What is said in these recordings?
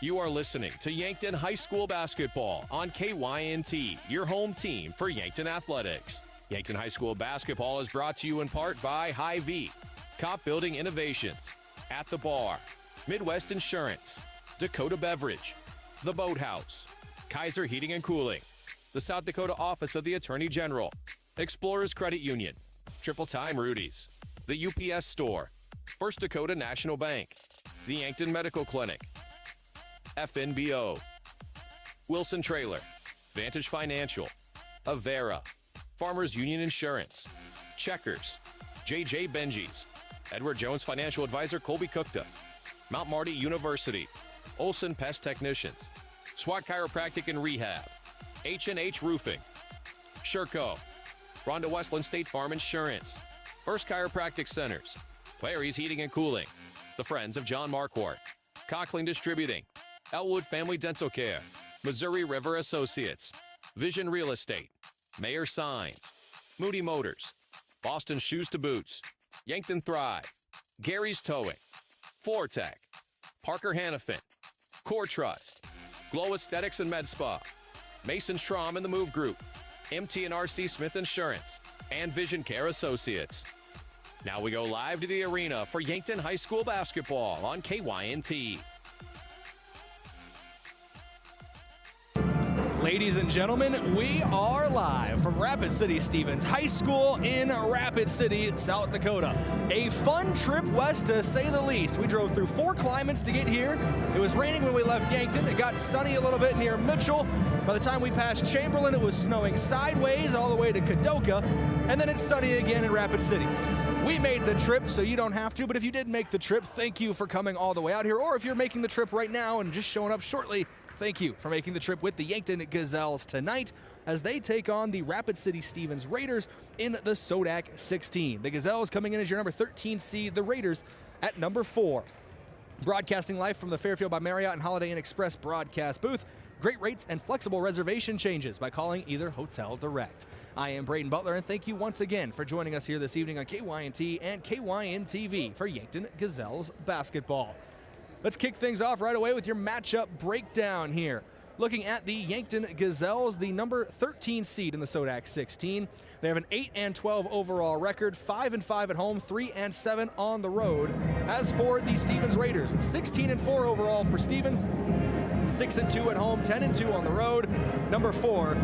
You are listening to Yankton High School basketball on KYNT, your home team for Yankton Athletics. Yankton High School basketball is brought to you in part by Hy-Vee, Cop Building Innovations, At the Bar, Midwest Insurance, Dakota Beverage, The Boathouse, Kaiser Heating and Cooling, the South Dakota Office of the Attorney General, Explorers Credit Union, Triple Time Rudy's, the UPS Store, First Dakota National Bank, the Yankton Medical Clinic, FNBO, Wilson Trailer, Vantage Financial, Avera, Farmers Union Insurance, Checkers, JJ Benji's, Edward Jones Financial Advisor Colby Cookta, Mount Marty University, Olson Pest Technicians, SWAT Chiropractic and Rehab, H&H Roofing, Sherco, Rhonda Westland State Farm Insurance, First Chiropractic Centers, Larry's Heating and Cooling, the Friends of John Marquardt, Cockling Distributing, Elwood Family Dental Care, Missouri River Associates, Vision Real Estate, Mayor Signs, Moody Motors, Boston Shoes to Boots, Yankton Thrive, Gary's Towing, Floortech, Parker Hannafin, Core Trust, Glow Aesthetics and Med Spa, Mason Schramm and the Move Group, MT&RC Smith Insurance, and Vision Care Associates. Now we go live to the arena for Yankton High School basketball on KYNT. Ladies and gentlemen, we are live from Rapid City Stevens High School in Rapid City, South Dakota. A fun trip west, to say the least. We drove through 4 climates to get here. It was raining when we left Yankton. It got sunny a little bit near Mitchell. By the time we passed Chamberlain, it was snowing sideways all the way to Kadoka, and then it's sunny again in Rapid City. We made the trip, so you don't have to, but if you did make the trip, thank you for coming all the way out here, or if you're making the trip right now and just showing up shortly, thank you for making the trip with the Yankton Gazelles tonight as they take on the Rapid City Stevens Raiders in the SoDak 16. The Gazelles coming in as your number 13 seed, the Raiders at number 4. Broadcasting live from the Fairfield by Marriott and Holiday Inn Express broadcast booth. Great rates and flexible reservation changes by calling either Hotel Direct. I am Brayden Butler, and thank you once again for joining us here this evening on KYNT and KYN-TV for Yankton Gazelles basketball. Let's kick things off right away with your matchup breakdown here. Looking at the Yankton Gazelles, the number 13 seed in the SoDak 16. They have an 8-12 overall record, 5-5 at home, 3-7 on the road. As for the Stevens Raiders, 16-4 overall for Stevens, 6-2 at home, 10-2 on the road. Number 4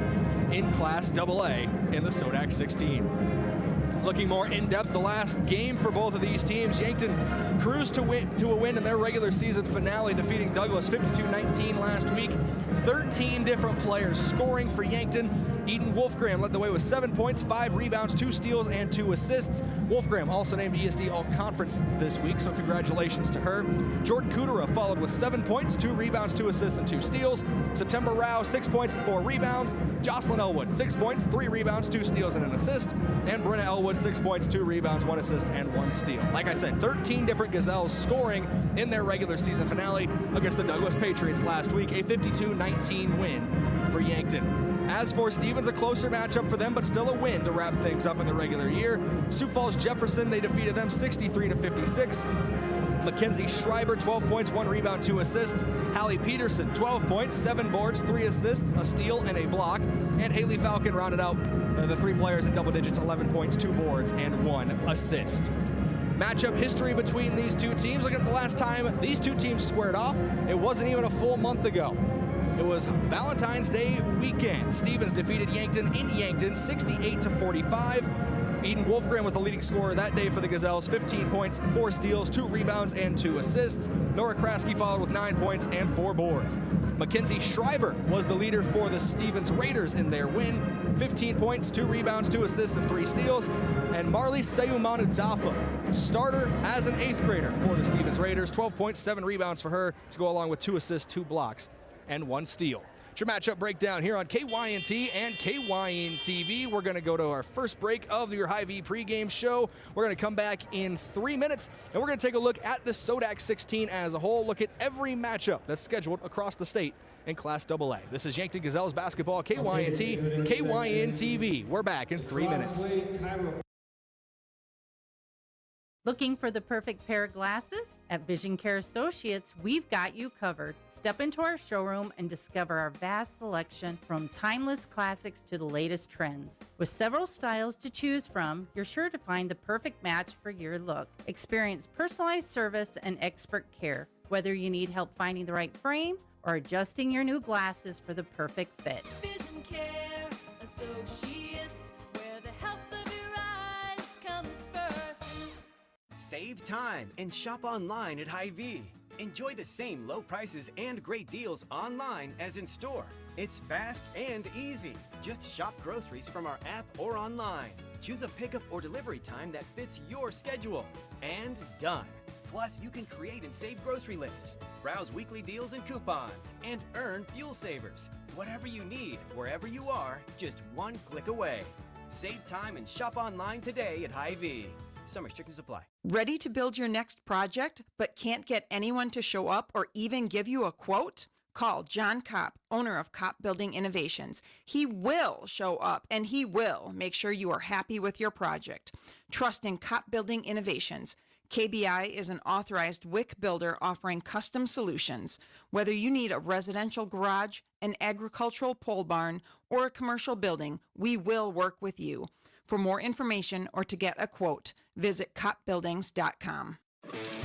in Class AA in the SoDak 16. Looking more in-depth, the last game for both of these teams, Yankton cruised to a win in their regular season finale, defeating Douglas 52-19 last week. 13 different players scoring for Yankton. Eden Wolfgram led the way with 7 points, 5 rebounds, 2 steals, and 2 assists. Wolfgram also named ESD All-Conference this week, so congratulations to her. Jordan Kudera followed with 7 points, 2 rebounds, 2 assists, and 2 steals. September Rao, 6 points, 4 rebounds. Jocelyn Elwood, 6 points, 3 rebounds, 2 steals, and an assist. And Brenna Elwood, 6 points, 2 rebounds, 1 assist, and 1 steal. Like I said, 13 different Gazelles scoring in their regular season finale against the Douglas Patriots last week, a 52-19 win for Yankton. As for Stevens, a closer matchup for them, but still a win to wrap things up in the regular year. Sioux Falls Jefferson, they defeated them 63-56. Mackenzie Schreiber, 12 points, 1 rebound, 2 assists. Hallie Peterson, 12 points, 7 boards, 3 assists, a steal, and a block. And Haley Falcon rounded out the 3 players in double digits, 11 points, 2 boards, and 1 assist. Matchup history between these two teams. Look at the last time these two teams squared off. It wasn't even a full month ago. It was Valentine's Day weekend. Stevens defeated Yankton in Yankton 68-45. Eden Wolfgram was the leading scorer that day for the Gazelles, 15 points, 4 steals, 2 rebounds, and 2 assists. Nora Kraske followed with 9 points and 4 boards. Mackenzie Schreiber was the leader for the Stevens Raiders in their win, 15 points, 2 rebounds, 2 assists, and 3 steals. And Marley Seumanu Zafa, starter as an 8th grader for the Stevens Raiders, 12 points, 7 rebounds for her to go along with 2 assists, 2 blocks, and 1 steal. It's your matchup breakdown here on KYNT and KYN-TV. We're going to go to our first break of your Hy-Vee pregame show. We're going to come back in 3 minutes, and we're going to take a look at the SoDak 16 as a whole, look at every matchup that's scheduled across the state in Class AA. This is Yankton Gazelles basketball, KYNT, KYN-TV. We're back in 3 minutes. Looking for the perfect pair of glasses? At Vision Care Associates, we've got you covered. Step into our showroom and discover our vast selection from timeless classics to the latest trends. With several styles to choose from, you're sure to find the perfect match for your look. Experience personalized service and expert care, whether you need help finding the right frame or adjusting your new glasses for the perfect fit. Vision Care Associates, where the health of your eyes comes first. Save time and shop online at Hy-Vee. Enjoy the same low prices and great deals online as in store. It's fast and easy. Just shop groceries from our app or online. Choose a pickup or delivery time that fits your schedule. And done. Plus, you can create and save grocery lists, browse weekly deals and coupons, and earn fuel savers. Whatever you need, wherever you are, just one click away. Save time and shop online today at Hy-Vee. Some restrictions apply. Ready to build your next project, but can't get anyone to show up or even give you a quote? Call John Kopp, owner of Kopp Building Innovations. He will show up and he will make sure you are happy with your project. Trust in Kopp Building Innovations. KBI is an authorized WIC builder offering custom solutions. Whether you need a residential garage, an agricultural pole barn, or a commercial building, we will work with you. For more information or to get a quote, visit koppbuildings.com.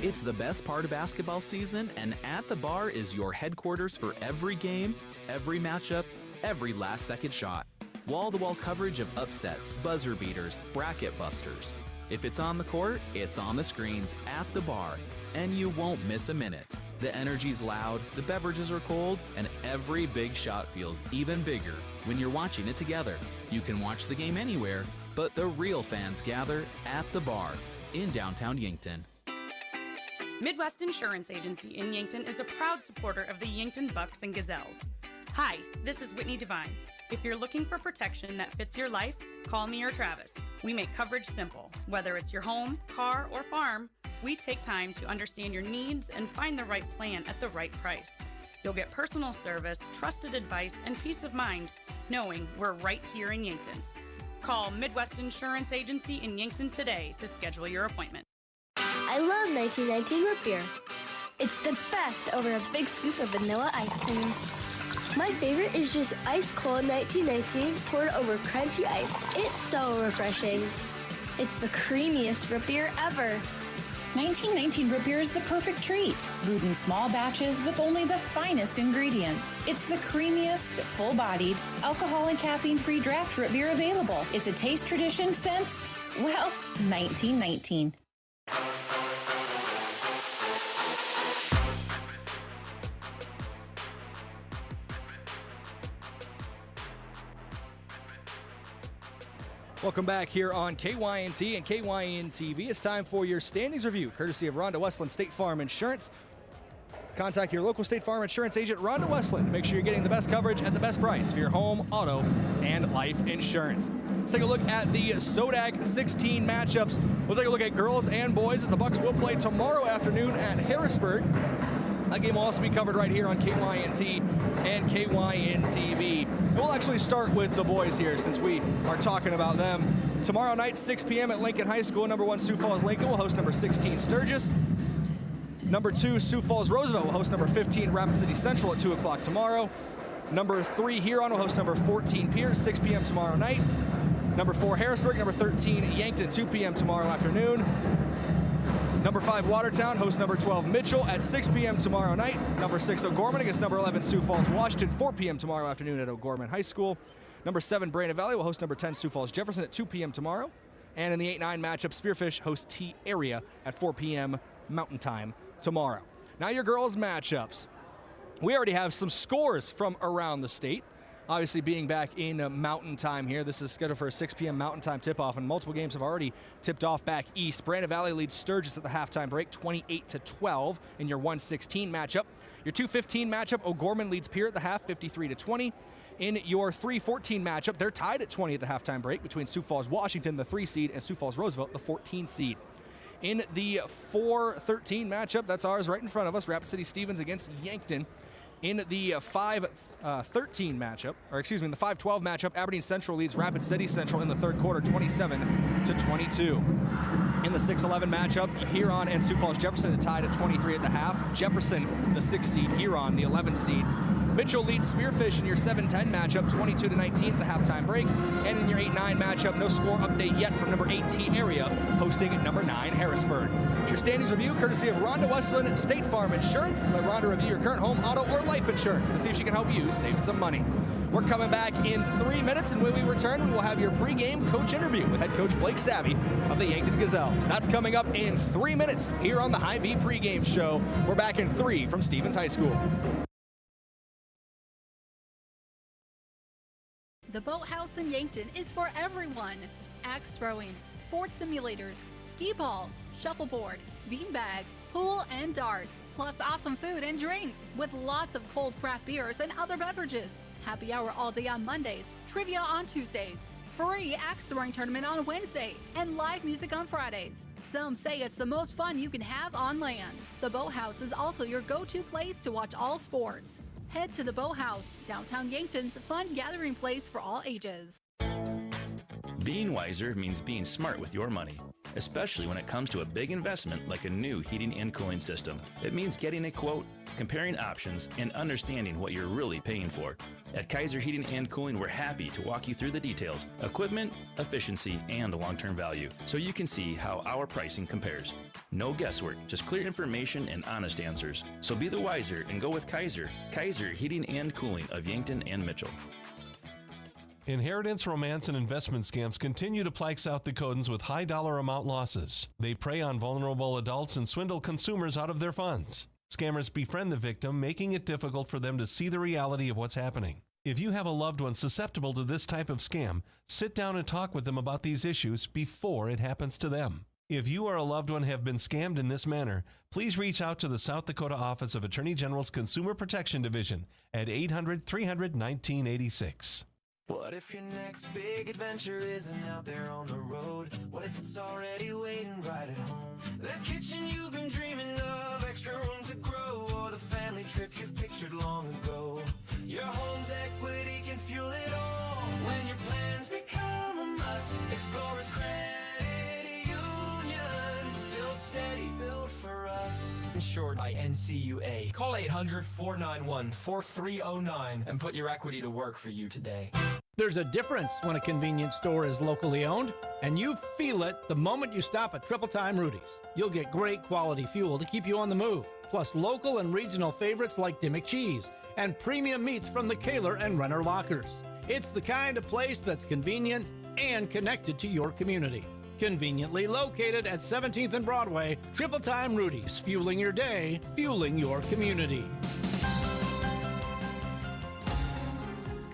It's the best part of basketball season, and At the Bar is your headquarters for every game, every matchup, every last-second shot. Wall-to-wall coverage of upsets, buzzer beaters, bracket busters. If it's on the court, it's on the screens at the bar, and you won't miss a minute. The energy's loud, the beverages are cold, and every big shot feels even bigger when you're watching it together. You can watch the game anywhere, but the real fans gather at the bar in downtown Yankton. Midwest Insurance Agency in Yankton is a proud supporter of the Yankton Bucks and Gazelles. Hi, this is Whitney Devine. If you're looking for protection that fits your life, call me or Travis. We make coverage simple. Whether it's your home, car, or farm, we take time to understand your needs and find the right plan at the right price. You'll get personal service, trusted advice, and peace of mind knowing we're right here in Yankton. Call Midwest Insurance Agency in Yankton today to schedule your appointment. I love 1919 root beer. It's the best over a big scoop of vanilla ice cream. My favorite is just ice cold 1919 poured over crunchy ice. It's so refreshing. It's the creamiest root beer ever. 1919 root beer is the perfect treat. Brewed in small batches with only the finest ingredients. It's the creamiest, full-bodied, alcohol and caffeine-free draft root beer available. It's a taste tradition since, well, 1919. Welcome back here on KYNT and KYN TV. It's time for your standings review, courtesy of Rhonda Westland State Farm Insurance. Contact your local State Farm Insurance agent, Rhonda Westland, to make sure you're getting the best coverage at the best price for your home, auto, and life insurance. Let's take a look at the SoDak 16 matchups. We'll take a look at girls and boys as the Bucks will play tomorrow afternoon at Harrisburg. That game will also be covered right here on KYNT and KYN TV. We'll actually start with the boys here since we are talking about them. Tomorrow night, 6 p.m. at Lincoln High School, number 1 Sioux Falls Lincoln will host number 16 Sturgis. Number 2 Sioux Falls Roosevelt will host number 15 Rapid City Central at 2 o'clock tomorrow. Number 3 Huron will host number 14 Pierce, 6 p.m. tomorrow night. Number 4 Harrisburg, number 13 Yankton, 2 p.m. tomorrow afternoon. Number 5, Watertown hosts number 12, Mitchell at 6 p.m. tomorrow night. Number 6, O'Gorman against number 11, Sioux Falls, Washington, 4 p.m. tomorrow afternoon at O'Gorman High School. Number 7, Brayden Valley will host number 10, Sioux Falls, Jefferson at 2 p.m. tomorrow. And in the 8-9 matchup, Spearfish hosts T-Area at 4 p.m. Mountain Time tomorrow. Now your girls' matchups. We already have some scores from around the state. Obviously, being back in Mountain Time here, this is scheduled for a 6 p.m. Mountain Time tip-off, and multiple games have already tipped off back east. Brandon Valley leads Sturgis at the halftime break, 28-12 in your 1-16 matchup. Your 2-15 matchup, O'Gorman leads Pierre at the half, 53-20. In your 3-14 matchup, they're tied at 20 at the halftime break between Sioux Falls, Washington, the 3 seed, and Sioux Falls, Roosevelt, the 14 seed. In the 4-13 matchup, that's ours right in front of us, Rapid City Stevens against Yankton. In the 5-13 matchup, or excuse me, in the 5-12 matchup, Aberdeen Central leads Rapid City Central in the third quarter, 27-22. In the 6-11 matchup, Huron and Sioux Falls Jefferson tied at 23 at the half. Jefferson, the 6th seed, Huron, the 11th seed. Mitchell leads Spearfish in your 7-10 matchup, 22-19 at the halftime break. And in your 8-9 matchup, no score update yet from number 18 area, hosting number 9 Harrisburg. It's your standings review, courtesy of Rhonda Westland State Farm Insurance. Let Rhonda review your current home, auto, or life insurance to see if she can help you save some money. We're coming back in 3 minutes, and when we return, we will have your pregame coach interview with head coach Blake Savvy of the Yankton Gazelles. That's coming up in 3 minutes here on the Hy-Vee pregame show. We're back in 3 from Stevens High School. The Boathouse in Yankton is for everyone. Axe throwing, sports simulators, skee ball, shuffleboard, beanbags, pool, and darts. Plus awesome food and drinks with lots of cold craft beers and other beverages. Happy hour all day on Mondays, trivia on Tuesdays, free axe throwing tournament on Wednesday, and live music on Fridays. Some say it's the most fun you can have on land. The Boathouse is also your go-to place to watch all sports. Head to the Boathouse, downtown Yankton's fun gathering place for all ages. Being wiser means being smart with your money, especially when it comes to a big investment like a new heating and cooling system. It means getting a quote, comparing options, and understanding what you're really paying for. At Kaiser Heating and Cooling, we're happy to walk you through the details, equipment, efficiency, and the long-term value, so you can see how our pricing compares. No guesswork, just clear information and honest answers. So be the wiser and go with Kaiser. Kaiser Heating and Cooling of Yankton and Mitchell. Inheritance, romance, and investment scams continue to plague South Dakotans with high dollar amount losses. They prey on vulnerable adults and swindle consumers out of their funds. Scammers befriend the victim, making it difficult for them to see the reality of what's happening. If you have a loved one susceptible to this type of scam, sit down and talk with them about these issues before it happens to them. If you or a loved one have been scammed in this manner, please reach out to the South Dakota Office of Attorney General's Consumer Protection Division at 800-300-1986. What if your next big adventure isn't out there on the road? What if it's already waiting right at home? That kitchen you've been dreaming of, extra room to grow, or the family trip you've pictured long ago. Your home's equity can fuel it all. When your plans become a must, Explorers Credit Union. Built steady, built for us. Insured by NCUA. Call 800-491-4309 and put your equity to work for you today. There's a difference when a convenience store is locally owned, and you feel it the moment you stop at Triple Time Rudy's. You'll get great quality fuel to keep you on the move, plus local and regional favorites like Dimmick Cheese and premium meats from the Kaler and Renner Lockers. It's the kind of place that's convenient and connected to your community. Conveniently located at 17th and Broadway, Triple Time Rudy's, fueling your day, fueling your community.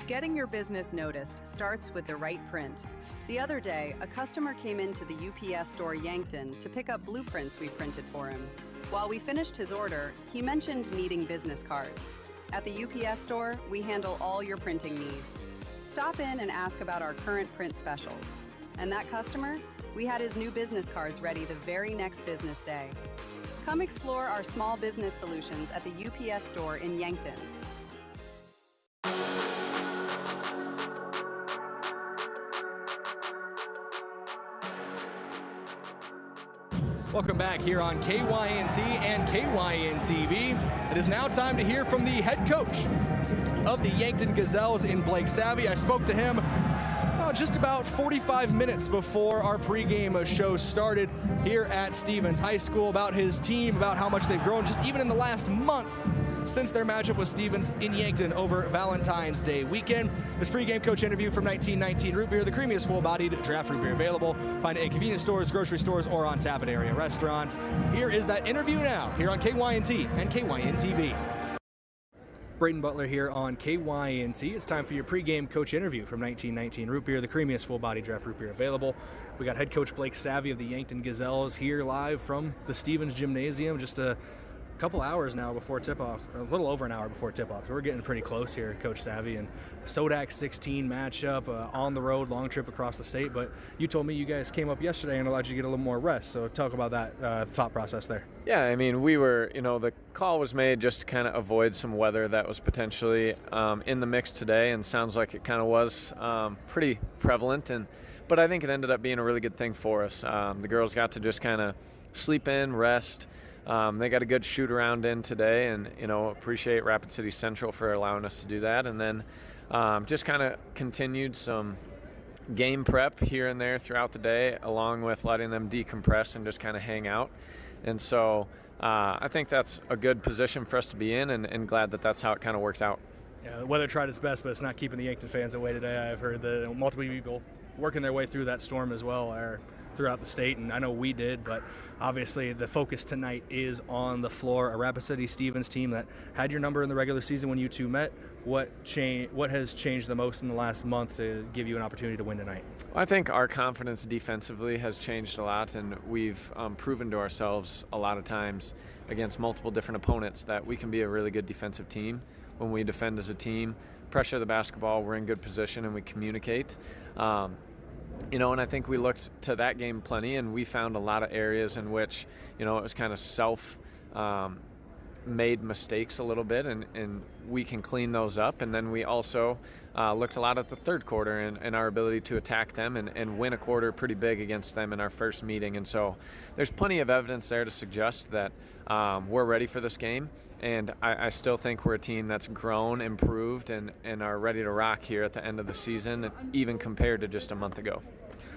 Getting your business noticed starts with the right print. The other day, a customer came into the UPS store Yankton to pick up blueprints we printed for him. While we finished his order, he mentioned needing business cards. At the UPS store, we handle all your printing needs. Stop in and ask about our current print specials. And that customer? We had his new business cards ready the very next business day. Come explore our small business solutions at the UPS store in Yankton. Welcome back here on KYNT and KYN-TV. It is now time to hear from the head coach of the Yankton Gazelles in Blake Savvy. I spoke to him just about 45 minutes before our pregame show started here at Stevens High School, about his team, about how much they've grown just even in the last month since their matchup with Stevens in Yankton over Valentine's Day weekend. This pregame coach interview from 1919 Root Beer, the creamiest full-bodied draft root beer available. Find it at convenience stores, grocery stores, or on tap at area restaurants. Here is that interview now, here on KYNT and KYN-TV. Brayden Butler here on KYNT. It's time for your pregame coach interview from 1919 Root Beer, the creamiest full-body draft root beer available. We got head coach Blake Savvy of the Yankton Gazelles here live from the Stevens Gymnasium, just a couple hours now before tip-off, or a little over an hour before tip-off. So we're getting pretty close here, Coach Savvy, and SoDak 16 matchup, on the road, long trip across the state. But you told me you guys came up yesterday and allowed you to get a little more rest. So talk about that thought process there. Yeah, I mean, we were, the call was made just to kind of avoid some weather that was potentially in the mix today, and sounds like it kind of was pretty prevalent. but I think it ended up being a really good thing for us. The girls got to just kind of sleep in, rest. They got a good shoot around in today, and appreciate Rapid City Central for allowing us to do that. And then just kind of continued some game prep here and there throughout the day, along with letting them decompress and just kind of hang out. And so I think that's a good position for us to be in, and glad that that's how it kind of worked out. Yeah, the weather tried its best, but it's not keeping the Yankton fans away today. I've heard that multiple people working their way through that storm as well throughout the state, and I know we did, but obviously the focus tonight is on the floor. A Rapid City Stevens team that had your number in the regular season when you two met. What has changed the most in the last month to give you an opportunity to win tonight? I think our confidence defensively has changed a lot, and we've proven to ourselves a lot of times against multiple different opponents that we can be a really good defensive team. When we defend as a team, pressure the basketball, we're in good position, and we communicate. And I think we looked to that game plenty, and we found a lot of areas in which, it was kind of made mistakes a little bit, and we can clean those up. And then we also looked a lot at the third quarter and our ability to attack them and win a quarter pretty big against them in our first meeting. And so there's plenty of evidence there to suggest that we're ready for this game. And I still think we're a team that's grown, improved, and are ready to rock here at the end of the season, even compared to just a month ago.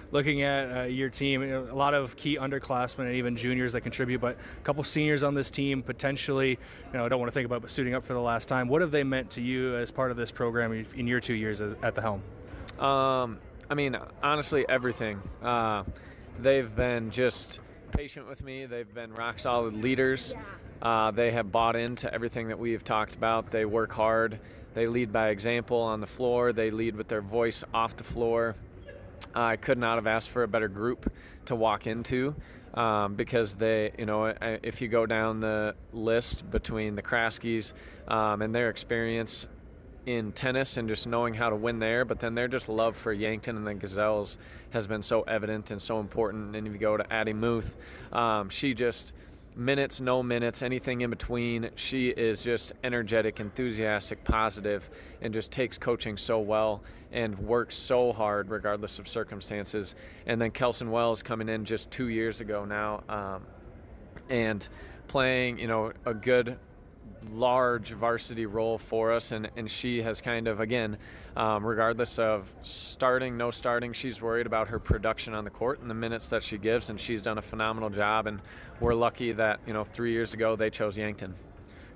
Looking at your team, a lot of key underclassmen and even juniors that contribute, but a couple seniors on this team potentially, I don't want to think about, but suiting up for the last time. What have they meant to you as part of this program in your 2 years at the helm? Honestly, everything. They've been just patient with me. They've been rock solid leaders. They have bought into everything that we've talked about. They work hard. They lead by example on the floor. They lead with their voice off the floor. I could not have asked for a better group to walk into because they, if you go down the list between the Kraskis and their experience in tennis and just knowing how to win there, but then their just love for Yankton and the Gazelles has been so evident and so important. And if you go to Addie Muth, she just minutes, no minutes, anything in between. She is just energetic, enthusiastic, positive, and just takes coaching so well and works so hard regardless of circumstances. And then Kelson Wells coming in just 2 years ago now and playing, a good large varsity role for us, and she has kind of, again, regardless of starting, no starting, she's worried about her production on the court and the minutes that she gives, and she's done a phenomenal job, and we're lucky that 3 years ago they chose Yankton.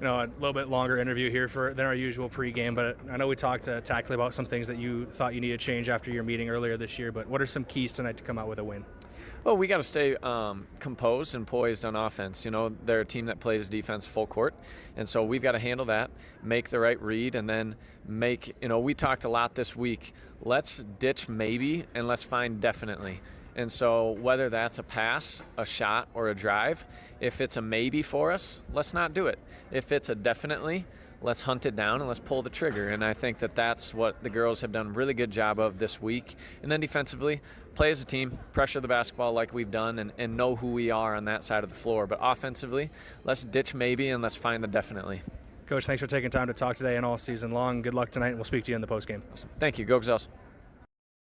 A little bit longer interview here than our usual pregame, but I know we talked tactically about some things that you thought you needed to change after your meeting earlier this year, but what are some keys tonight to come out with a win? Well, we got to stay composed and poised on offense. They're a team that plays defense full court, and so we've got to handle that, make the right read, and then we talked a lot this week. Let's ditch maybe and let's find definitely. And so whether that's a pass, a shot, or a drive, if it's a maybe for us, let's not do it. If it's a definitely, let's hunt it down and let's pull the trigger. And I think that that's what the girls have done a really good job of this week. And then defensively, play as a team, pressure the basketball like we've done, and know who we are on that side of the floor. But offensively, let's ditch maybe and let's find the definitely. Coach, thanks for taking time to talk today and all season long. Good luck tonight, and we'll speak to you in the postgame. Awesome. Thank you. Go Gazelles.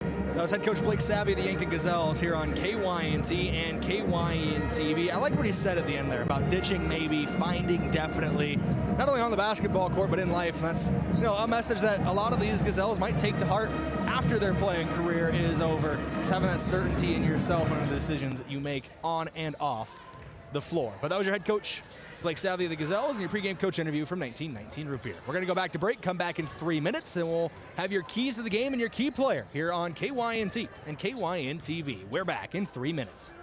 That was head coach Blake Savvy of the Yankton Gazelles here on KYNT and KYN-TV. I like what he said at the end there about ditching maybe, finding definitely, not only on the basketball court but in life. And that's a message that a lot of these Gazelles might take to heart after their playing career is over. Just having that certainty in yourself and the decisions that you make on and off the floor. But that was your head coach Blake Savvy of the Gazelles and your pregame coach interview from 1919 Root Beer. We're going to go back to break, come back in 3 minutes, and we'll have your keys to the game and your key player here on KYNT and KYN-TV. We're back in 3 minutes.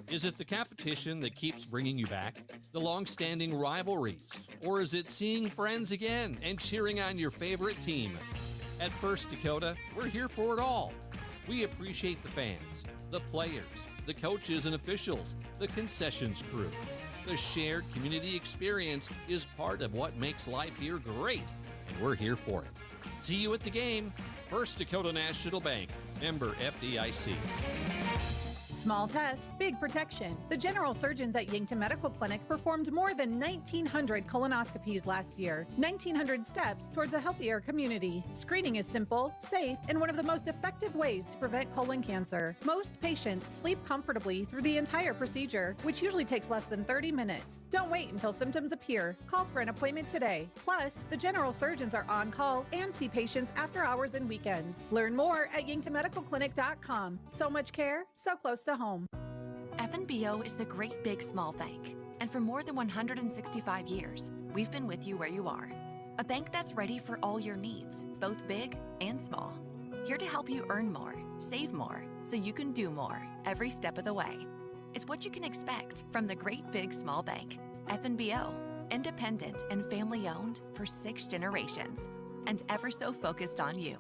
Is it the competition that keeps bringing you back? The long-standing rivalries? Or is it seeing friends again and cheering on your favorite team? At First Dakota, we're here for it all. We appreciate the fans, the players, the coaches and officials, the concessions crew. The shared community experience is part of what makes life here great, and we're here for it. See you at the game. First Dakota National Bank, member FDIC. Small test, big protection. The general surgeons at Yankton Medical Clinic performed more than 1,900 colonoscopies last year. 1,900 steps towards a healthier community. Screening is simple, safe, and one of the most effective ways to prevent colon cancer. Most patients sleep comfortably through the entire procedure, which usually takes less than 30 minutes. Don't wait until symptoms appear. Call for an appointment today. Plus, the general surgeons are on call and see patients after hours and weekends. Learn more at yanktonmedicalclinic.com. So much care, so close to home. FNBO is the great big small bank. And for more than 165 years, we've been with you where you are. A bank that's ready for all your needs, both big and small. Here to help you earn more, save more, so you can do more every step of the way. It's what you can expect from the great big small bank. FNBO, independent and family owned for 6 generations, and ever so focused on you.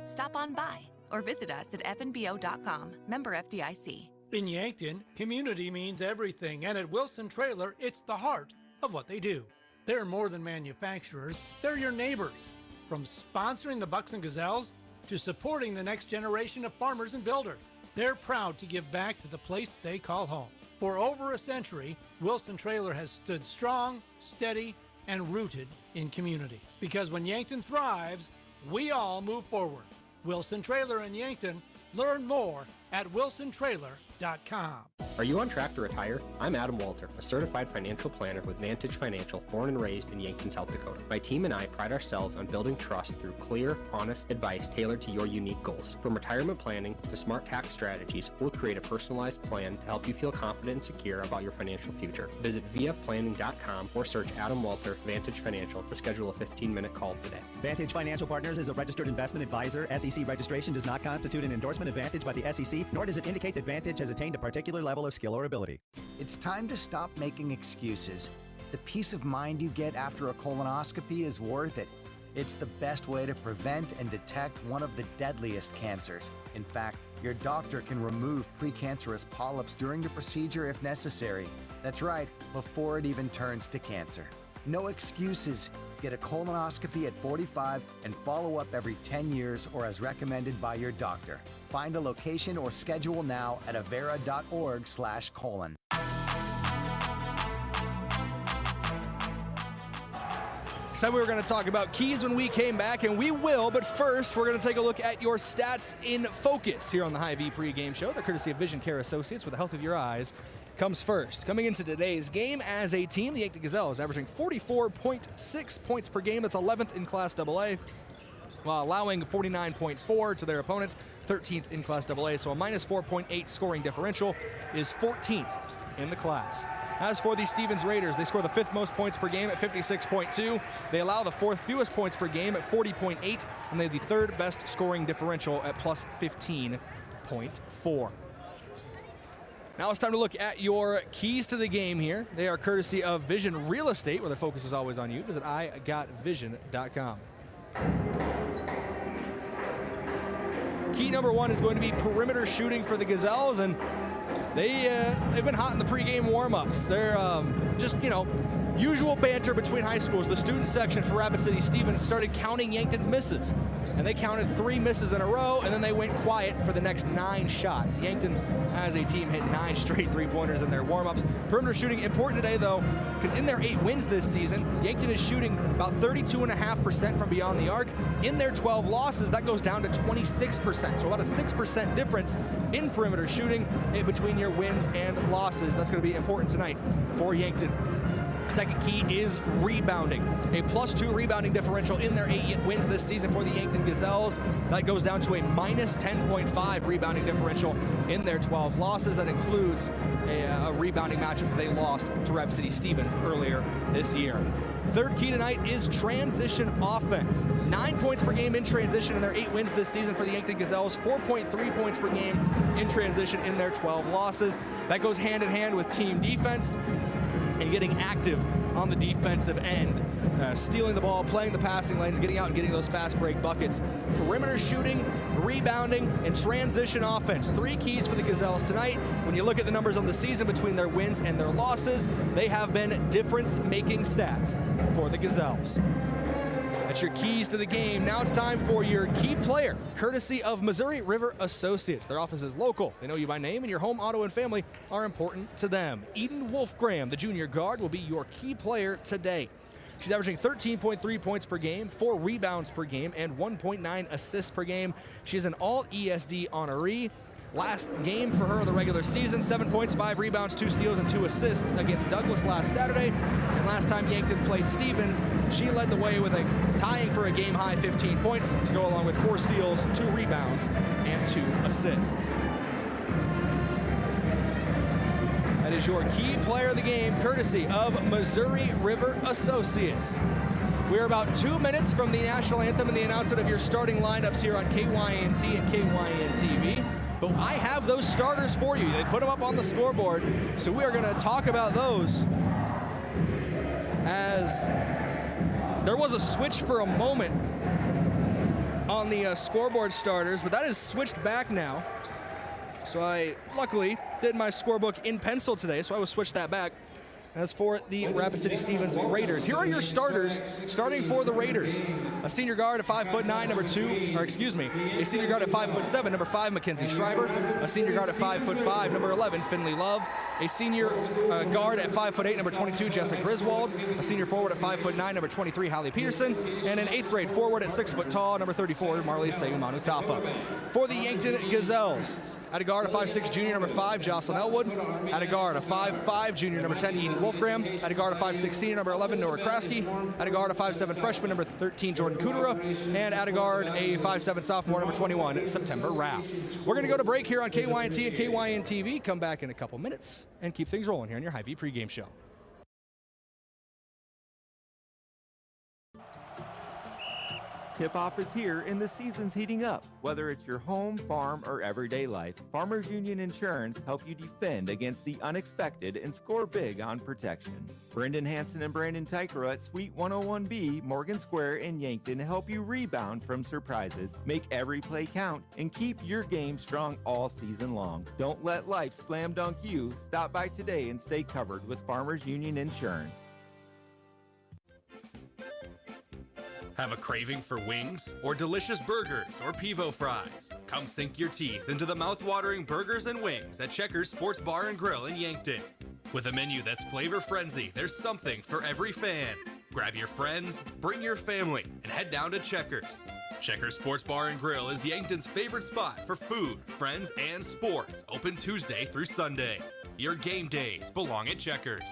Stop on by or visit us at fnbo.com, member FDIC. In Yankton, community means everything, and at Wilson Trailer, it's the heart of what they do. They're more than manufacturers, they're your neighbors. From sponsoring the Bucks and Gazelles to supporting the next generation of farmers and builders, they're proud to give back to the place they call home. For over a century, Wilson Trailer has stood strong, steady, and rooted in community. Because when Yankton thrives, we all move forward. Wilson Trailer in Yankton. Learn more at wilsontrailer.com. Are you on track to retire? I'm Adam Walter, a certified financial planner with Vantage Financial, born and raised in Yankton, South Dakota. My team and I pride ourselves on building trust through clear, honest advice tailored to your unique goals. From retirement planning to smart tax strategies, we'll create a personalized plan to help you feel confident and secure about your financial future. Visit vfplanning.com or search Adam Walter Vantage Financial to schedule a 15-minute call today. Vantage Financial Partners is a registered investment advisor. SEC registration does not constitute an endorsement of Vantage by the SEC, nor does it indicate that Vantage has attained a particular level of skill or ability. It's time to stop making excuses. The peace of mind you get after a colonoscopy is worth it. It's the best way to prevent and detect one of the deadliest cancers. In fact, your doctor can remove precancerous polyps during the procedure if necessary. That's right, before it even turns to cancer. No excuses. Get a colonoscopy at 45 and follow up every 10 years or as recommended by your doctor. Find a location or schedule now at avera.org/colon. Said we were going to talk about keys when we came back, and we will, but first we're going to take a look at your stats in focus here on the Hy-Vee pregame show. The courtesy of Vision Care Associates, where the health of your eyes comes first. Coming into today's game as a team, the Yankton Gazelles averaging 44.6 points per game. That's 11th in Class AA, while allowing 49.4 to their opponents, 13th in Class AA. So a minus 4.8 scoring differential is 14th in the class. As for the Stevens Raiders, they score the 5th most points per game at 56.2. They allow the 4th fewest points per game at 40.8, and they have the 3rd best scoring differential at plus 15.4. Now it's time to look at your keys to the game here. They are courtesy of Vision Real Estate, where their focus is always on you. Visit igotvision.com. Key number 1 is going to be perimeter shooting for the Gazelles, and they've been hot in the pregame warm-ups. They're just, usual banter between high schools. The student section for Rapid City Stevens started counting Yankton's misses, and they counted 3 misses in a row, and then they went quiet for the next 9 shots. Yankton, as a team, hit 9 straight three-pointers in their warm-ups. Perimeter shooting important today, though, because in their 8 wins this season, Yankton is shooting about 32.5% from beyond the arc. In their 12 losses, that goes down to 26%, so about a 6% difference in perimeter shooting in between your wins and losses. That's going to be important tonight for Yankton. Second key is rebounding. A +2 rebounding differential in their 8 wins this season for the Yankton Gazelles. That goes down to a minus 10.5 rebounding differential in their 12 losses. That includes a rebounding matchup that they lost to Rapid City Stevens earlier this year. Third key tonight is transition offense. 9 points per game in transition in their 8 wins this season for the Yankton Gazelles. 4.3 points per game in transition in their 12 losses. That goes hand in hand with team defense and getting active on the defensive end. Stealing the ball, playing the passing lanes, getting out and getting those fast break buckets. Perimeter shooting, rebounding, and transition offense. 3 keys for the Gazelles tonight. When you look at the numbers on the season between their wins and their losses, they have been difference-making stats for the Gazelles. got your keys to the game. Now it's time for your key player, courtesy of Missouri River Associates. Their office is local. They know you by name, and your home, auto, and family are important to them. Eden Wolfgram, the junior guard, will be your key player today. She's averaging 13.3 points per game, 4 rebounds per game, and 1.9 assists per game. She's an all-ESD honoree. Last game for her of the regular season, 7 points, 5 rebounds, 2 steals, and 2 assists against Douglas last Saturday. And last time Yankton played Stevens, she led the way with a tying for a game-high 15 points to go along with 4 steals, 2 rebounds, and 2 assists. That is your key player of the game, courtesy of Missouri River Associates. We're about 2 minutes from the national anthem and the announcement of your starting lineups here on KYNT and KYN-TV. But I have those starters for you. They put them up on the scoreboard, so we are going to talk about those as there was a switch for a moment on the scoreboard starters, but that is switched back now. So I luckily did my scorebook in pencil today, so I will switch that back. As for the Rapid City Stevens Raiders, here are your starters starting for the Raiders. A senior guard at 5'9", a senior guard at 5'7", number 5, Mackenzie Schreiber. A senior guard at 5'5", number 11, Finley Love. A senior guard at 5'8", number 22, Jessica Griswold. A senior forward at 5'9", number 23, Hallie Peterson. And an 8th grade forward at 6 foot tall, number 34, Marley Seumanu Tafa. For the Yankton Gazelles, at a guard, a 5'6", junior, number 5, Jocelyn Elwood. At a guard, a 5'5", junior, number 10, Eden Wolfgram. At a guard, a 5'6", senior, number 11, Nora Kraske. At a guard, a 5'7", freshman, number 13, Jordan Kudera. And at a guard, a 5'7", sophomore, number 21, September Rapp. We're going to go to break here on KYNT and KYN-TV. Come back in a couple minutes and keep things rolling here on your Hy-Vee pregame show. Tip-off is here and the season's heating up. Whether it's your home, farm, or everyday life, Farmers Union Insurance help you defend against the unexpected and score big on protection. Brendan Hansen and Brandon Tykero at Suite 101B, Morgan Square in Yankton help you rebound from surprises, make every play count, and keep your game strong all season long. Don't let life slam dunk you. Stop by today and stay covered with Farmers Union Insurance. Have a craving for wings or delicious burgers or Pivo fries? Come sink your teeth into the mouth-watering burgers and wings at Checkers Sports Bar and Grill in Yankton. With a menu that's flavor frenzy, there's something for every fan. Grab your friends, bring your family, and head down to Checkers. Checkers Sports Bar and Grill is Yankton's favorite spot for food, friends, and sports. Open Tuesday through Sunday. Your game days belong at Checkers.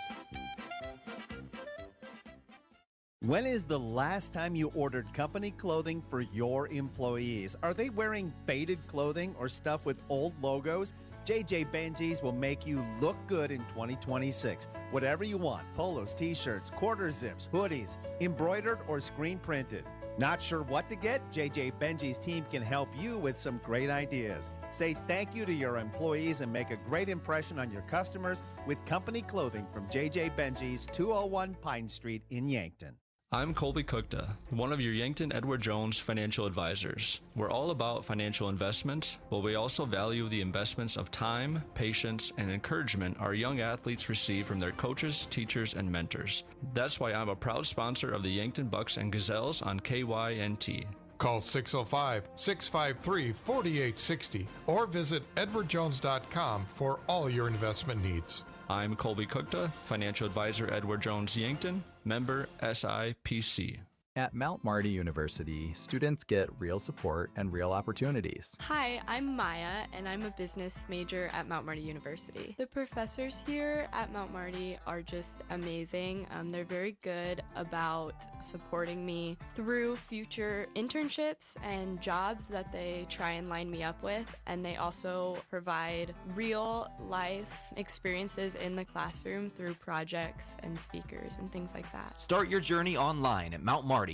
When is the last time you ordered company clothing for your employees? Are they wearing faded clothing or stuff with old logos? JJ Benji's will make you look good in 2026. Whatever you want, polos, t-shirts, quarter zips, hoodies, embroidered or screen printed. Not sure what to get? JJ Benji's team can help you with some great ideas. Say thank you to your employees and make a great impression on your customers with company clothing from JJ Benji's, 201 Pine Street in Yankton. I'm Colby Cookta, one of your Yankton Edward Jones financial advisors. We're all about financial investments, but we also value the investments of time, patience, and encouragement our young athletes receive from their coaches, teachers, and mentors. That's why I'm a proud sponsor of the Yankton Bucks and Gazelles on KYNT. Call 605-653-4860 or visit edwardjones.com for all your investment needs. I'm Colby Cookta, financial advisor Edward Jones Yankton, member SIPC. At Mount Marty University, students get real support and real opportunities. Hi, I'm Maya, and I'm a business major at Mount Marty University. The professors here at Mount Marty are just amazing. They're very good about supporting me through future internships and jobs that they try and line me up with, and they also provide real life experiences in the classroom through projects and speakers and things like that. Start your journey online at mountmarty.edu.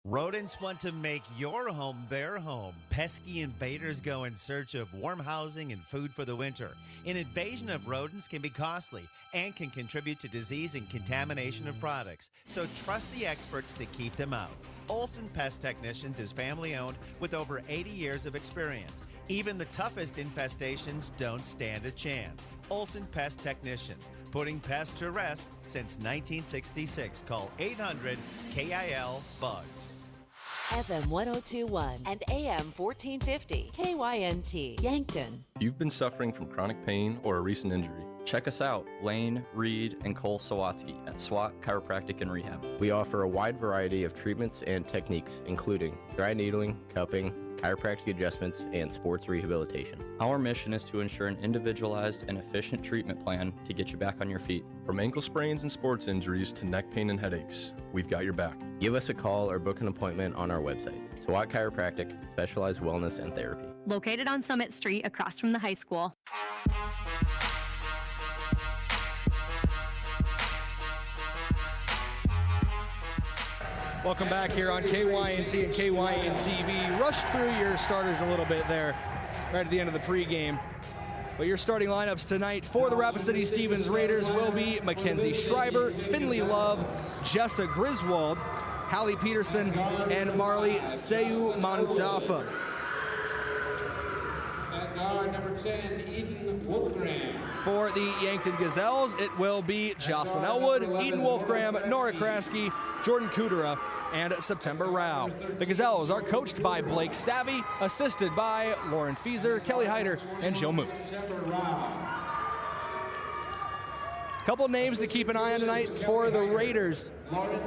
Rodents want to make your home their home. Pesky invaders go in search of warm housing and food for the winter. An invasion of rodents can be costly and can contribute to disease and contamination of products. So trust the experts to keep them out. Olson Pest Technicians is family owned with over 80 years of experience. Even the toughest infestations don't stand a chance. Olson Pest Technicians, putting pests to rest since 1966. Call 800-KIL-BUGS. FM 1021 and AM 1450, KYNT, Yankton. If you've been suffering from chronic pain or a recent injury, check us out, Lane, Reed, and Cole Sawatsky at SWAT Chiropractic and Rehab. We offer a wide variety of treatments and techniques, including dry needling, cupping, chiropractic adjustments, and sports rehabilitation. Our mission is to ensure an individualized and efficient treatment plan to get you back on your feet. From ankle sprains and sports injuries to neck pain and headaches, we've got your back. Give us a call or book an appointment on our website. SWAT Chiropractic, specialized wellness and therapy. Located on Summit Street across from the high school. Welcome back here on KYNT and KYNTV. Rushed through your starters a little bit there right at the end of the pregame. But your starting lineups tonight for the Rapid City Stevens Raiders will be Mackenzie Schreiber, Finley Love, Jessa Griswold, Hallie Peterson, and Marley Seyu Manutafa. At guard, number 10, Eden Wolfgram. For the Yankton Gazelles, it will be Jocelyn Elwood, Eden Wolfgram, Nora Kraske, Jordan Kudera, and September Rao. The Gazelles are coached by Blake Savvy, assisted by Lauren Fieser, Kelly Hyder, and Jill Muth. Couple names to keep an eye on tonight for the Raiders.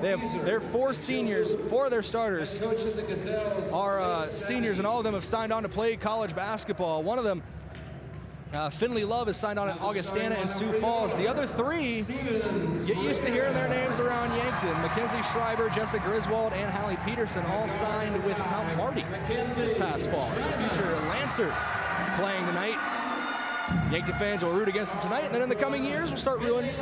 They have their four seniors, four of their starters are seniors, and all of them have signed on to play college basketball. One of them, Finley Love, is signed on at Augustana and Sioux Falls. The other three, get used to hearing their names around Yankton. Mackenzie Schreiber, Jessa Griswold, and Hallie Peterson all signed with Mount Marty this past fall. So future Lancers playing tonight. Yankton fans will root against them tonight, and then in the coming years, we'll start rooting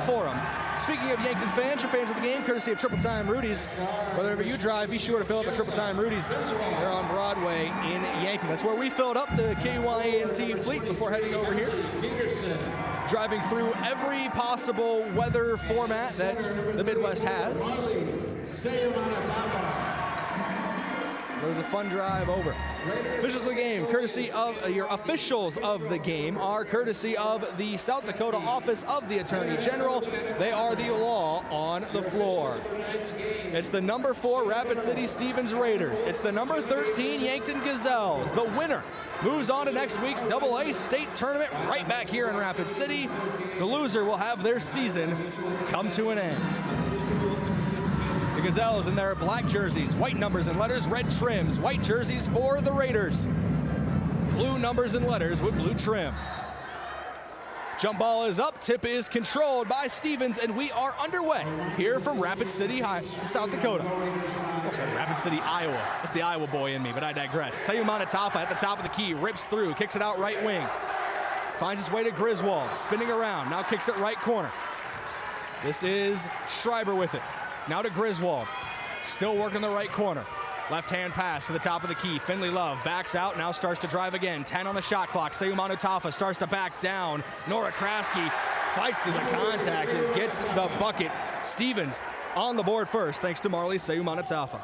for them. Speaking of Yankton fans, you're fans of the game, courtesy of Triple Time Rudy's. Wherever you drive, be sure to fill up at Triple Time Rudy's. They're on Broadway in Yankton. That's where we filled up the KYNT fleet before heading over here. Driving through every possible weather format that the Midwest has. It was a fun drive over. Officials of the game, courtesy of your officials of the game, are courtesy of the South Dakota Office of the Attorney General. They are the law on the floor. It's the number 4 Rapid City Stevens Raiders. It's the number 13 Yankton Gazelles. The winner moves on to next week's AA state tournament right back here in Rapid City. The loser will have their season come to an end. The Gazelles in their black jerseys, white numbers and letters, red trims. White jerseys for the Raiders. Blue numbers and letters with blue trim. Jump ball is up, tip is controlled by Stevens, and we are underway here from Rapid City, South Dakota. Looks like Rapid City, Iowa. That's the Iowa boy in me, but I digress. Seyu Manutafa at the top of the key, rips through, kicks it out right wing. Finds his way to Griswold, spinning around, now kicks it right corner. This is Schreiber with it. Now to Griswold, still working the right corner. Left-hand pass to the top of the key. Finley Love backs out, now starts to drive again. 10 on the shot clock. Seyu Manutafa starts to back down. Nora Kraske fights through the contact and gets the bucket. Stevens on the board first, thanks to Marley Seyu Manutafa.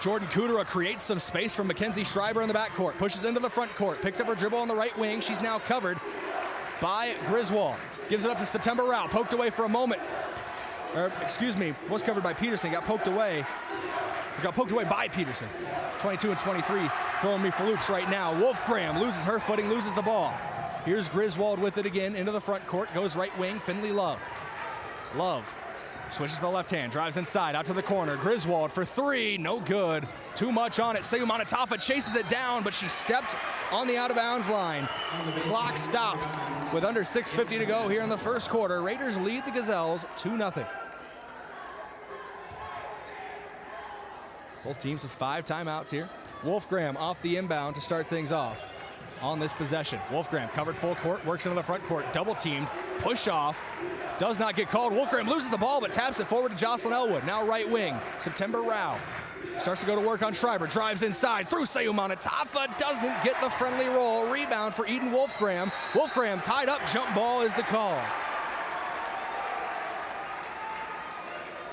Jordan Kudera creates some space from Mackenzie Schreiber in the backcourt. Pushes into the front court. Picks up her dribble on the right wing. She's now covered by Griswold. Gives it up to September Rao. Poked away for a moment. Was covered by Peterson. Got poked away by Peterson. 22 and 23. Throwing me for loops right now. Wolfgram loses her footing, loses the ball. Here's Griswold with it again into the front court. Goes right wing. Finley Love. Love switches to the left hand. Drives inside. Out to the corner. Griswold for 3. No good. Too much on it. Seyu Manutafa chases it down, but she stepped on the out-of-bounds line. The clock stops with under 6:50 to go here in the first quarter. Raiders lead the Gazelles 2-0. Both teams with 5 timeouts here. Wolfgram off the inbound to start things off on this possession. Wolfgram covered full court, works into the front court, double teamed, push off, does not get called. Wolfgram loses the ball but taps it forward to Jocelyn Elwood. Now right wing, September Rao. Starts to go to work on Schreiber, drives inside through Seyu Manutafa, doesn't get the friendly roll. Rebound for Eden Wolfgram. Wolfgram tied up, jump ball is the call.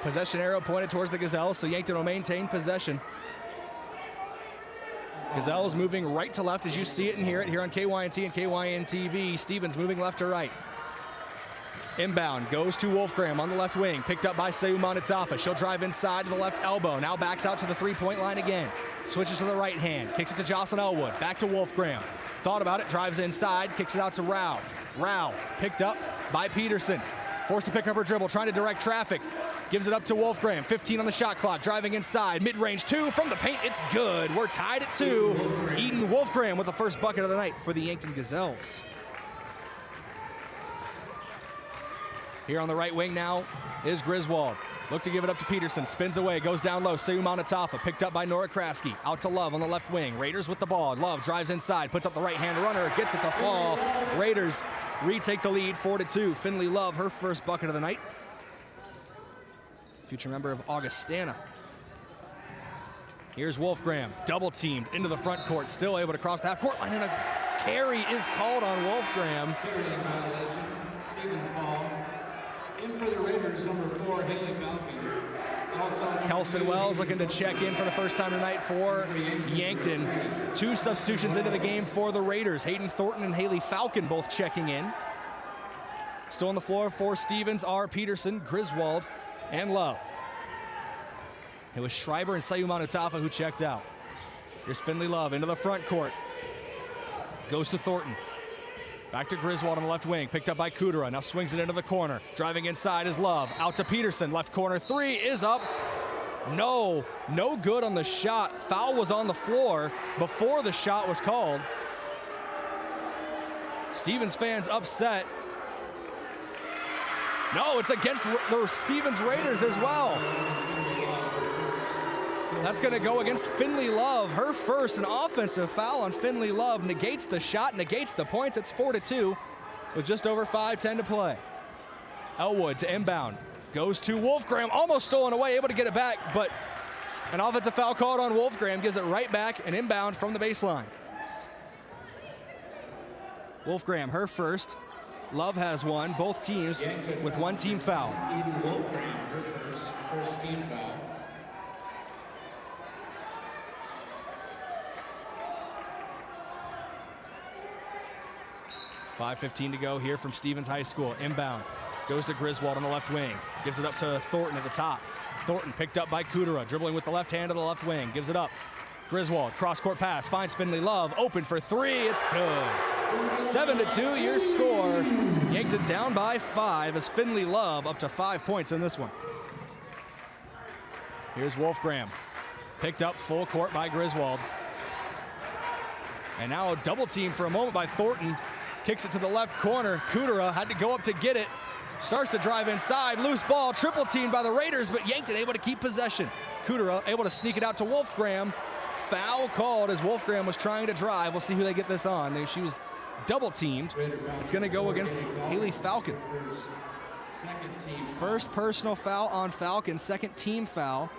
Possession arrow pointed towards the Gazelles, so Yankton will maintain possession Gazelles moving right to left as you see it and hear it here on KYNT and KYN-TV. Stevens moving left to right. Inbound goes to Wolfgram on the left wing, picked up by Seumana Manitafa. She'll drive inside to the left elbow, now backs out to the three-point line again. Switches to the right hand, kicks it to Jocelyn Elwood, back to Wolfgram. Thought about it, drives inside, kicks it out to Rao. Rao picked up by Peterson. Forced to pick up her dribble, trying to direct traffic. Gives it up to Wolfgram, 15 on the shot clock, driving inside, mid-range 2 from the paint, it's good. We're tied at 2. Eden Wolfgram with the first bucket of the night for the Yankton Gazelles. Here on the right wing now is Griswold. Look to give it up to Peterson, spins away, goes down low. Seumana Manitafa picked up by Nora Kraski. Out to Love on the left wing. Raiders with the ball. Love drives inside, puts up the right-hand runner, gets it to fall. Raiders retake the lead, 4-2. Finley Love, her first bucket of the night. Future member of Augustana. Here's Wolfgram, double teamed into the front court, still able to cross the half court line, and a carry is called on Wolfgram. Carrying violation, Stevens ball. In for the Raiders, number 4, Haley Falcon. Also, Kelson Wells looking to check in for the first time tonight for Yankton. 2 substitutions into the game for the Raiders. Hayden Thornton and Haley Falcon both checking in. Still on the floor for Stevens are Peterson, Griswold, and Love. It was Schreiber and Seumana Manitafa who checked out. Here's Finley Love into the front court. Goes to Thornton. Back to Griswold on the left wing, picked up by Kudera. Now swings it into the corner. Driving inside is Love. Out to Peterson, left corner 3 is up. No good on the shot. Foul was on the floor before the shot was called. Stevens fans upset. No, it's against the Stevens Raiders as well. That's going to go against Finley Love. Her first, an offensive foul on Finley Love. Negates the shot, negates the points. It's 4-2 with just over 5:10 to play. Elwood to inbound. Goes to Wolfgram, almost stolen away, able to get it back, but an offensive foul called on Wolfgram. Gives it right back and inbound from the baseline. Wolfgram, her first. Love has one. Both teams with one team foul. Eden Wolfgram, her first team foul. .5:15 to go here from Stevens High School. Inbound. Goes to Griswold on the left wing. Gives it up to Thornton at the top. Thornton picked up by Kudera. Dribbling with the left hand to the left wing. Gives it up. Griswold, cross-court pass. Finds Finley Love. Open for 3. It's good. 7-2 your score. Yankton down by 5 as Finley Love up to 5 points in this one. Here's Wolfgram. Picked up full court by Griswold. And now a double team for a moment by Thornton. Kicks it to the left corner. Kudera had to go up to get it. Starts to drive inside. Loose ball. Triple teamed by the Raiders, but Yankton able to keep possession. Kudera able to sneak it out to Wolfgram. Foul called as Wolfgram was trying to drive. We'll see who they get this on. She was double teamed. It's going to go against Haley Falcon. First personal foul on Falcon. Second team foul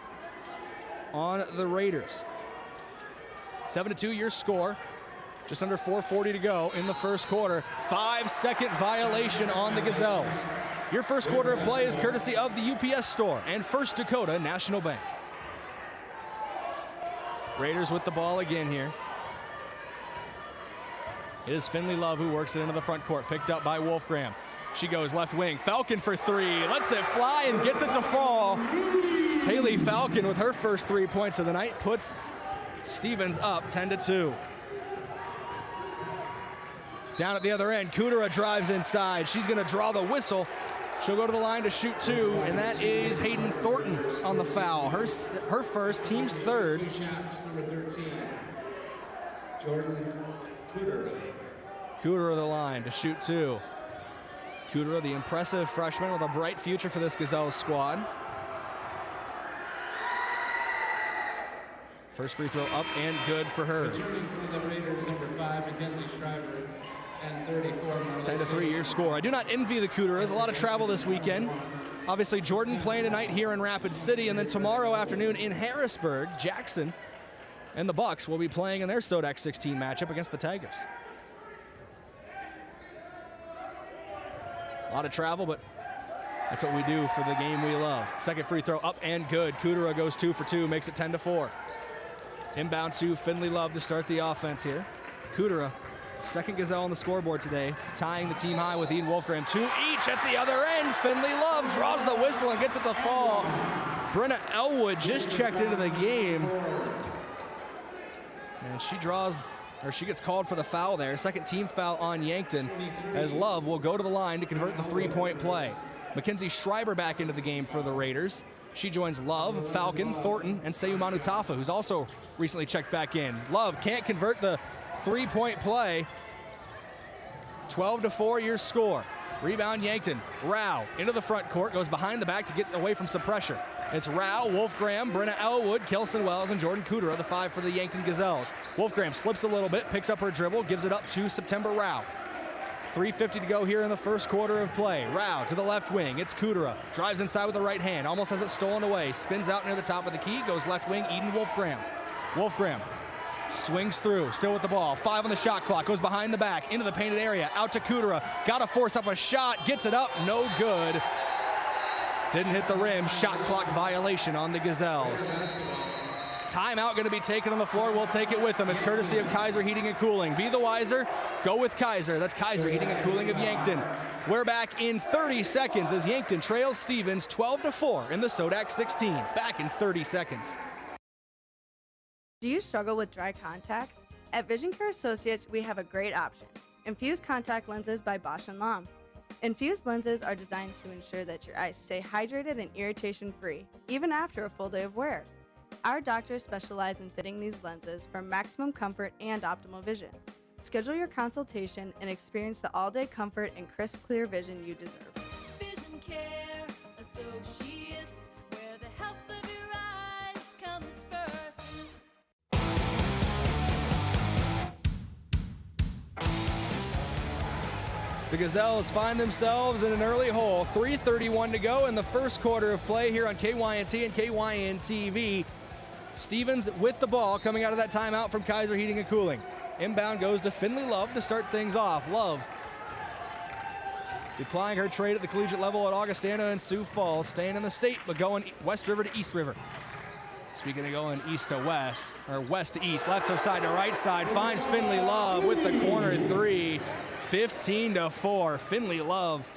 on the Raiders. 7-2 your score. Just under 4:40 to go in the first quarter. 5-second violation on the Gazelles. Your first quarter of play is courtesy of the UPS Store and First Dakota National Bank. Raiders with the ball again here. It is Finley Love who works it into the front court. Picked up by Wolfgram. She goes left wing. Falcon for 3. Lets it fly and gets it to fall. Haley Falcon with her first 3 points of the night puts Stevens up 10-2. Down at the other end, Kudera drives inside. She's going to draw the whistle. She'll go to the line to shoot 2, and that is Hayden Thornton on the foul. Her first, team's third. 2 shots, number 13. Jordan Kudera. Kudera the line to shoot 2. Kudera, the impressive freshman with a bright future for this Gazelles squad. First free throw up and good for her. Returning for the Raiders, number 5, Mackenzie Schreiber. And 34. 10-3 your score. I do not envy the Kuderas. A lot of travel this weekend. Obviously, Jordan playing tonight here in Rapid City, and then tomorrow afternoon in Harrisburg, Jackson and the Bucks will be playing in their SoDak 16 matchup against the Tigers. A lot of travel, but that's what we do for the game we love. Second free throw up and good. Kudera goes 2 for 2, makes it 10-4. Inbound to Finley Love to start the offense here. Kudera, second Gazelle on the scoreboard today, tying the team high with Eden Wolfgram. 2 each at the other end. Finley Love draws the whistle and gets it to fall. Brenna Elwood just checked into the game. And she gets called for the foul there. Second team foul on Yankton, as Love will go to the line to convert the three-point play. Mackenzie Schreiber back into the game for the Raiders. She joins Love, Falcon, Thornton, and Seumanu Tafa, who's also recently checked back in. Love can't convert the three-point play. 12-4 your score. Rebound Yankton. Rao into the front court, goes behind the back to get away from some pressure. It's Rao, Wolfgram, Brenna Elwood, Kelson Wells, and Jordan Kudera, the 5 for the Yankton Gazelles. Wolfgram slips a little bit, picks up her dribble, gives it up to September Rao. 3:50 to go here in the first quarter of play. Rao to the left wing. It's Kudera. Drives inside with the right hand. Almost has it stolen away. Spins out near the top of the key. Goes left wing. Eden Wolfgram. Wolfgram swings through. Still with the ball. 5 on the shot clock. Goes behind the back. Into the painted area. Out to Kudera. Got to force up a shot. Gets it up. No good. Didn't hit the rim. Shot clock violation on the Gazelles. Timeout going to be taken on the floor. We'll take it with them. It's courtesy of Kaiser Heating and Cooling. Be the wiser. Go with Kaiser. That's Kaiser Heating and Cooling of Yankton. We're back in 30 seconds as Yankton trails Stevens 12-4 in the SoDak 16. Back in 30 seconds. Do you struggle with dry contacts? At Vision Care Associates, we have a great option. Infused contact lenses by Bosch & Lomb. Infused lenses are designed to ensure that your eyes stay hydrated and irritation-free, even after a full day of wear. Our doctors specialize in fitting these lenses for maximum comfort and optimal vision. Schedule your consultation and experience the all-day comfort and crisp, clear vision you deserve. Vision Care Associates, where the health of your eyes comes first. The Gazelles find themselves in an early hole. 3:31 to go in the first quarter of play here on KYNT and KYN-TV. Stevens with the ball coming out of that timeout from Kaiser Heating and Cooling. Inbound goes to Finley Love to start things off. Love applying her trade at the collegiate level at Augustana and Sioux Falls, staying in the state but going West River to East River. Speaking of going east to west, or west to east, left side to right side, finds Finley Love with the corner three. 15-4. Finley Love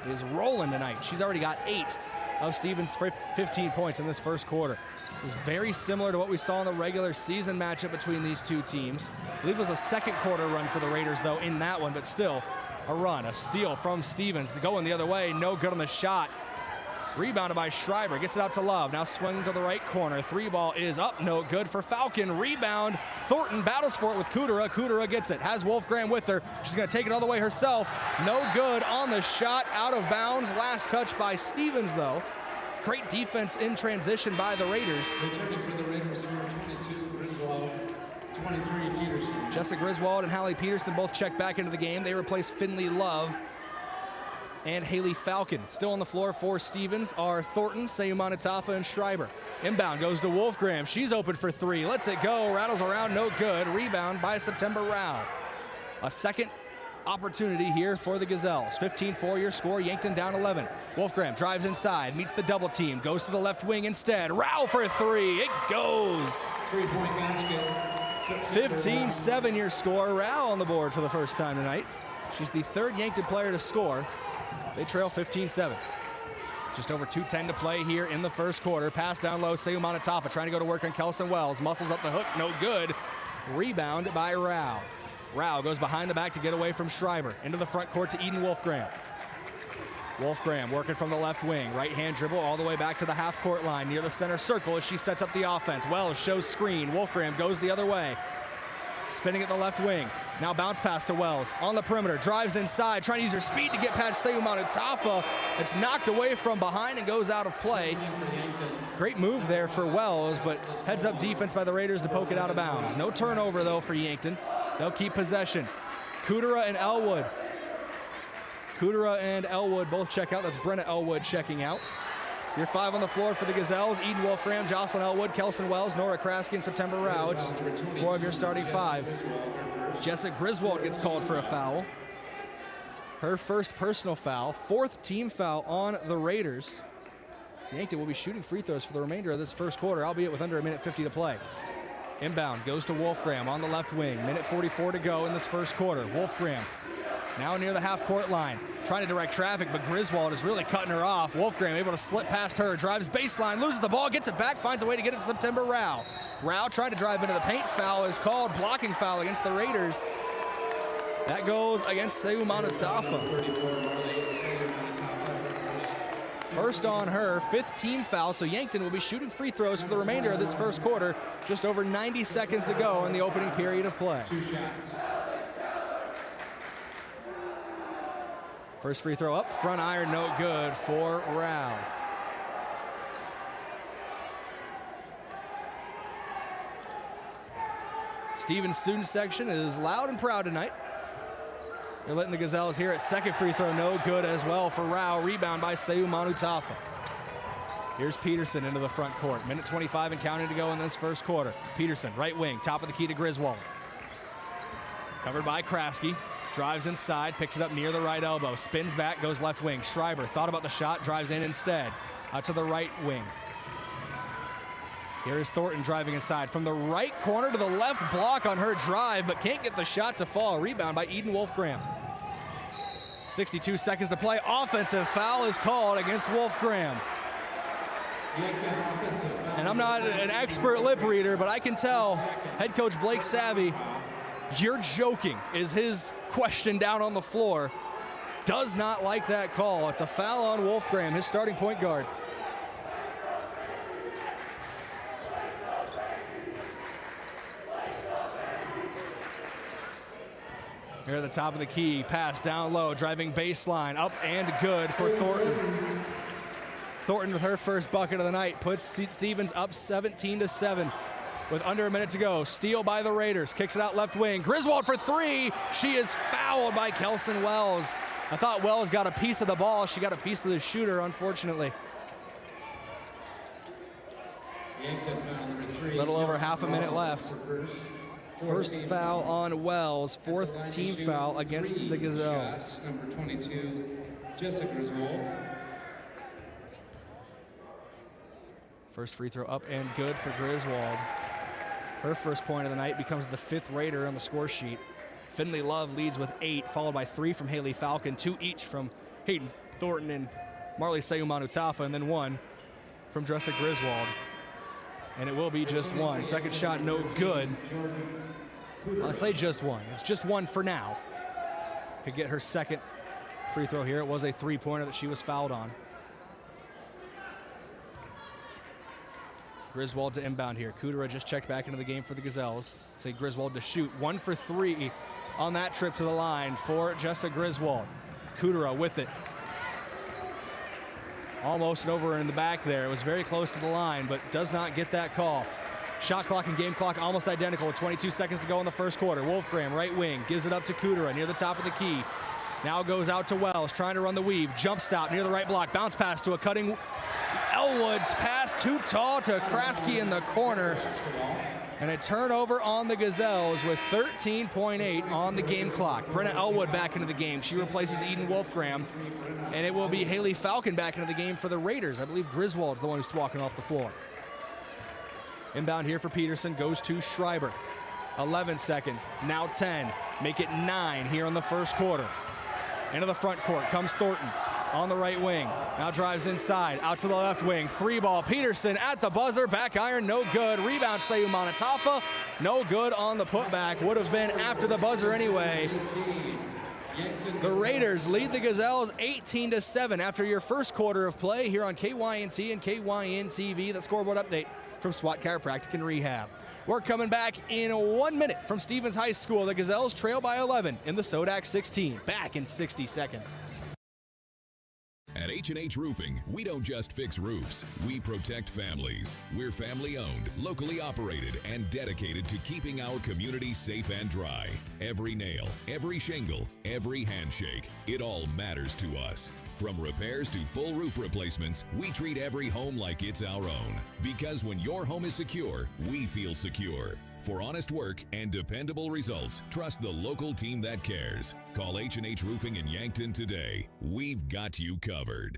is rolling tonight. She's already got 8 of Stevens' 15 points in this first quarter. This is very similar to what we saw in the regular season matchup between these two teams. I believe it was a second quarter run for the Raiders, though, in that one, but still a run. A steal from Stevens going the other way. No good on the shot. Rebounded by Schreiber. Gets it out to Love. Now swinging to the right corner. 3 ball is up. No good for Falcon. Rebound. Thornton battles for it with Kudera. Kudera gets it. Has Wolfgram with her. She's going to take it all the way herself. No good on the shot. Out of bounds. Last touch by Stevens, though. Great defense in transition by the Raiders. Returning for the Raiders, number 22, Griswold, 23, Peterson. Jessica Griswold and Hallie Peterson both check back into the game. They replace Finley Love and Haley Falcon. Still on the floor for Stevens are Thornton, Seumanu Tafa, and Schreiber. Inbound goes to Wolfgram. She's open for 3. Lets it go. Rattles around. No good. Rebound by September Rao. A second opportunity here for the Gazelles. 15-4 your score. Yankton down 11. Wolfgram drives inside. Meets the double team. Goes to the left wing instead. Rao for 3. It goes. 3-point basket. 15-7 your score. Rao on the board for the first time tonight. She's the 3rd Yankton player to score. They trail 15-7. Just over 2:10 to play here in the first quarter. Pass down low. Seumanu Tafa trying to go to work on Kelson Wells. Muscles up the hook. No good. Rebound by Rao. Rao goes behind the back to get away from Schreiber. Into the front court to Eden Wolfgram. Wolfgram working from the left wing. Right-hand dribble all the way back to the half-court line near the center circle as she sets up the offense. Wells shows screen. Wolfgram goes the other way. Spinning at the left wing. Now bounce pass to Wells. On the perimeter. Drives inside. Trying to use her speed to get past Seumanu Tafa. It's knocked away from behind and goes out of play. Great move there for Wells, but heads-up defense by the Raiders to poke it out of bounds. No turnover, though, for Yankton. They'll keep possession. Kudera and Elwood. Kudera and Elwood both check out. That's Brenna Elwood checking out. Your 5 on the floor for the Gazelles. Eden Wolfgram, Jocelyn Elwood, Kelson Wells, Nora Krasky, and September Rao. It's 4 of your starting 5. Jessica Griswold gets called for a foul. Her first personal foul. 4th team foul on the Raiders. So Yankton will be shooting free throws for the remainder of this first quarter, albeit with under 1:50 to play. Inbound goes to Wolfgram on the left wing. Minute 44 to go in this first quarter. Wolfgram now near the half-court line, trying to direct traffic, but Griswold is really cutting her off. Wolfgram able to slip past her, drives baseline, loses the ball, gets it back, finds a way to get it to September Rao. Rao trying to drive into the paint. Foul is called, blocking foul against the Raiders. That goes against Seumanu Tafa. First on her, 5th team foul, so Yankton will be shooting free throws for the remainder of this first quarter. Just over 90 seconds to go in the opening period of play. 2 shots. First free throw up, front iron, no good for Rao. Stevens' student section is loud and proud tonight. They're letting the Gazelles here at second free throw, no good as well for Rao. Rebound by Seumanu Tafa. Here's Peterson into the front court. Minute 25 and counting to go in this first quarter. Peterson, right wing, top of the key to Griswold. Covered by Kraske. Drives inside, picks it up near the right elbow. Spins back, goes left wing. Schreiber thought about the shot, drives in instead. Out to the right wing. Here is Thornton driving inside. From the right corner to the left block on her drive, but can't get the shot to fall. Rebound by Eden Wolfgram. 62 seconds to play. Offensive foul is called against Wolfgram. And I'm not an expert lip reader, but I can tell head coach Blake Savvy, you're joking, is his question down on the floor. Does not like that call. It's a foul on Wolfgram, his starting point guard. Here at the top of the key, pass down low, driving baseline, up and good for Thornton. Thornton with her first bucket of the night puts Stevens up 17-7 with under a minute to go. Steal by the Raiders, kicks it out left wing. Griswold for 3. She is fouled by Kelson Wells. I thought Wells got a piece of the ball. She got a piece of the shooter, unfortunately. A little over half a minute left. First foul on Wells, 4th team foul against the Gazelles. Number 22, Jessica Griswold. First free throw up and good for Griswold. Her first point of the night becomes the 5th Raider on the score sheet. Finley Love leads with 8, followed by 3 from Haley Falcon, 2 each from Hayden Thornton and Marley Seumanu Tafa, and then 1 from Jessica Griswold. And it will be just 1. Second shot, no good. I say just 1. It's just 1 for now. Could get her second free throw here. It was a 3-pointer that she was fouled on. Griswold to inbound here. Kudera just checked back into the game for the Gazelles. Say Griswold to shoot. 1 for 3 on that trip to the line for Jessica Griswold. Kudera with it. Almost over in the back there. It was very close to the line, but does not get that call. Shot clock and game clock almost identical with 22 seconds to go in the first quarter. Wolfgram, right wing, gives it up to Kudera near the top of the key. Now goes out to Wells, trying to run the weave. Jump stop near the right block. Bounce pass to a cutting Elwood. Pass too tall to Kraske in the corner. And a turnover on the Gazelles with 13.8 on the game clock. Brenna Elwood back into the game. She replaces Eden Wolfgram. And it will be Haley Falcon back into the game for the Raiders. I believe Griswold's the one who's walking off the floor. Inbound here for Peterson goes to Schreiber. 11 seconds, now 10. Make it 9 here in the first quarter. Into the front court comes Thornton on the right wing. Now drives inside, out to the left wing. 3-ball, Peterson at the buzzer. Back iron, no good. Rebound, Seumanu Tafa. No good on the putback. Would have been after the buzzer anyway. The Raiders lead the Gazelles 18-7 after your first quarter of play here on KYNT and KYN-TV. The scoreboard update from SWAT Chiropractic and Rehab. We're coming back in 1 minute from Stevens High School. The Gazelles trail by 11 in the SoDak 16. Back in 60 seconds. At H&H Roofing, we don't just fix roofs, we protect families. We're family-owned, locally operated, and dedicated to keeping our community safe and dry. Every nail, every shingle, every handshake, it all matters to us. From repairs to full roof replacements, we treat every home like it's our own. Because when your home is secure, we feel secure. For honest work and dependable results, trust the local team that cares. Call H&H Roofing in Yankton today. We've got you covered.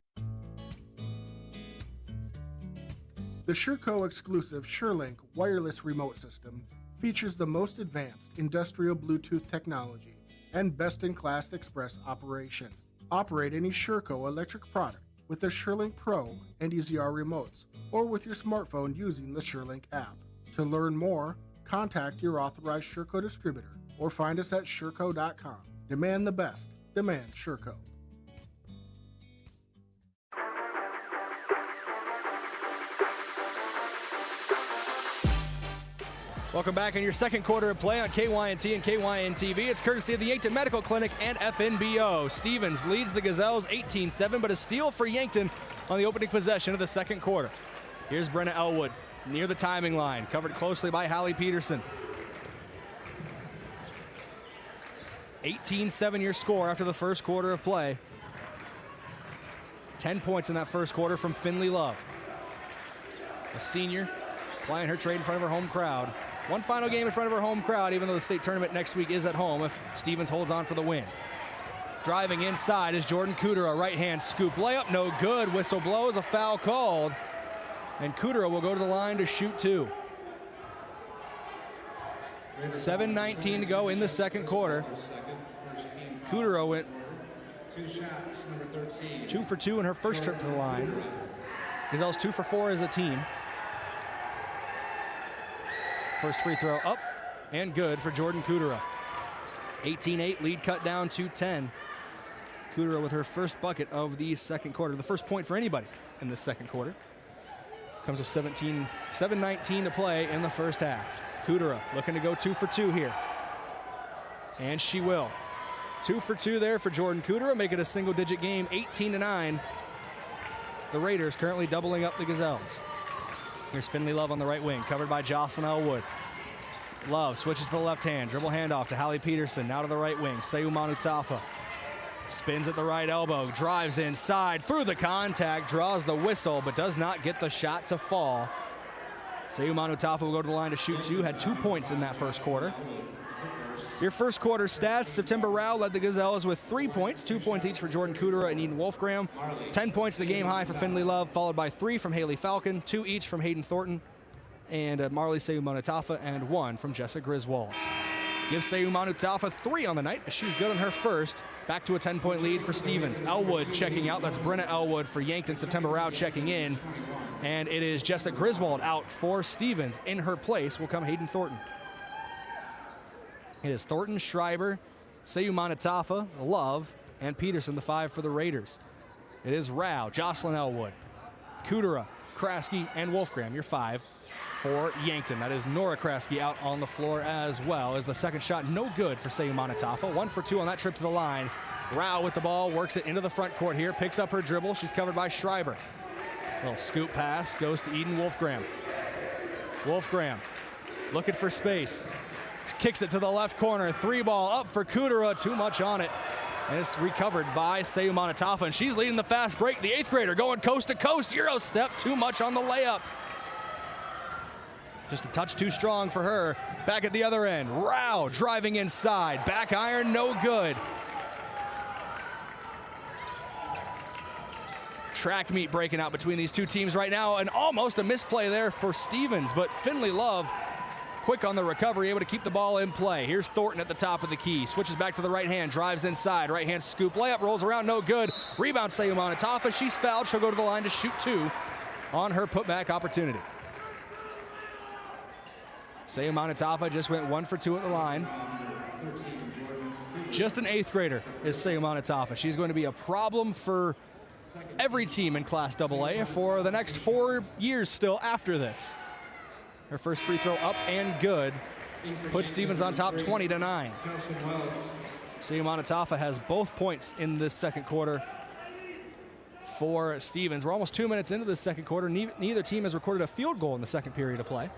The SureCo exclusive SureLink wireless remote system features the most advanced industrial Bluetooth technology and best-in-class express operation. Operate any SureCo electric product with the SureLink Pro and EZR remotes, or with your smartphone using the SureLink app. To learn more, contact your authorized SureCo distributor or find us at sureco.com. Demand the best. Demand SureCo. Welcome back in your second quarter of play on KYNT and KYN-TV. It's courtesy of the Yankton Medical Clinic and FNBO. Stevens leads the Gazelles 18-7, but a steal for Yankton on the opening possession of the second quarter. Here's Brenna Elwood near the timing line, covered closely by Hallie Peterson. 18-7 your score after the first quarter of play. 10 points in that first quarter from Finley Love. A senior playing her trade in front of her home crowd. One final game in front of her home crowd, even though the state tournament next week is at home if Stevens holds on for the win. Driving inside is Jordan Cooter, a right-hand scoop layup, no good. Whistle blows, a foul called. And Cooter will go to the line to shoot two. 7:19 to go in the second quarter. Cooter went 2 for 2 in her first trip to the line. Gazelles 2 for 4 as a team. First free throw up and good for Jordan Cooter. 18-8, lead cut down to 10. Cooter with her first bucket of the second quarter. The first point for anybody in the second quarter. Comes with 7:19 to play in the first half. Cooter looking to go 2 for 2 here. And she will. 2 for 2 there for Jordan Cooter, make it a single-digit game, 18-9. The Raiders currently doubling up the Gazelles. Here's Finley Love on the right wing, covered by Jocelyn Elwood. Love switches to the left hand, dribble handoff to Hallie Peterson, now to the right wing, Seyu Manutafa. Spins at the right elbow, drives inside, through the contact, draws the whistle, but does not get the shot to fall. Seyu Manutafa will go to the line to shoot two, had 2 points in that first quarter. Your first quarter stats, September Rao led the Gazelles with 3 points, 2 points each for Jordan Cooter and Eden Wolfgram. 10 points the game high for Finley Love, followed by 3 from Haley Falcon, 2 each from Hayden Thornton and Marley Seyu Manutafa, and 1 from Jessa Griswold. Gives Seyu Manutafa 3 on the night as she's good on her first. Back to a 10-point lead for Stevens. Elwood checking out, that's Brenna Elwood for Yankton. September Rao checking in. And it is Jessa Griswold out for Stevens. In her place will come Hayden Thornton. It is Thornton, Schreiber, Seyu Manutafa, Love, and Peterson, the 5 for the Raiders. It is Rao, Jocelyn Elwood, Cooter, Kraske, and Wolfgram, your 5 for Yankton. That is Nora Kraske out on the floor as well, as the second shot no good for Seyu Manutafa. 1 for 2 on that trip to the line. Rao with the ball, works it into the front court here, picks up her dribble. She's covered by Schreiber. Little scoop pass goes to Eden Wolfgram. Wolfgram looking for space. Kicks it to the left corner. 3 ball up for Cooter. Too much on it. And it's recovered by Seyu Manutafa. And she's leading the fast break. The 8th grader going coast to coast. Euro step. Too much on the layup. Just a touch too strong for her. Back at the other end. Rao driving inside. Back iron, no good. Track meet breaking out between these two teams right now. And almost a misplay there for Stevens. But Finley Love quick on the recovery, able to keep the ball in play. Here's Thornton at the top of the key. Switches back to the right hand, drives inside. Right hand scoop, layup, rolls around, no good. Rebound, Seyu Manutafa. She's fouled. She'll go to the line to shoot 2 on her putback opportunity. Seyu Manutafa just went 1 for 2 at the line. Just an 8th grader is Seyu Manutafa. She's going to be a problem for every team in Class AA for the next 4 years still after this. Her first free throw up and good. Puts Stevens on top 20-9. Seyu Manutafa has both points in this second quarter for Stevens. We're almost 2 minutes into this second quarter. Neither team has recorded a field goal in the second period of play.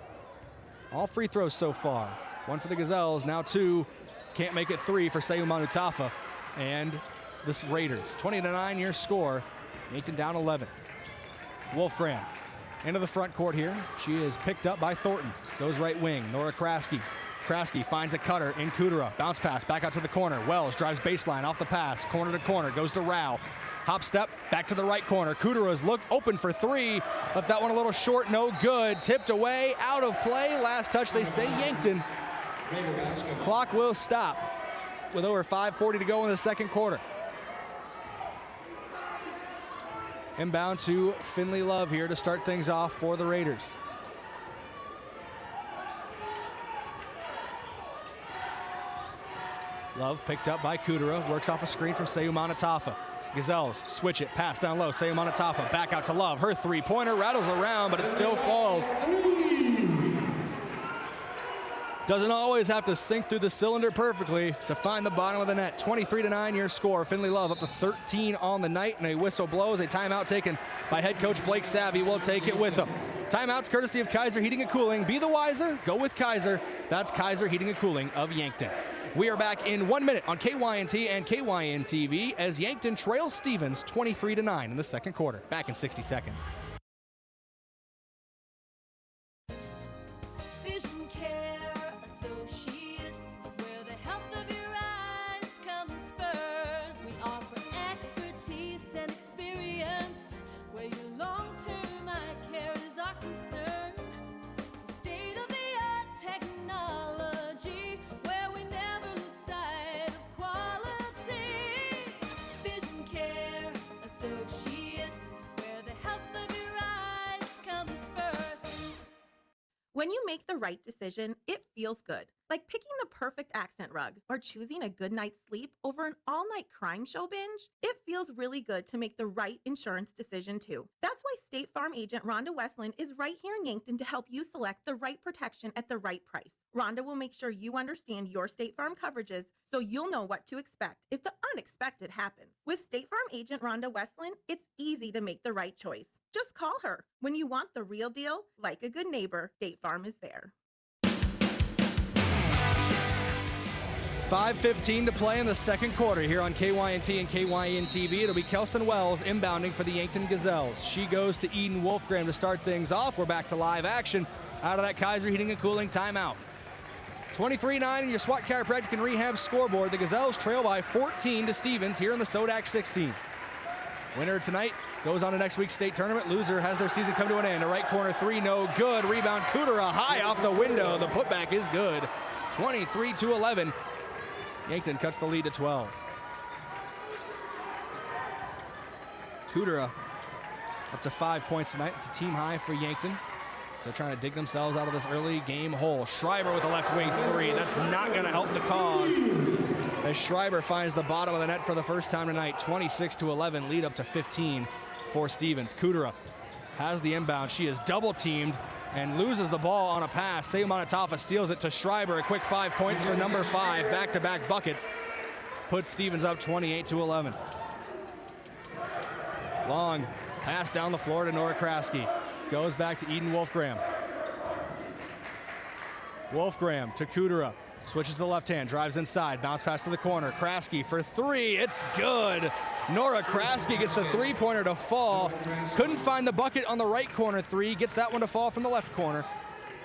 All free throws so far. 1 for the Gazelles, now 2. Can't make it 3 for Seyu Manutafa and the Raiders. 20-9 your score. Yankton down 11. Wolfgram into the front court here. She is picked up by Thornton. Goes right wing. Nora Kraske Kraske finds a cutter in Kudera. Bounce pass back out to the corner. Wells drives baseline off the pass. Corner to corner. Goes to Rao. Hop step back to the right corner. Kudera's look open for three. Left that one a little short. No good. Tipped away. Out of play. Last touch. They say Yankton. Clock will stop with over 5:40 to go in the second quarter. Inbound to Finley Love here to start things off for the Raiders. Love picked up by Kudera, works off a screen from Seumanatafa. Gazelles switch it, pass down low. Seumanatafa back out to Love. Her three-pointer rattles around, but it still falls. Doesn't always have to sink through the cylinder perfectly to find the bottom of the net. 23-9 your score. Finley Love up to 13 on the night, and a whistle blows. A timeout taken by head coach Blake Savvy. Will take it with him. Timeouts courtesy of Kaiser Heating and Cooling. Be the wiser. Go with Kaiser. That's Kaiser Heating and Cooling of Yankton. We are back in 1 minute on KYNT and KYN TV as Yankton trails Stevens 23-9 in the second quarter. Back in 60 seconds. Vision Care Associates, where the health of your eyes comes first. We offer expertise and experience, where your long-term eye care is our concern. State-of-the-art technology, where we never lose sight of quality. Vision Care Associates, where the health of your eyes comes first. When you make the right decision, it feels good. Like picking the perfect accent rug or choosing a good night's sleep over an all-night crime show binge. It feels really good to make the right insurance decision too. That's why State Farm agent Rhonda Westland is right here in Yankton to help you select the right protection at the right price. Rhonda will make sure you understand your State Farm coverages so you'll know what to expect if the unexpected happens. With State Farm agent Rhonda Westland, it's easy to make the right choice. Just call her. When you want the real deal, like a good neighbor, State Farm is there. 5:15 to play in the second quarter here on KYNT and KYN TV. It'll be Kelson Wells inbounding for the Yankton Gazelles. She goes to Eden Wolfgram to start things off. We're back to live action out of that Kaiser Heating and Cooling timeout. 23-9 in your SWAT Chiropractic and Rehab scoreboard. The Gazelles trail by 14 to Stevens here in the SoDak 16. Winner tonight goes on to next week's state tournament. Loser has their season come to an end. A right corner three, no good. Rebound Kudera high off the window. The putback is good. 23-11. Yankton cuts the lead to 12. Kudera up to 5 points tonight. It's a team high for Yankton. So trying to dig themselves out of this early game hole. Schreiber with a left wing three. That's not going to help the cause. As Schreiber finds the bottom of the net for the first time tonight. 26-11, lead up to 15 for Stevens. Kudera has the inbound. She is double teamed and loses the ball on a pass. Seumanatafa steals it to Schreiber. A quick 5 points for number 5. Back-to-back buckets. Puts Stevens up 28-11. Long pass down the floor to Nora Kraske. Goes back to Eden Wolfgram. Wolfgram to Kudera. Switches to the left hand, drives inside, bounce pass to the corner. Kraske for three, it's good. Nora Kraske gets the three-pointer to fall. Couldn't find the bucket on the right corner three, gets that one to fall from the left corner.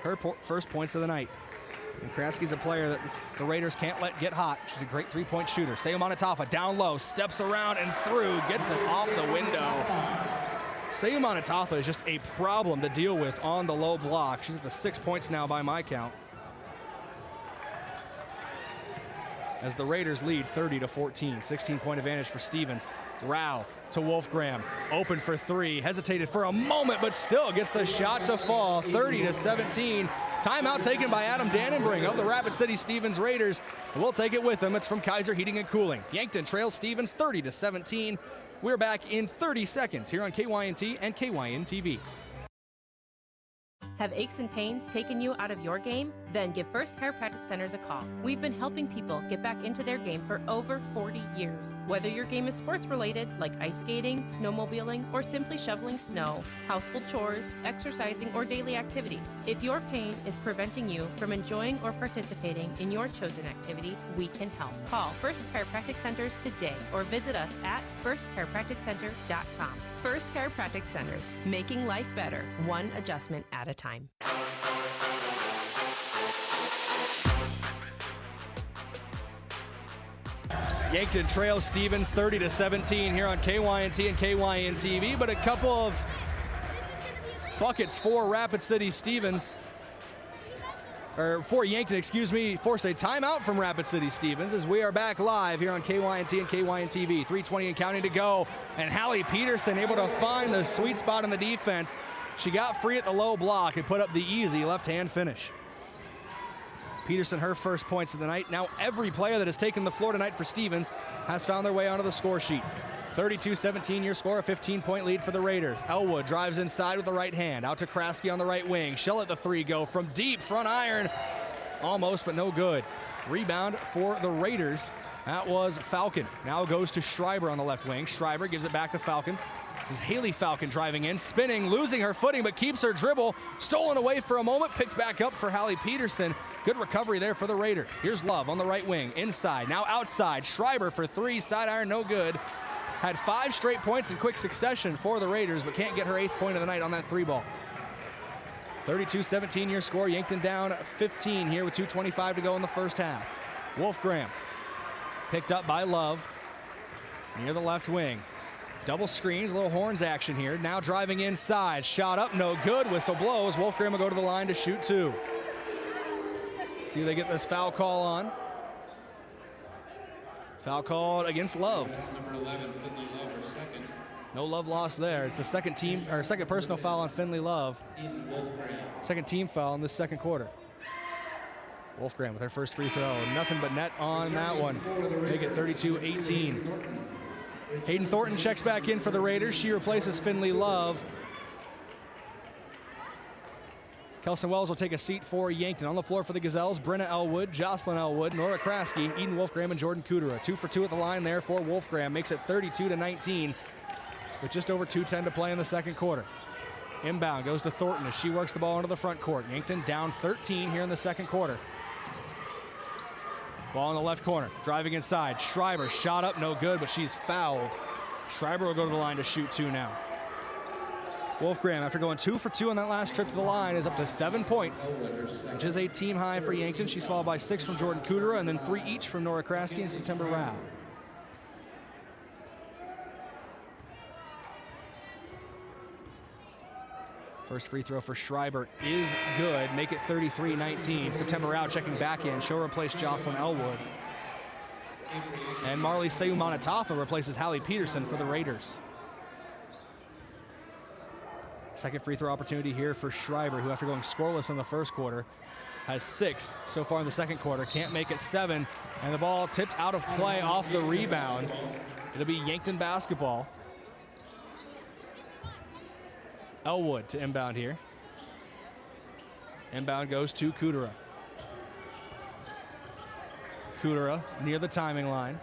Her first points of the night. And Kraske's a player that the Raiders can't let get hot. She's a great three-point shooter. Seumanatafa down low, steps around and through, gets it off the window. Seumanatafa is just a problem to deal with on the low block. She's at the 6 points now by my count. As the Raiders lead 30-14, 16-point advantage for Stevens. Rao to Wolfgram, open for three, hesitated for a moment, but still gets the shot to fall, 30-17. Timeout taken by Adam Dannenbring of the Rapid City Stevens Raiders. We'll take it with him. It's from Kaiser Heating and Cooling. Yankton trails Stevens 30-17. We're back in 30 seconds here on KYNT and KYN TV. Have aches and pains taken you out of your game? Then give First Chiropractic Centers a call. We've been helping people get back into their game for over 40 years. Whether your game is sports related, like ice skating, snowmobiling, or simply shoveling snow, household chores, exercising, or daily activities, if your pain is preventing you from enjoying or participating in your chosen activity, we can help. Call First Chiropractic Centers today or visit us at firstchiropracticcenter.com. First Chiropractic Centers, making life better, one adjustment at a time. Yankton trails Stevens 30-17 here on KYNT and KYN TV, but a couple of buckets for Rapid City Stevens, or for Yankton, excuse me, forced a timeout from Rapid City Stevens as we are back live here on KYNT and KYN TV. 3:20 and counting to go, and Hallie Peterson able to find the sweet spot in the defense. She got free at the low block and put up the easy left-hand finish. Peterson, her first points of the night. Now every player that has taken the floor tonight for Stevens has found their way onto the score sheet. 32-17 your score, a 15-point lead for the Raiders. Elwood drives inside with the right hand, out to Kraske on the right wing. She'll let the three go from deep, front iron. Almost, but no good. Rebound for the Raiders. That was Falcon. Now goes to Schreiber on the left wing. Schreiber gives it back to Falcon. This is Haley Falcon driving in, spinning, losing her footing, but keeps her dribble. Stolen away for a moment, picked back up for Hallie Peterson. Good recovery there for the Raiders. Here's Love on the right wing, inside, now outside. Schreiber for three, side iron, no good. Had 5 straight points in quick succession for the Raiders, but can't get her 8th point of the night on that 3-ball. 32-17 your score. Yankton down 15 here with 2:25 to go in the first half. Wolfgram picked up by Love near the left wing. Double screens, a little horns action here. Now driving inside, shot up, no good. Whistle blows. Wolfgram will go to the line to shoot 2. See if they get this foul call on. Foul called against Love. Number 11, Finley Love, her second. No Love lost there. It's the second personal foul on Finley Love. Second team foul in this second quarter. Wolfgram with her first free throw. Nothing but net on that one. Make it 32-18. Hayden Thornton checks back in for the Raiders. She replaces Finley Love. Kelson Wells will take a seat for Yankton. On the floor for the Gazelles, Brenna Elwood, Jocelyn Elwood, Nora Kraske, Eden Wolfgram, and Jordan Kudera. 2 for 2 at the line there for Wolfgram. Makes it 32-19 with just over 2:10 to play in the second quarter. Inbound goes to Thornton as she works the ball into the front court. Yankton down 13 here in the second quarter. Ball in the left corner, driving inside. Schreiber shot up, no good, but she's fouled. Schreiber will go to the line to shoot 2 now. Wolfgram, after going 2 for 2 on that last trip to the line, is up to 7 points, which is a team high for Yankton. She's followed by 6 from Jordan Kudera and then 3 each from Nora Kraske and September Rao. First free throw for Schreiber is good. Make it 33-19. September Rao checking back in. She'll replace Jocelyn Elwood. And Marley Seumanatafa replaces Hallie Peterson for the Raiders. Second free throw opportunity here for Schreiber, who after going scoreless in the first quarter, has 6 so far in the second quarter. Can't make it 7, and the ball tipped out of play off the rebound. It'll be Yankton basketball. Elwood to inbound here. Inbound goes to Kudera. Kudera near the timing line.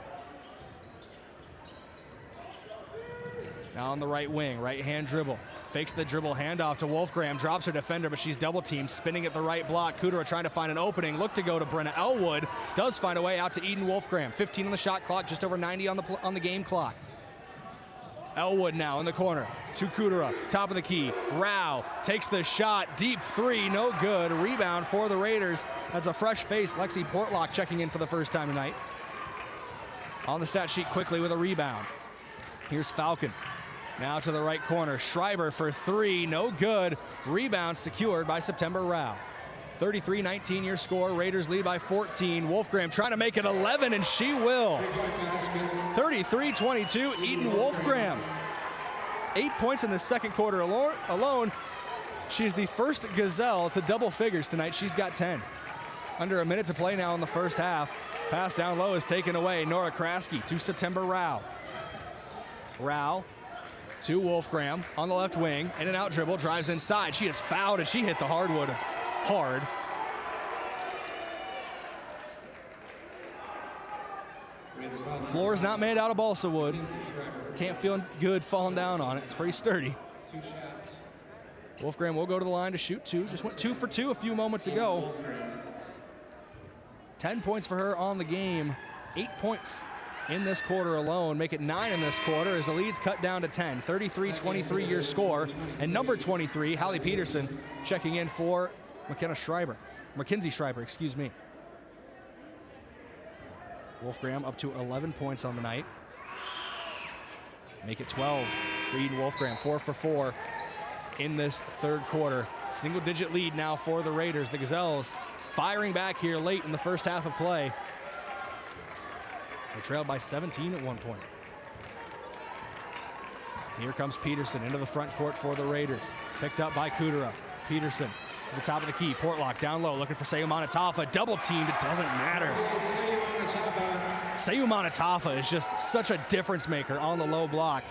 Now on the right wing, right hand dribble. Fakes the dribble, handoff to Wolfgram, drops her defender, but she's double teamed, spinning at the right block. Kudera trying to find an opening, look to go to Brenna Elwood, does find a way out to Eden Wolfgram. 15 on the shot clock, just over 90 on the game clock. Elwood now in the corner to Kudera, top of the key. Rao takes the shot, deep 3, no good. Rebound for the Raiders. That's a fresh face. Lexi Portlock checking in for the first time tonight. On the stat sheet quickly with a rebound. Here's Falcon. Now to the right corner. Schreiber for 3, no good. Rebound secured by September Rao. 33-19 your score. Raiders lead by 14. Wolfgram trying to make it 11, and she will. 33-22, Eden Wolfgram. 8 points in the second quarter alone. She's the first Gazelle to double figures tonight. She's got 10. Under a minute to play now in the first half. Pass down low is taken away. Nora Kraske to September Rao. Rao to Wolfgram on the left wing. In and out dribble, drives inside. She is fouled, and she hit the hardwood hard. Floor is not made out of balsa wood. Can't feel good falling down on it. It's pretty sturdy. Wolfgram will go to the line to shoot 2. Just went 2 for 2 a few moments ago. 10 points for her on the game. 8 points in this quarter alone. Make it 9 in this quarter as the lead's cut down to 10. 33-23 your score. And number 23, Hallie Peterson, checking in for Mackenzie Schreiber, excuse me. Wolfgram up to 11 points on the night. Make it 12 for Eden Wolfgram, 4 for 4 in this third quarter. Single-digit lead now for the Raiders. The Gazelles firing back here late in the first half of play. They trailed by 17 at one point. Here comes Peterson into the front court for the Raiders. Picked up by Kudera. Peterson to the top of the key. Portlock down low, looking for Sayumanatafa. Double teamed, it doesn't matter. Sayumanatafa is just such a difference maker on the low block.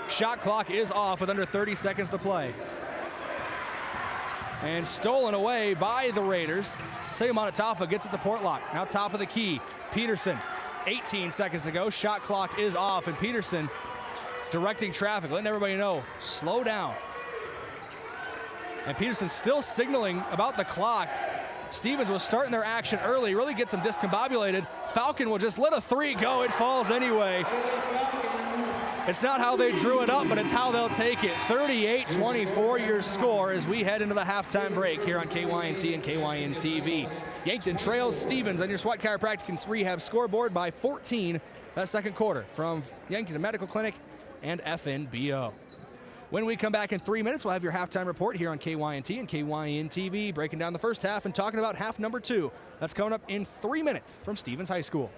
Shot clock is off with under 30 seconds to play. And stolen away by the Raiders. Sayumanatafa gets it to Portlock. Now top of the key. Peterson, 18 seconds to go. Shot clock is off, and Peterson directing traffic, letting everybody know, slow down. And Peterson still signaling about the clock. Stevens was starting their action early, really gets them discombobulated. Falcon will just let a three go. It falls anyway. It's not how they drew it up, but it's how they'll take it. 38-24 your score as we head into the halftime break here on KYNT and KYN-TV. Yankton trails Stevens on your SWAT Chiropractic and Rehab scoreboard by 14 that second quarter from Yankton Medical Clinic and FNBO. When we come back in 3 minutes, we'll have your halftime report here on KYNT and KYN-TV, breaking down the first half and talking about half number 2. That's coming up in 3 minutes from Stevens High School.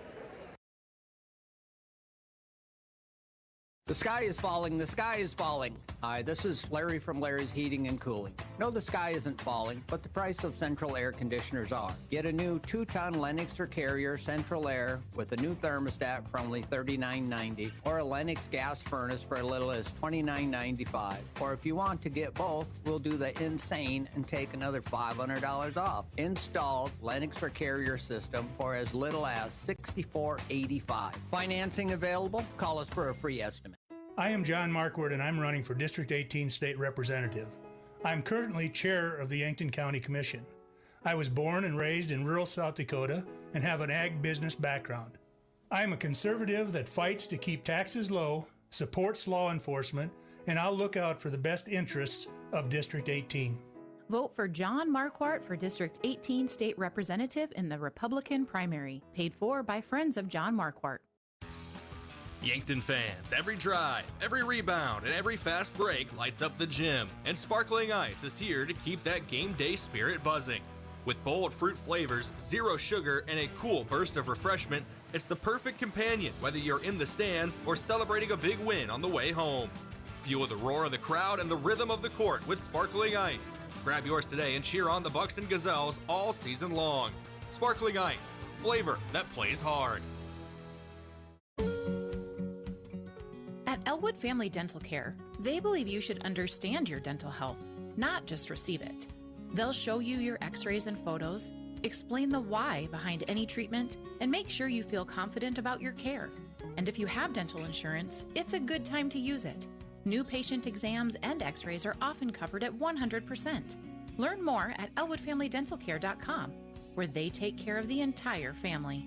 The sky is falling, the sky is falling. Hi, this is Larry from Larry's Heating and Cooling. No, the sky isn't falling, but the price of central air conditioners are. Get a new 2-ton Lennox or Carrier Central Air with a new thermostat for only $39.90, or a Lennox gas furnace for as little as $29.95. Or if you want to get both, we'll do the insane and take another $500 off. Installed Lennox or Carrier system for as little as $64.85. Financing available? Call us for a free estimate. I am John Marquardt, and I'm running for District 18 State Representative. I'm currently chair of the Yankton County Commission. I was born and raised in rural South Dakota and have an ag business background. I am a conservative that fights to keep taxes low, supports law enforcement, and I'll look out for the best interests of District 18. Vote for John Marquardt for District 18 State Representative in the Republican primary, paid for by friends of John Marquardt. Yankton fans, every drive, every rebound, and every fast break lights up the gym, and Sparkling Ice is here to keep that game day spirit buzzing. With bold fruit flavors, zero sugar, and a cool burst of refreshment, it's the perfect companion whether you're in the stands or celebrating a big win on the way home. Fuel the roar of the crowd and the rhythm of the court with Sparkling Ice. Grab yours today and cheer on the Bucks and Gazelles all season long. Sparkling Ice, flavor that plays hard. At Elwood Family Dental Care, they believe you should understand your dental health, not just receive it. They'll show you your x-rays and photos, explain the why behind any treatment, and make sure you feel confident about your care. And if you have dental insurance, it's a good time to use it. New patient exams and x-rays are often covered at 100%. Learn more at elwoodfamilydentalcare.com, where they take care of the entire family.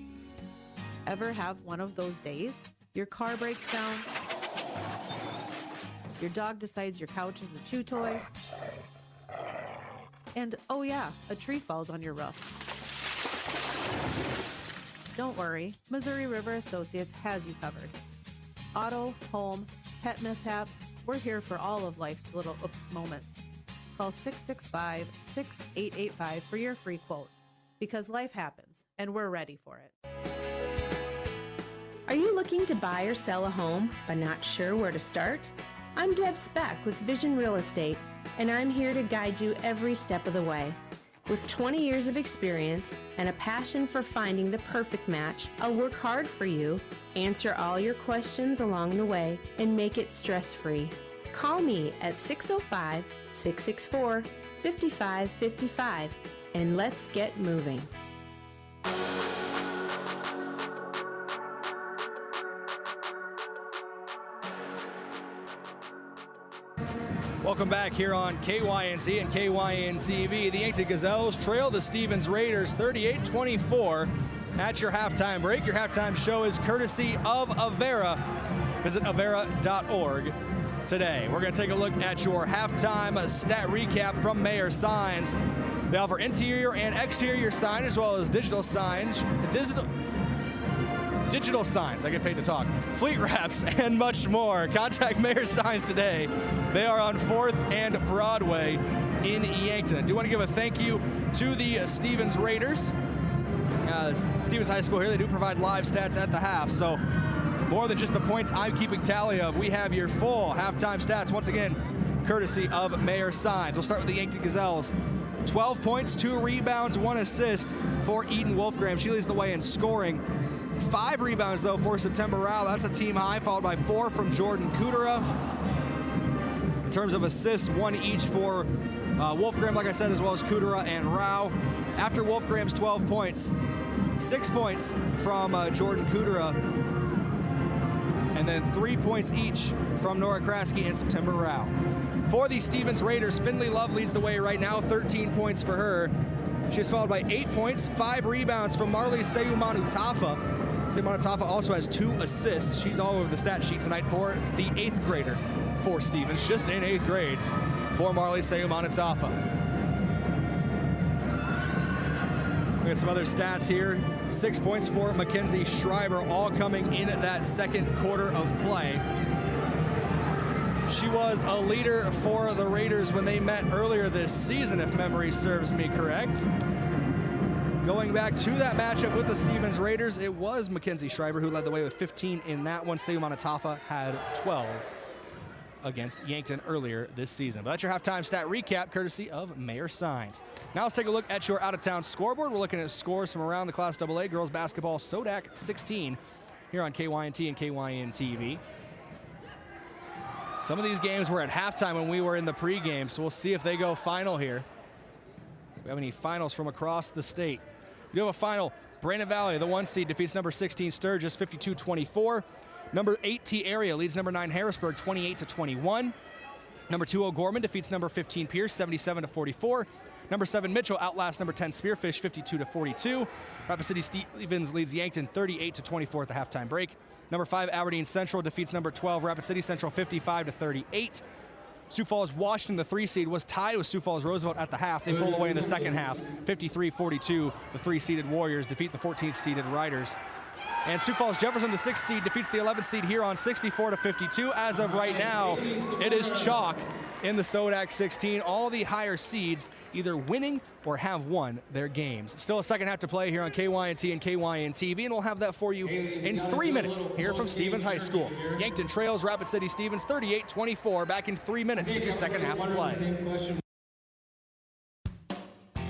Ever have one of those days? Your car breaks down, your dog decides your couch is a chew toy, and oh yeah, a tree falls on your roof. Don't worry, Missouri River Associates has you covered. Auto, home, pet mishaps, we're here for all of life's little oops moments. Call 665-6885 for your free quote, because life happens, and we're ready for it. Are you looking to buy or sell a home, but not sure where to start? I'm Deb Speck with Vision Real Estate, and I'm here to guide you every step of the way. With 20 years of experience and a passion for finding the perfect match, I'll work hard for you, answer all your questions along the way, and make it stress-free. Call me at 605-664-5555, and let's get moving. Welcome back here on KYNC and KYN-TV. The Yankton Gazelles trail the Stevens Raiders 38-24 at your halftime break. Your halftime show is courtesy of Avera. Visit Avera.org today. We're going to take a look at your halftime stat recap from Mayor Signs. They offer interior and exterior sign as well as digital signs. digital signs, I get paid to talk, fleet wraps, and much more. Contact Mayor Signs today. They are on 4th and Broadway in Yankton. I do want to give a thank you to the Stevens Raiders. Stevens High School here, they do provide live stats at the half, so more than just the points I'm keeping tally of, we have your full halftime stats, once again, courtesy of Mayor Signs. We'll start with the Yankton Gazelles. 12 points, 2 rebounds, 1 assist for Eden Wolfgram. She leads the way in scoring. 5 rebounds, though, for September Rao. That's a team high, followed by 4 from Jordan Kudera. In terms of assists, 1 each for Wolfgram, like I said, as well as Kudera and Rao. After Wolfgram's 12 points, 6 points from Jordan Kudera, and then 3 points each from Nora Kraske and September Rao. For the Stevens Raiders, Finley Love leads the way right now, 13 points for her. She's followed by 8 points, 5 rebounds from Marley Seumanu-Tafa. Seumanu-Tafa also has 2 assists. She's all over the stat sheet tonight for the 8th grader for Stevens, just in 8th grade for Marley Seumanu-Tafa. We got some other stats here. 6 points for Mackenzie Schreiber, all coming in at that second quarter of play. She was a leader for the Raiders when they met earlier this season, if memory serves me correct. Going back to that matchup with the Stevens Raiders, it was Mackenzie Schreiber who led the way with 15 in that one. Seumanu-Tafa had 12 against Yankton earlier this season. But that's your halftime stat recap, courtesy of Mayor Signs. Now let's take a look at your out-of-town scoreboard. We're looking at scores from around the Class AA girls basketball SoDak 16 here on KYNT and KYN-TV. Some of these games were at halftime when we were in the pregame, so we'll see if they go final here. We have any finals from across the state. We do have a final. Brandon Valley, the 1 seed, defeats number 16 Sturgis 52-24. Number 8 T Area leads number 9 Harrisburg 28-21. Number 2 O'Gorman defeats number 15 Pierce 77-44. Number 7 Mitchell outlasts number 10 Spearfish 52-42. Rapid City Stevens leads Yankton 38-24 at the halftime break. Number 5 Aberdeen Central defeats number 12 Rapid City Central 55-38. Sioux Falls Washington, the 3 seed, was tied with Sioux Falls Roosevelt at the half. They pulled away in the second half, 53-42. The 3-seeded Warriors defeat the 14th seeded Riders. And Sioux Falls Jefferson, the 6th seed, defeats the 11th seed here on 64-52. As of right now, it is chalk in the SoDak 16. All the higher seeds either winning or have won their games. Still a second half to play here on KYNT and KYN-TV, and we'll have that for you in 3 minutes here from Stevens High School. Yankton trails Rapid City Stevens 38-24. Back in 3 minutes with your second half of play.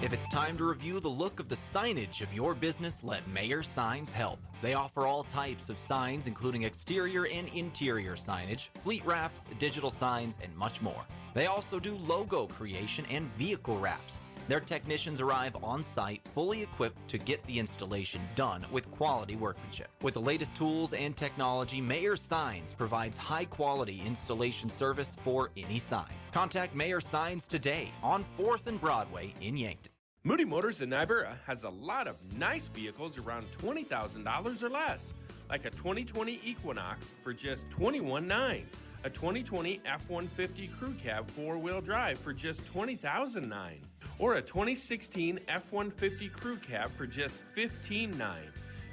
If it's time to review the look of the signage of your business, let Mayor Signs help. They offer all types of signs, including exterior and interior signage, fleet wraps, digital signs, and much more. They also do logo creation and vehicle wraps. Their technicians arrive on site, fully equipped to get the installation done with quality workmanship. With the latest tools and technology, Mayor Signs provides high-quality installation service for any sign. Contact Mayor Signs today on 4th and Broadway in Yankton. Moody Motors in Niobrara has a lot of nice vehicles around $20,000 or less, like a 2020 Equinox for just $21,900, a 2020 F-150 Crew Cab 4-wheel drive for just $20,009, or a 2016 F-150 Crew Cab for just $15,900.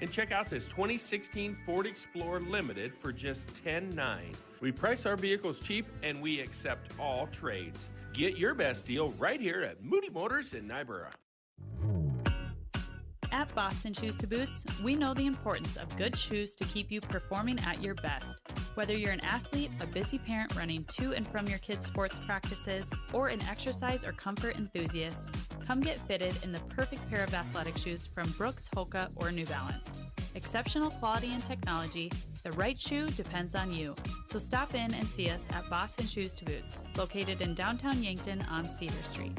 And check out this 2016 Ford Explorer Limited for just $10,900. We price our vehicles cheap and we accept all trades. Get your best deal right here at Moody Motors in Niobrara. At Boston Shoes to Boots, we know the importance of good shoes to keep you performing at your best. Whether you're an athlete, a busy parent running to and from your kids' sports practices, or an exercise or comfort enthusiast, come get fitted in the perfect pair of athletic shoes from Brooks, Hoka, or New Balance. Exceptional quality and technology, the right shoe depends on you. So stop in and see us at Boston Shoes to Boots, located in downtown Yankton on Cedar Street.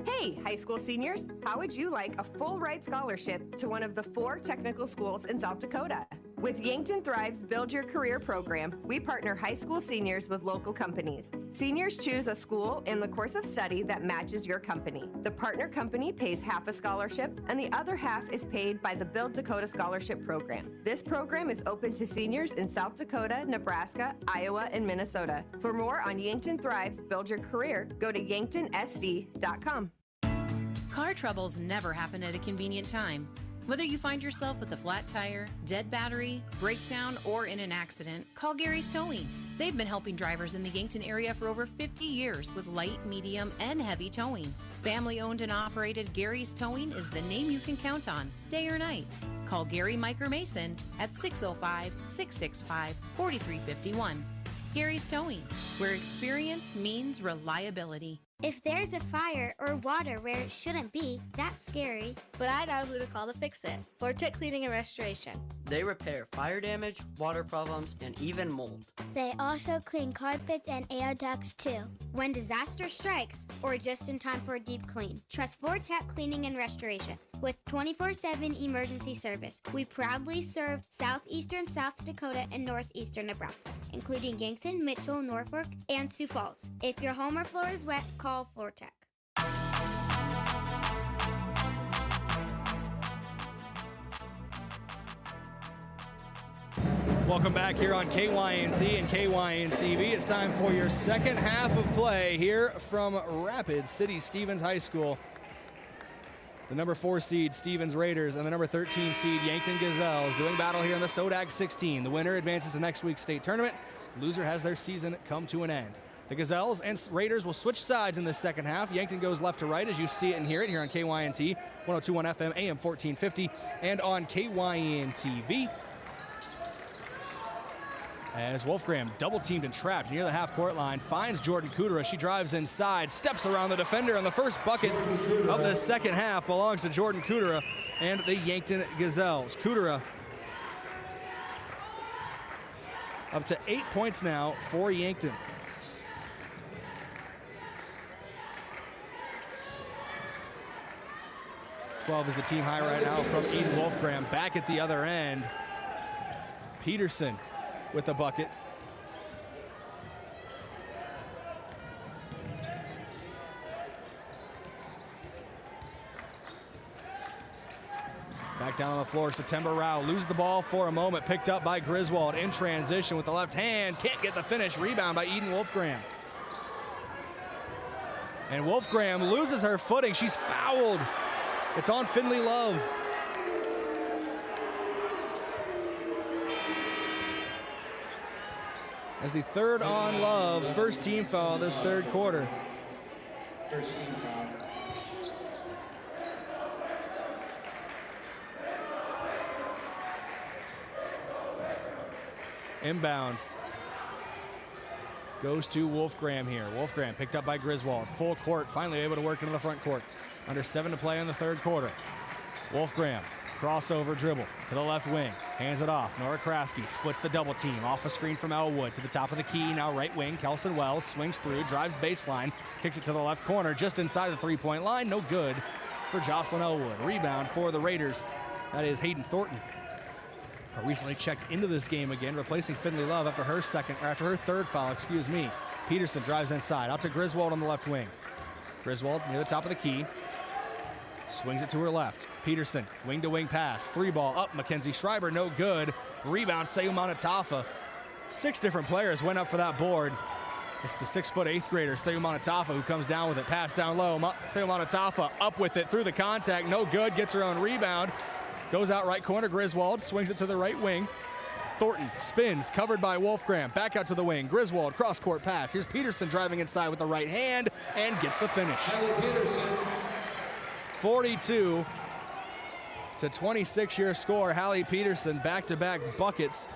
Hey, high school seniors, how would you like a full ride scholarship to one of the 4 technical schools in South Dakota? With Yankton Thrive's Build Your Career program, we partner high school seniors with local companies. Seniors choose a school and the course of study that matches your company. The partner company pays half a scholarship, and the other half is paid by the Build Dakota Scholarship Program. This program is open to seniors in South Dakota, Nebraska, Iowa, and Minnesota. For more on Yankton Thrive's Build Your Career, go to yanktonsd.com. Car troubles never happen at a convenient time. Whether you find yourself with a flat tire, dead battery, breakdown, or in an accident, call Gary's Towing. They've been helping drivers in the Yankton area for over 50 years with light, medium, and heavy towing. Family-owned and operated Gary's Towing is the name you can count on, day or night. Call Gary, Mike, or Mason at 605-665-4351. Gary's Towing, where experience means reliability. If there's a fire or water where it shouldn't be, that's scary. But I know who to call to fix it. FloorTech Cleaning and Restoration. They repair fire damage, water problems, and even mold. They also clean carpets and air ducts too. When disaster strikes, or just in time for a deep clean, trust FloorTech Cleaning and Restoration. With 24/7 emergency service, we proudly serve southeastern South Dakota and northeastern Nebraska, including Yankton, Mitchell, Norfolk, and Sioux Falls. If your home or floor is wet, call FloorTech. Welcome back here on KYNT and KYN-TV. It's time for your second half of play here from Rapid City Stevens High School. The number 4 seed Stevens Raiders and the number 13 seed Yankton Gazelles doing battle here in the SoDak 16. The winner advances to next week's state tournament. The loser has their season come to an end. The Gazelles and Raiders will switch sides in the second half. Yankton goes left to right as you see it and hear it here on KYNT, 102.1 FM, AM 1450, and on KYN-TV. As Wolfgram double-teamed and trapped near the half-court line, finds Jordan Kudera. She drives inside, steps around the defender, and the first bucket of the second half belongs to Jordan Kudera and the Yankton Gazelles. Kudera up to 8 points now for Yankton. .12 is the team high right now from Eden Wolfgram. Back at the other end, Peterson with the bucket. Back down on the floor, September Rao loses the ball for a moment, picked up by Griswold in transition with the left hand, can't get the finish, rebound by Eden Wolfgram. And Wolfgram loses her footing, she's fouled. It's on Finley Love. As the third on Love, first team foul this third quarter. First team foul. Inbound goes to Wolfgram here. Wolfgram picked up by Griswold. Full court, finally able to work into the front court. Under 7 to play in the third quarter. Wolfgram, crossover dribble to the left wing. Hands it off. Nora Kraski splits the double team. Off a screen from Elwood to the top of the key. Now right wing. Kelson Wells swings through, drives baseline, kicks it to the left corner just inside the three-point line. No good for Jocelyn Elwood. Rebound for the Raiders. That is Hayden Thornton. Recently checked into this game again, replacing Finley Love after her third foul, Peterson drives inside, out to Griswold on the left wing. Griswold near the top of the key, swings it to her left. Peterson, wing-to-wing pass, 3-ball up, Mackenzie Schreiber, no good. Rebound, Sayumana Tafa. 6 different players went up for that board. It's the 6-foot 8th grader, Sayumana Tafa, who comes down with it. Pass down low, Sayumana Tafa up with it through the contact, no good, gets her own rebound. Goes out right corner, Griswold swings it to the right wing. Thornton spins, covered by Wolfgram. Back out to the wing, Griswold, cross-court pass. Here's Peterson driving inside with the right hand and gets the finish. 42 to 26 your score. Hallie Peterson back-to-back buckets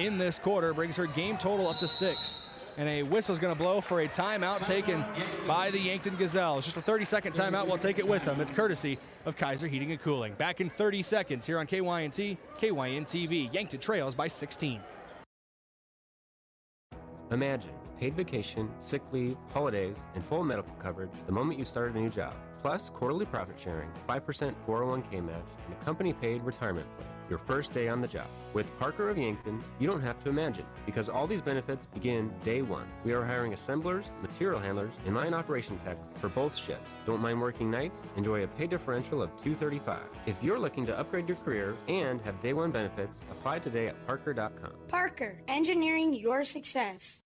in this quarter, brings her game total up to 6. And a whistle's gonna blow for a timeout taken by the Yankton Gazelles. Just a 30-second timeout, we'll take it with them. It's courtesy of Kaiser Heating and Cooling. Back in 30 seconds here on KYNT, KYN-TV. Yankton trails by 16. Imagine paid vacation, sick leave, holidays, and full medical coverage the moment you started a new job. Plus quarterly profit sharing, 5% 401k match, and a company-paid retirement plan. Your first day on the job. With Parker of Yankton, you don't have to imagine, because all these benefits begin day one. We are hiring assemblers, material handlers, and line operation techs for both shifts. Don't mind working nights? Enjoy a pay differential of $235. If you're looking to upgrade your career and have day one benefits, apply today at parker.com. Parker, engineering your success.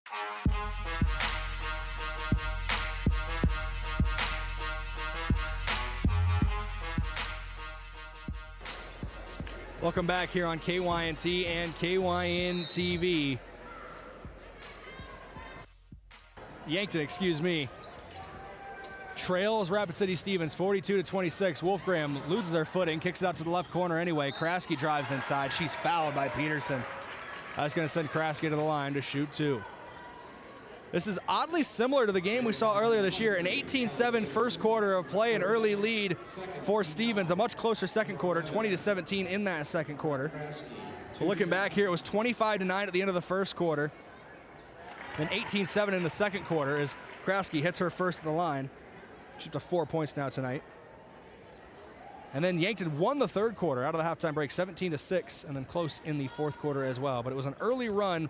Welcome back here on KYNT and KYN TV. Yankton, excuse me, trails Rapid City Stevens 42-26. Wolfgram loses her footing, kicks it out to the left corner anyway. Kraske drives inside. She's fouled by Peterson. That's going to send Kraske to the line to shoot 2. This is oddly similar to the game we saw earlier this year. An 18-7 first quarter of play, an early lead for Stevens. A much closer second quarter, 20-17 in that second quarter. So looking back here, it was 25-9 at the end of the first quarter. Then 18-7 in the second quarter as Kraske hits her first at the line. She's up to 4 points now tonight. And then Yankton won the third quarter out of the halftime break, 17-6, and then close in the fourth quarter as well. But it was an early run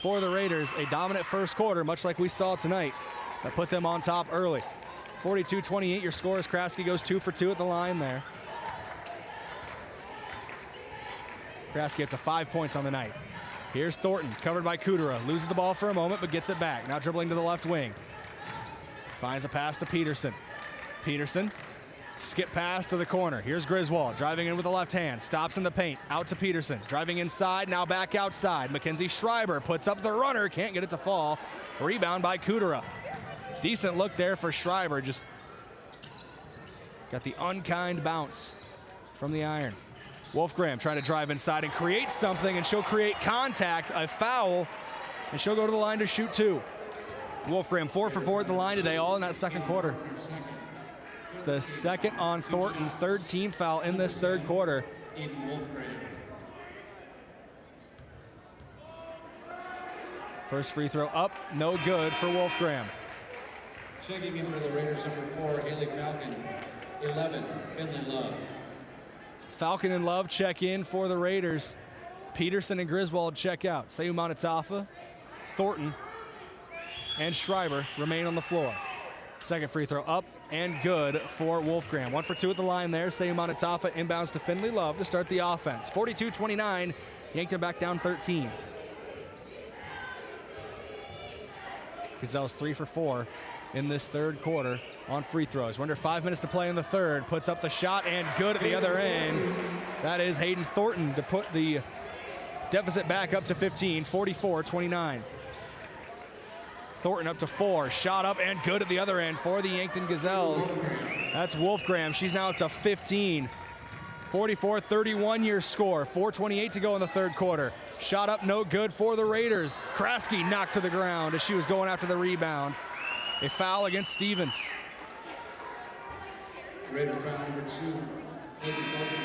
for the Raiders, a dominant first quarter, much like we saw tonight, that put them on top early. 42-28, your score as Kraske goes 2 for 2 at the line there. Kraske up to 5 points on the night. Here's Thornton, covered by Kudera. Loses the ball for a moment, but gets it back. Now dribbling to the left wing. Finds a pass to Peterson. Peterson, skip pass to the corner. Here's Griswold, driving in with the left hand. Stops in the paint, out to Peterson. Driving inside, now back outside. Mackenzie Schreiber puts up the runner, can't get it to fall. Rebound by Kudera. Decent look there for Schreiber, just got the unkind bounce from the iron. Wolfgram trying to drive inside and create something, and she'll create contact, a foul, and she'll go to the line to shoot 2. Wolfgram 4 for 4 at the line today, all in that second quarter. It's the second on Thornton, third team foul in this third quarter. First free throw up, no good for Wolfgram. Checking in for the Raiders, number 4, Haley Falcon. 11, Finley Love. Falcon and Love check in for the Raiders. Peterson and Griswold check out. Seyu Manatafa, Thornton, and Schreiber remain on the floor. Second free throw up and good for Wolfgram. 1 for 2 at the line there. Seyu Manatafa inbounds to Finley Love to start the offense. 42-29, Yankton back down 13. Gazelles 3 for 4 in this third quarter on free throws. We're under 5 minutes to play in the third. Puts up the shot and good at the other end. That is Hayden Thornton to put the deficit back up to 15, 44-29. Thornton up to 4, shot up and good at the other end for the Yankton Gazelles. That's Wolfgram, she's now up to 15. 44-31 your score, 4:28 to go in the third quarter. Shot up no good for the Raiders. Kraske knocked to the ground as she was going after the rebound. A foul against Stevens. Raider foul number 2, Haley Falcon,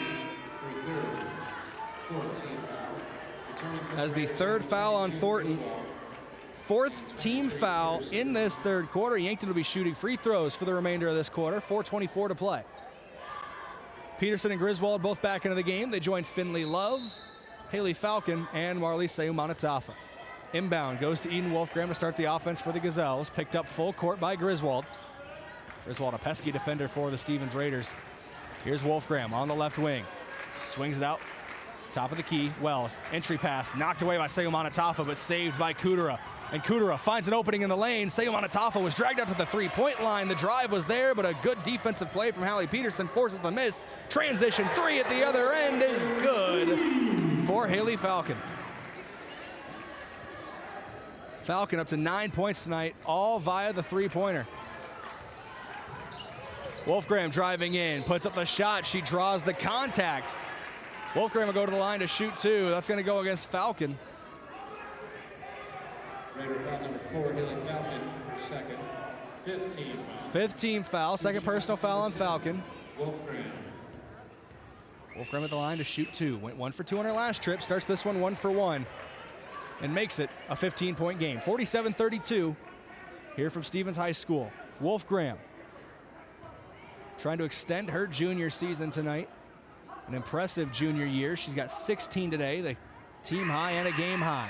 14 foul. As the third foul on Thornton. Fourth team foul in this third quarter. Yankton will be shooting free throws for the remainder of this quarter. 4:24 to play. Peterson and Griswold both back into the game. They join Finley Love, Haley Falcon, and Marley Seyu Manatafa. Inbound goes to Eden Wolfgram to start the offense for the Gazelles. Picked up full court by Griswold. Griswold, a pesky defender for the Stevens Raiders. Here's Wolfgram on the left wing. Swings it out. Top of the key, Wells. Entry pass knocked away by Seyu Manatafa, but saved by Kudera. And Kudera finds an opening in the lane. Seyu Manatafa was dragged out to the three-point line. The drive was there, but a good defensive play from Hallie Peterson forces the miss. Transition 3 at the other end is good for Haley Falcon. Falcon up to 9 points tonight, all via the three-pointer. Wolfgram driving in, puts up the shot. She draws the contact. Wolfgram will go to the line to shoot 2. That's going to go against Falcon. Raider foul number 4, Haley Falcon, second. 15 foul. 15 foul, second personal foul on Falcon. Wolfgram. Wolfgram at the line to shoot 2. Went 1 for 2 on her last trip. Starts this one 1 for 1. And makes it a 15-point game. 47-32 here from Stevens High School. Wolfgram trying to extend her junior season tonight. An impressive junior year. She's got 16 today, the team high and a game high.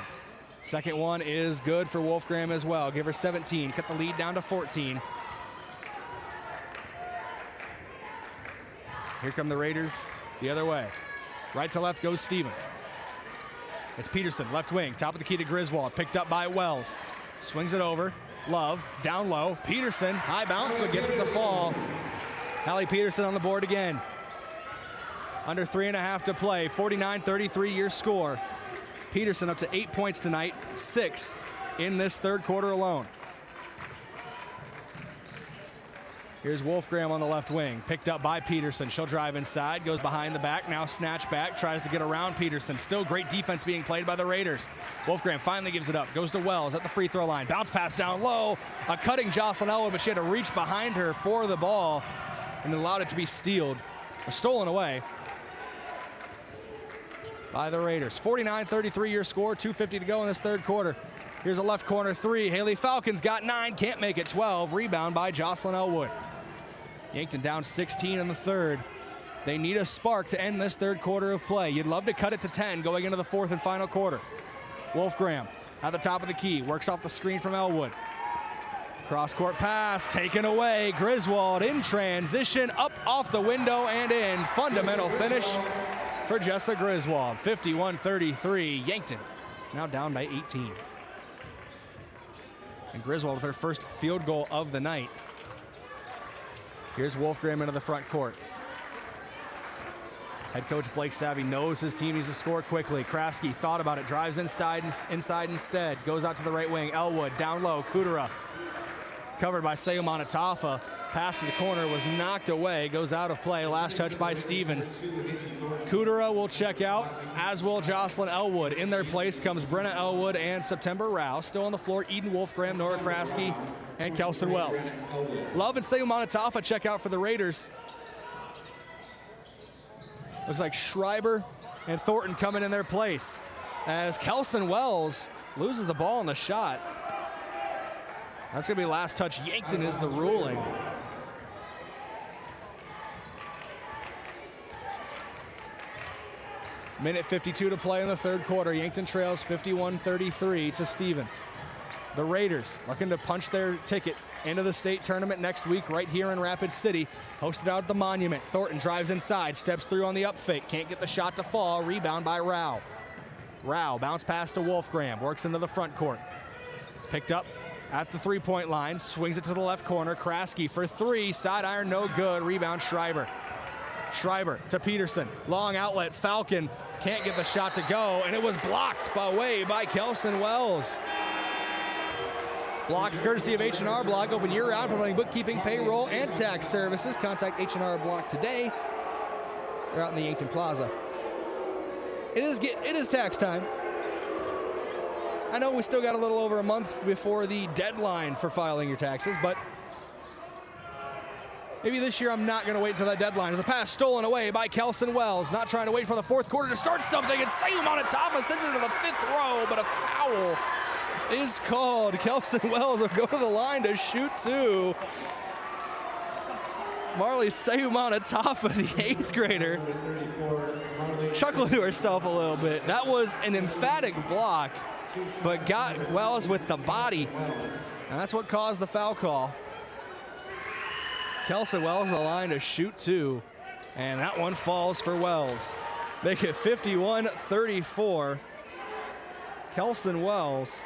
Second one is good for Wolfgram as well. Give her 17, cut the lead down to 14. Here come the Raiders the other way. Right to left goes Stevens. It's Peterson, left wing, top of the key to Griswold, picked up by Wells. Swings it over, Love, down low. Peterson, high bounce, but gets it to fall. Hallie Peterson on the board again. Under 3.5 to play, 49-33 your score. Peterson up to 8 points tonight, 6 in this third quarter alone. Here's Wolfgram on the left wing, picked up by Peterson. She'll drive inside, goes behind the back, now snatch back, tries to get around Peterson. Still great defense being played by the Raiders. Wolfgram finally gives it up, goes to Wells at the free throw line. Bounce pass down low, a cutting Jocelyn Elwood, but she had to reach behind her for the ball and allowed it to be stolen away by the Raiders. 49-33 your score, 2:50 to go in this third quarter. Here's a left corner three. Haley Falcons got 9, can't make it 12. Rebound by Jocelyn Elwood. Yankton down 16 in the third. They need a spark to end this third quarter of play. You'd love to cut it to 10 going into the fourth and final quarter. Wolfgram at the top of the key, works off the screen from Elwood. Cross-court pass taken away. Griswold in transition, up off the window and in. Fundamental finish for Jessa Griswold. 51-33. Yankton now down by 18. And Griswold with her first field goal of the night. Here's Wolfgram into the front court. Head coach Blake Savvy knows his team needs to score quickly. Kraske thought about it, drives inside instead. Goes out to the right wing. Elwood down low. Kudera covered by Sayumana Tafa. Pass to the corner was knocked away. Goes out of play. Last touch by Stevens. Kudera will check out, as will Jocelyn Elwood. In their place comes Brenna Elwood and September Rao. Still on the floor, Eden Wolfgram, Nora Kraske, and Kelson Wells. Love and Sayumana Tafa check out for the Raiders. Looks like Schreiber and Thornton coming in their place as Kelson Wells loses the ball on the shot. That's going to be last touch. Yankton is the ruling. Minute 52 to play in the third quarter. Yankton trails 51-33 to Stevens. The Raiders looking to punch their ticket into the state tournament next week right here in Rapid City. Hosted out at the Monument. Thornton drives inside, steps through on the up fake. Can't get the shot to fall. Rebound by Rao. Rao bounce pass to Wolfgram. Works into the front court. Picked up at the three-point line. Swings it to the left corner. Kraske for three. Side iron no good. Rebound Schreiber. Schreiber to Peterson. Long outlet. Falcon can't get the shot to go. And it was blocked away by Kelson Wells. Blocks courtesy of H&R Block, open year-round, providing bookkeeping, payroll, and tax services. Contact H&R Block today. They're out in the Yankton Plaza. It is tax time. I know we still got a little over a month before the deadline for filing your taxes, but maybe this year I'm not going to wait until that deadline. As the pass stolen away by Kelson Wells, not trying to wait for the fourth quarter to start something, and Sayumana Tafa sends it into the fifth row, but a foul is called. Kelson Wells will go to the line to shoot two. Marley Sayumana Tafa, the eighth grader, chuckled to herself a little bit. That was an emphatic block, but got Wells with the body. And that's what caused the foul call. Kelson Wells on the line to shoot two. And that one falls for Wells. Make it 51-34. Kelson Wells,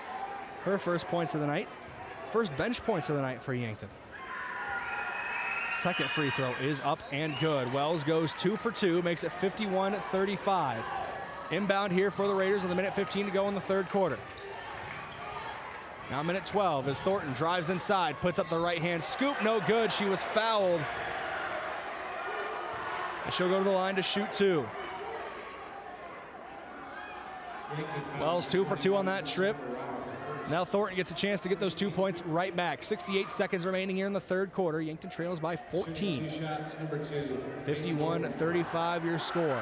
her first points of the night. First bench points of the night for Yankton. Second free throw is up and good. Wells goes 2 for 2, makes it 51-35. Inbound here for the Raiders with a minute 15 to go in the third quarter. Now minute 12 as Thornton drives inside, puts up the right hand scoop, no good. She was fouled. And she'll go to the line to shoot two. Wells 2 for 2 on that trip. Now Thornton gets a chance to get those 2 points right back. 68 seconds remaining here in the third quarter. Yankton trails by 14. 51-35 your score.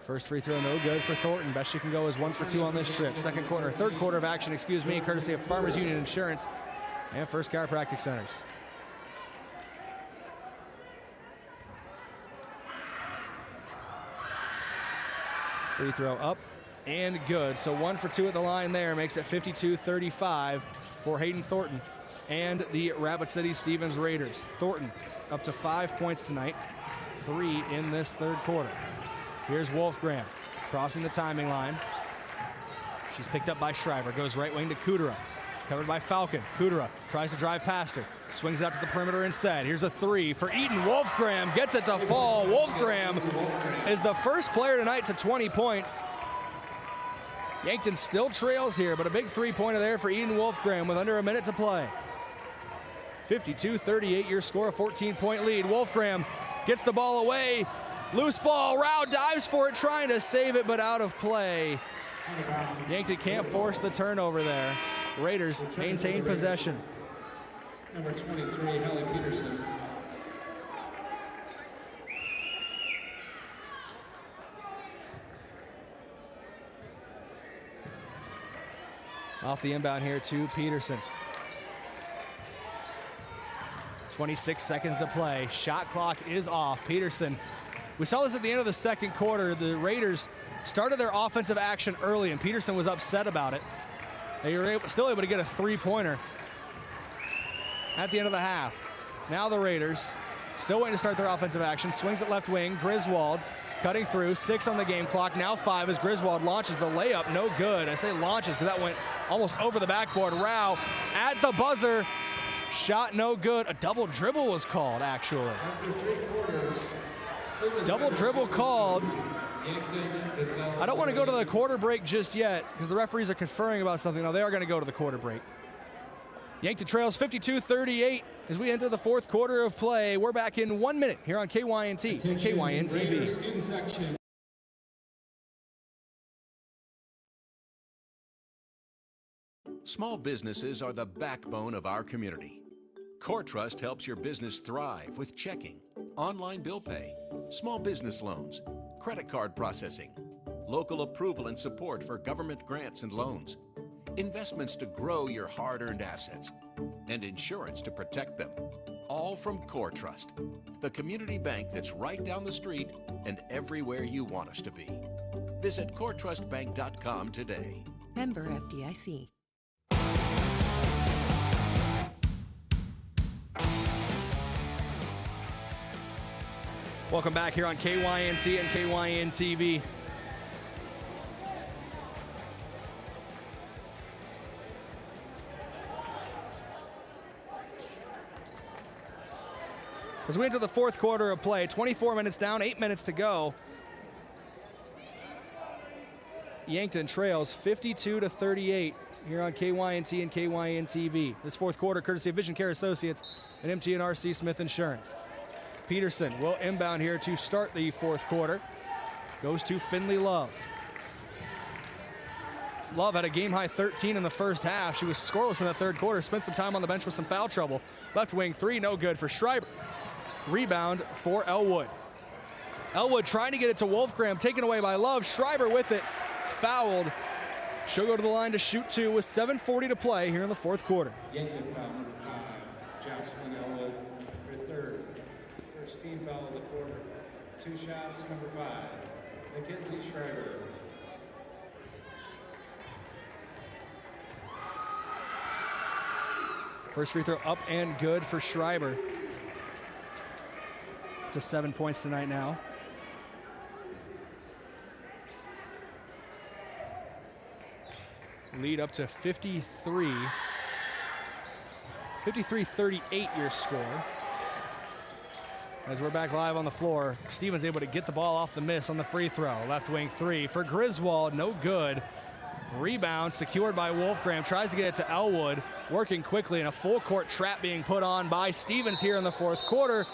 First free throw no good for Thornton. Best she can go is 1 for 2 on this trip. Third quarter of action, courtesy of Farmers Union Insurance and First Chiropractic Centers. Free throw up and good. So 1 for 2 at the line there makes it 52-35 for Hayden Thornton and the Rapid City Stevens Raiders. Thornton up to 5 points tonight, 3 in this third quarter. Here's Wolfgram crossing the timing line. She's picked up by Schreiber, goes right wing to Kudera. Covered by Falcon. Kudera tries to drive past her. Swings out to the perimeter instead. Here's a three for Eaton. Wolfgram gets it to fall. Wolfgram is the first player tonight to 20 points. Yankton still trails here, but a big three-pointer there for Eden Wolfgram with under a minute to play. 52-38 your score, a 14-point lead. Wolfgram gets the ball away. Loose ball, Rao dives for it, trying to save it, but out of play. Yankton can't force the turnover there. Raiders maintain possession. Number 23, Hallie Peterson. Off the inbound here to Peterson. 26 seconds to play. Shot clock is off. Peterson. We saw this at the end of the second quarter. The Raiders started their offensive action early, and Peterson was upset about it. They were still able to get a three-pointer at the end of the half. Now the Raiders still waiting to start their offensive action. Swings at left wing. Griswold cutting through. 6 on the game clock. Now 5 as Griswold launches the layup. No good. I say launches because that went almost over the backboard. Rao at the buzzer. Shot no good. A double dribble was called, actually. After 3 quarters, Double dribble called. I don't want to go to the quarter break just yet because the referees are conferring about something. No, they are going to go to the quarter break. Yankton trails 52-38 as we enter the fourth quarter of play. We're back in 1 minute here on KYNT and KYN TV. Student section. Small businesses are the backbone of our community. CoreTrust helps your business thrive with checking, online bill pay, small business loans, credit card processing, local approval and support for government grants and loans, investments to grow your hard-earned assets, and insurance to protect them. All from CoreTrust, the community bank that's right down the street and everywhere you want us to be. Visit CoreTrustBank.com today. Member FDIC. Welcome back here on KYNT and KYN TV. As we enter the fourth quarter of play, 24 minutes down, 8 minutes to go. Yankton trails 52-38 here on KYNT and KYN TV. This fourth quarter courtesy of Vision Care Associates and MTNRC Smith Insurance. Peterson will inbound here to start the fourth quarter. Goes to Finley Love. Love had a game-high 13 in the first half. She was scoreless in the third quarter. Spent some time on the bench with some foul trouble. Left wing three, no good for Schreiber. Rebound for Elwood. Elwood trying to get it to Wolfgram, taken away by Love. Schreiber with it, fouled. She'll go to the line to shoot two with 7:40 to play here in the fourth quarter. Yankton foul number 5, Jocelyn Elwood, her third. First team foul of the quarter. 2 shots, number 5, Mackenzie Schreiber. First free throw up and good for Schreiber. To 7 points tonight now. Lead up to 53. 53-38 your score. As we're back live on the floor, Stevens able to get the ball off the miss on the free throw. Left wing three for Griswold, no good. Rebound secured by Wolfgram, tries to get it to Elwood, working quickly, and a full court trap being put on by Stevens here in the fourth quarter.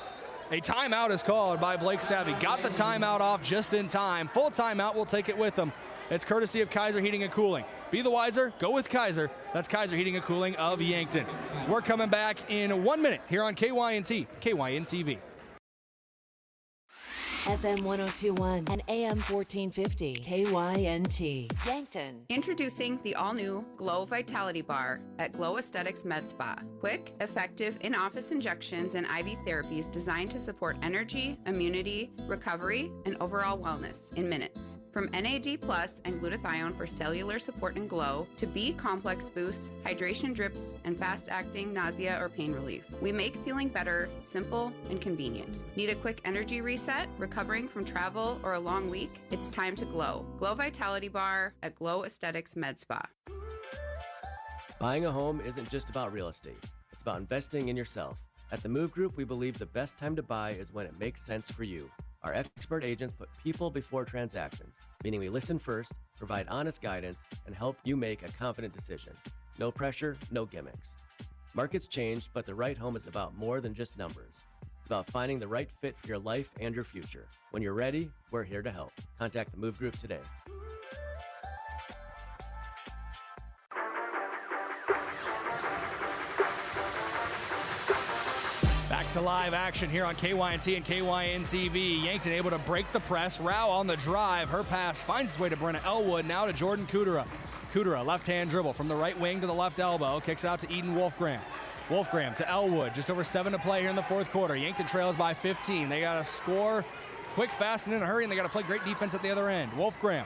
A timeout is called by Blake Savvy. Got the timeout off just in time. Full timeout, we'll take it with them. It's courtesy of Kaiser Heating and Cooling. Be the wiser, go with Kaiser. That's Kaiser Heating and Cooling of Yankton. We're coming back in 1 minute here on KYNT, KYN TV. FM 1021 and AM 1450 KYNT. Yankton. Introducing the all-new Glow Vitality Bar at Glow Aesthetics Med Spa. Quick, effective in-office injections and IV therapies designed to support energy, immunity, recovery, and overall wellness in minutes. From NAD+ and glutathione for cellular support and glow to B-complex boosts, hydration drips, and fast-acting nausea or pain relief. We make feeling better simple and convenient. Need a quick energy reset? Recovering from travel or a long week? It's time to glow. Glow Vitality Bar at Glow Aesthetics Med Spa. Buying a home isn't just about real estate. It's about investing in yourself. At the Move Group, we believe the best time to buy is when it makes sense for you. Our expert agents put people before transactions, meaning we listen first, provide honest guidance, and help you make a confident decision. No pressure, no gimmicks. Markets change, but the right home is about more than just numbers. It's about finding the right fit for your life and your future. When you're ready, we're here to help. Contact the Move Group today. Back to live action here on KYNT and KYN-TV. Yankton able to break the press. Rao on the drive. Her pass finds its way to Brenna Elwood. Now to Jordan Kudera. Kudera, left-hand dribble from the right wing to the left elbow. Kicks out to Eden Wolfgram. Wolfgram to Elwood. Just over 7 to play here in the fourth quarter. Yankton trails by 15. They got to score quick, fast, and in a hurry, and they got to play great defense at the other end. Wolfgram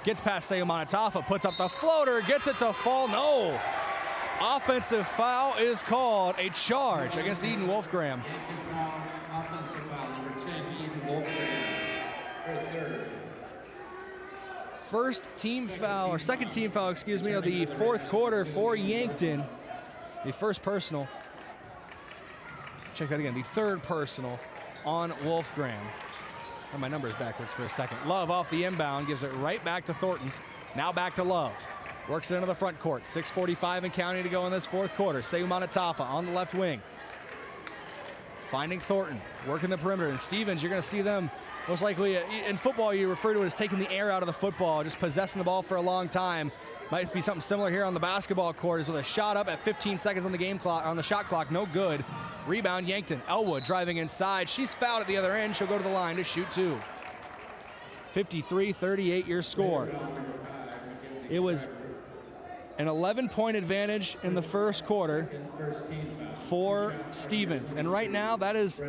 gets past Sayumanatafa, puts up the floater, gets it to fall. No. Offensive foul is called. A charge against Eden Wolfgram. Offensive foul, number 10, Eden Wolfgram, her third. Second team foul, excuse me, of the fourth quarter for Yankton. The first personal. Check that again. The third personal on Wolfgram. Got my numbers backwards for a second. Love off the inbound, gives it right back to Thornton. Now back to Love. Works it into the front court. 6:45 and counting to go in this fourth quarter. Sayumanatafa on the left wing. Finding Thornton, working the perimeter. And Stevens, you're going to see them most likely, in football, you refer to it as taking the air out of the football, just possessing the ball for a long time. Might be something similar here on the basketball court, is with a shot up at 15 seconds on the game clock, on the shot clock, no good. Rebound, Yankton. Elwood driving inside. She's fouled at the other end. She'll go to the line to shoot two. 53-38 your score. It was an 11-point advantage in the first quarter for Stevens. And right now, that has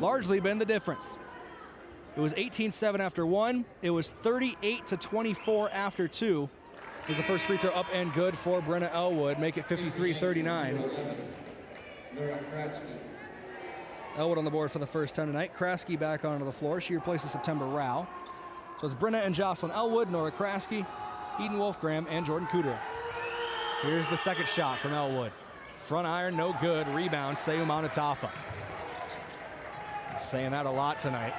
largely been the difference. It was 18-7 after one. It was 38-24 after two. Is the first free throw up and good for Brenna Elwood. Make it 53-39. Elwood on the board for the first time tonight. Kraske back onto the floor. She replaces September Rao. So it's Brenna and Jocelyn Elwood, Nora Kraske, Eden Wolfgram, and Jordan Kudera. Here's the second shot from Elwood. Front iron, no good. Rebound, Sayumanatafa. Saying that a lot tonight.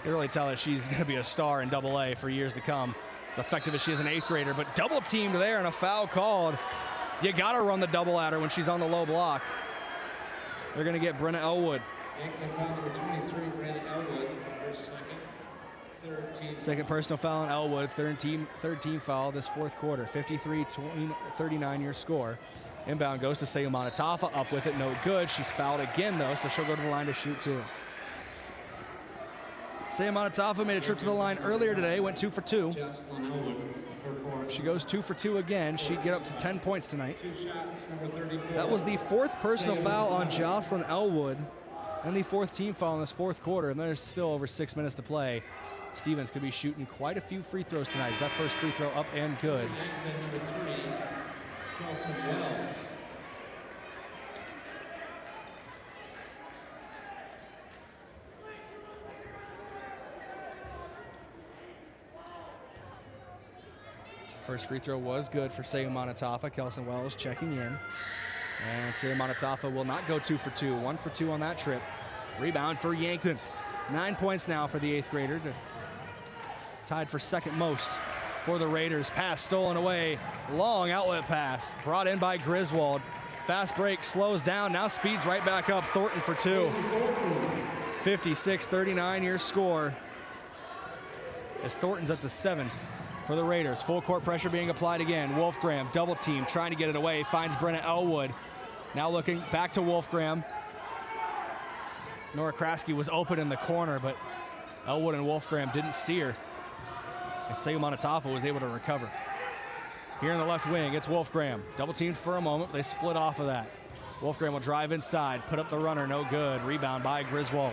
You really tell us she's going to be a star in AA for years to come. As effective as she is an 8th grader, but double teamed there and a foul called. You got to run the double at her when she's on the low block. They're going to get Brenna Elwood. Yankton foul number 23, Brenna Elwood, her second personal foul on Elwood, third team foul this fourth quarter. 53-39 your score. Inbound goes to Sayumanatafa, up with it, no good. She's fouled again though, so she'll go to the line to shoot two. Sayumanatafa made a trip to the line earlier today, went 2 for 2. If she goes 2 for 2 again, she'd get up to 10 points tonight. That was the fourth personal foul on Jocelyn Elwood and the fourth team foul in this fourth quarter, and there's still over 6 minutes to play. Stevens could be shooting quite a few free throws tonight. Is that first free throw up and good? First free throw was good for Sayumanatafa. Kelson Wells checking in. And Sayumanatafa will not go 2 for 2. 1 for 2 on that trip. Rebound for Yankton. 9 points now for the 8th grader. Tied for second most for the Raiders. Pass stolen away. Long outlet pass brought in by Griswold. Fast break, slows down, now speeds right back up. Thornton for 2. 56-39 your score. As Thornton's up to 7 for the Raiders. Full court pressure being applied again. Wolfgram double team, trying to get it away. Finds Brenna Elwood. Now looking back to Wolfgram. Nora Kraske was open in the corner, but Elwood and Wolfgram didn't see her. And Sayumanatafa was able to recover. Here in the left wing, it's Wolfgram. Double teamed for a moment. They split off of that. Wolfgram will drive inside, put up the runner, no good. Rebound by Griswold.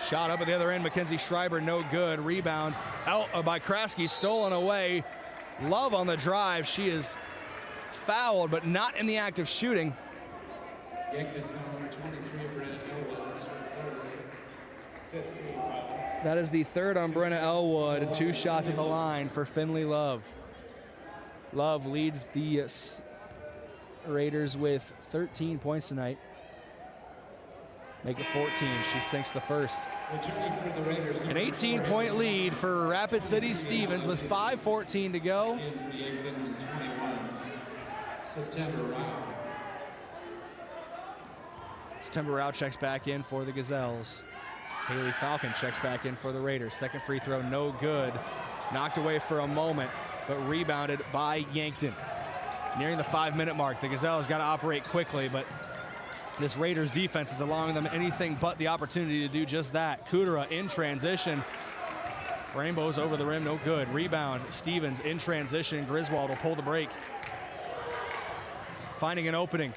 Shot up at the other end, Mackenzie Schreiber, no good. Rebound out by Kraske, stolen away. Love on the drive. She is fouled, but not in the act of shooting. Yankton foul number 23, Brenna Elwood. 15 foul. That is the third on Brenna Elwood. 2 shots at the line for Finley Love. Love leads the Raiders with 13 points tonight. Make it 14. She sinks the first. An 18-point lead for Rapid City Stevens with 5:14 to go. September Rao checks back in for the Gazelles. Haley Falcon checks back in for the Raiders. Second free throw, no good. Knocked away for a moment, but rebounded by Yankton. Nearing the 5-minute mark, the Gazelles got to operate quickly, but this Raiders defense is allowing them anything but the opportunity to do just that. Kudera in transition. Rainbows over the rim, no good. Rebound, Stevens in transition. Griswold will pull the break. Finding an opening.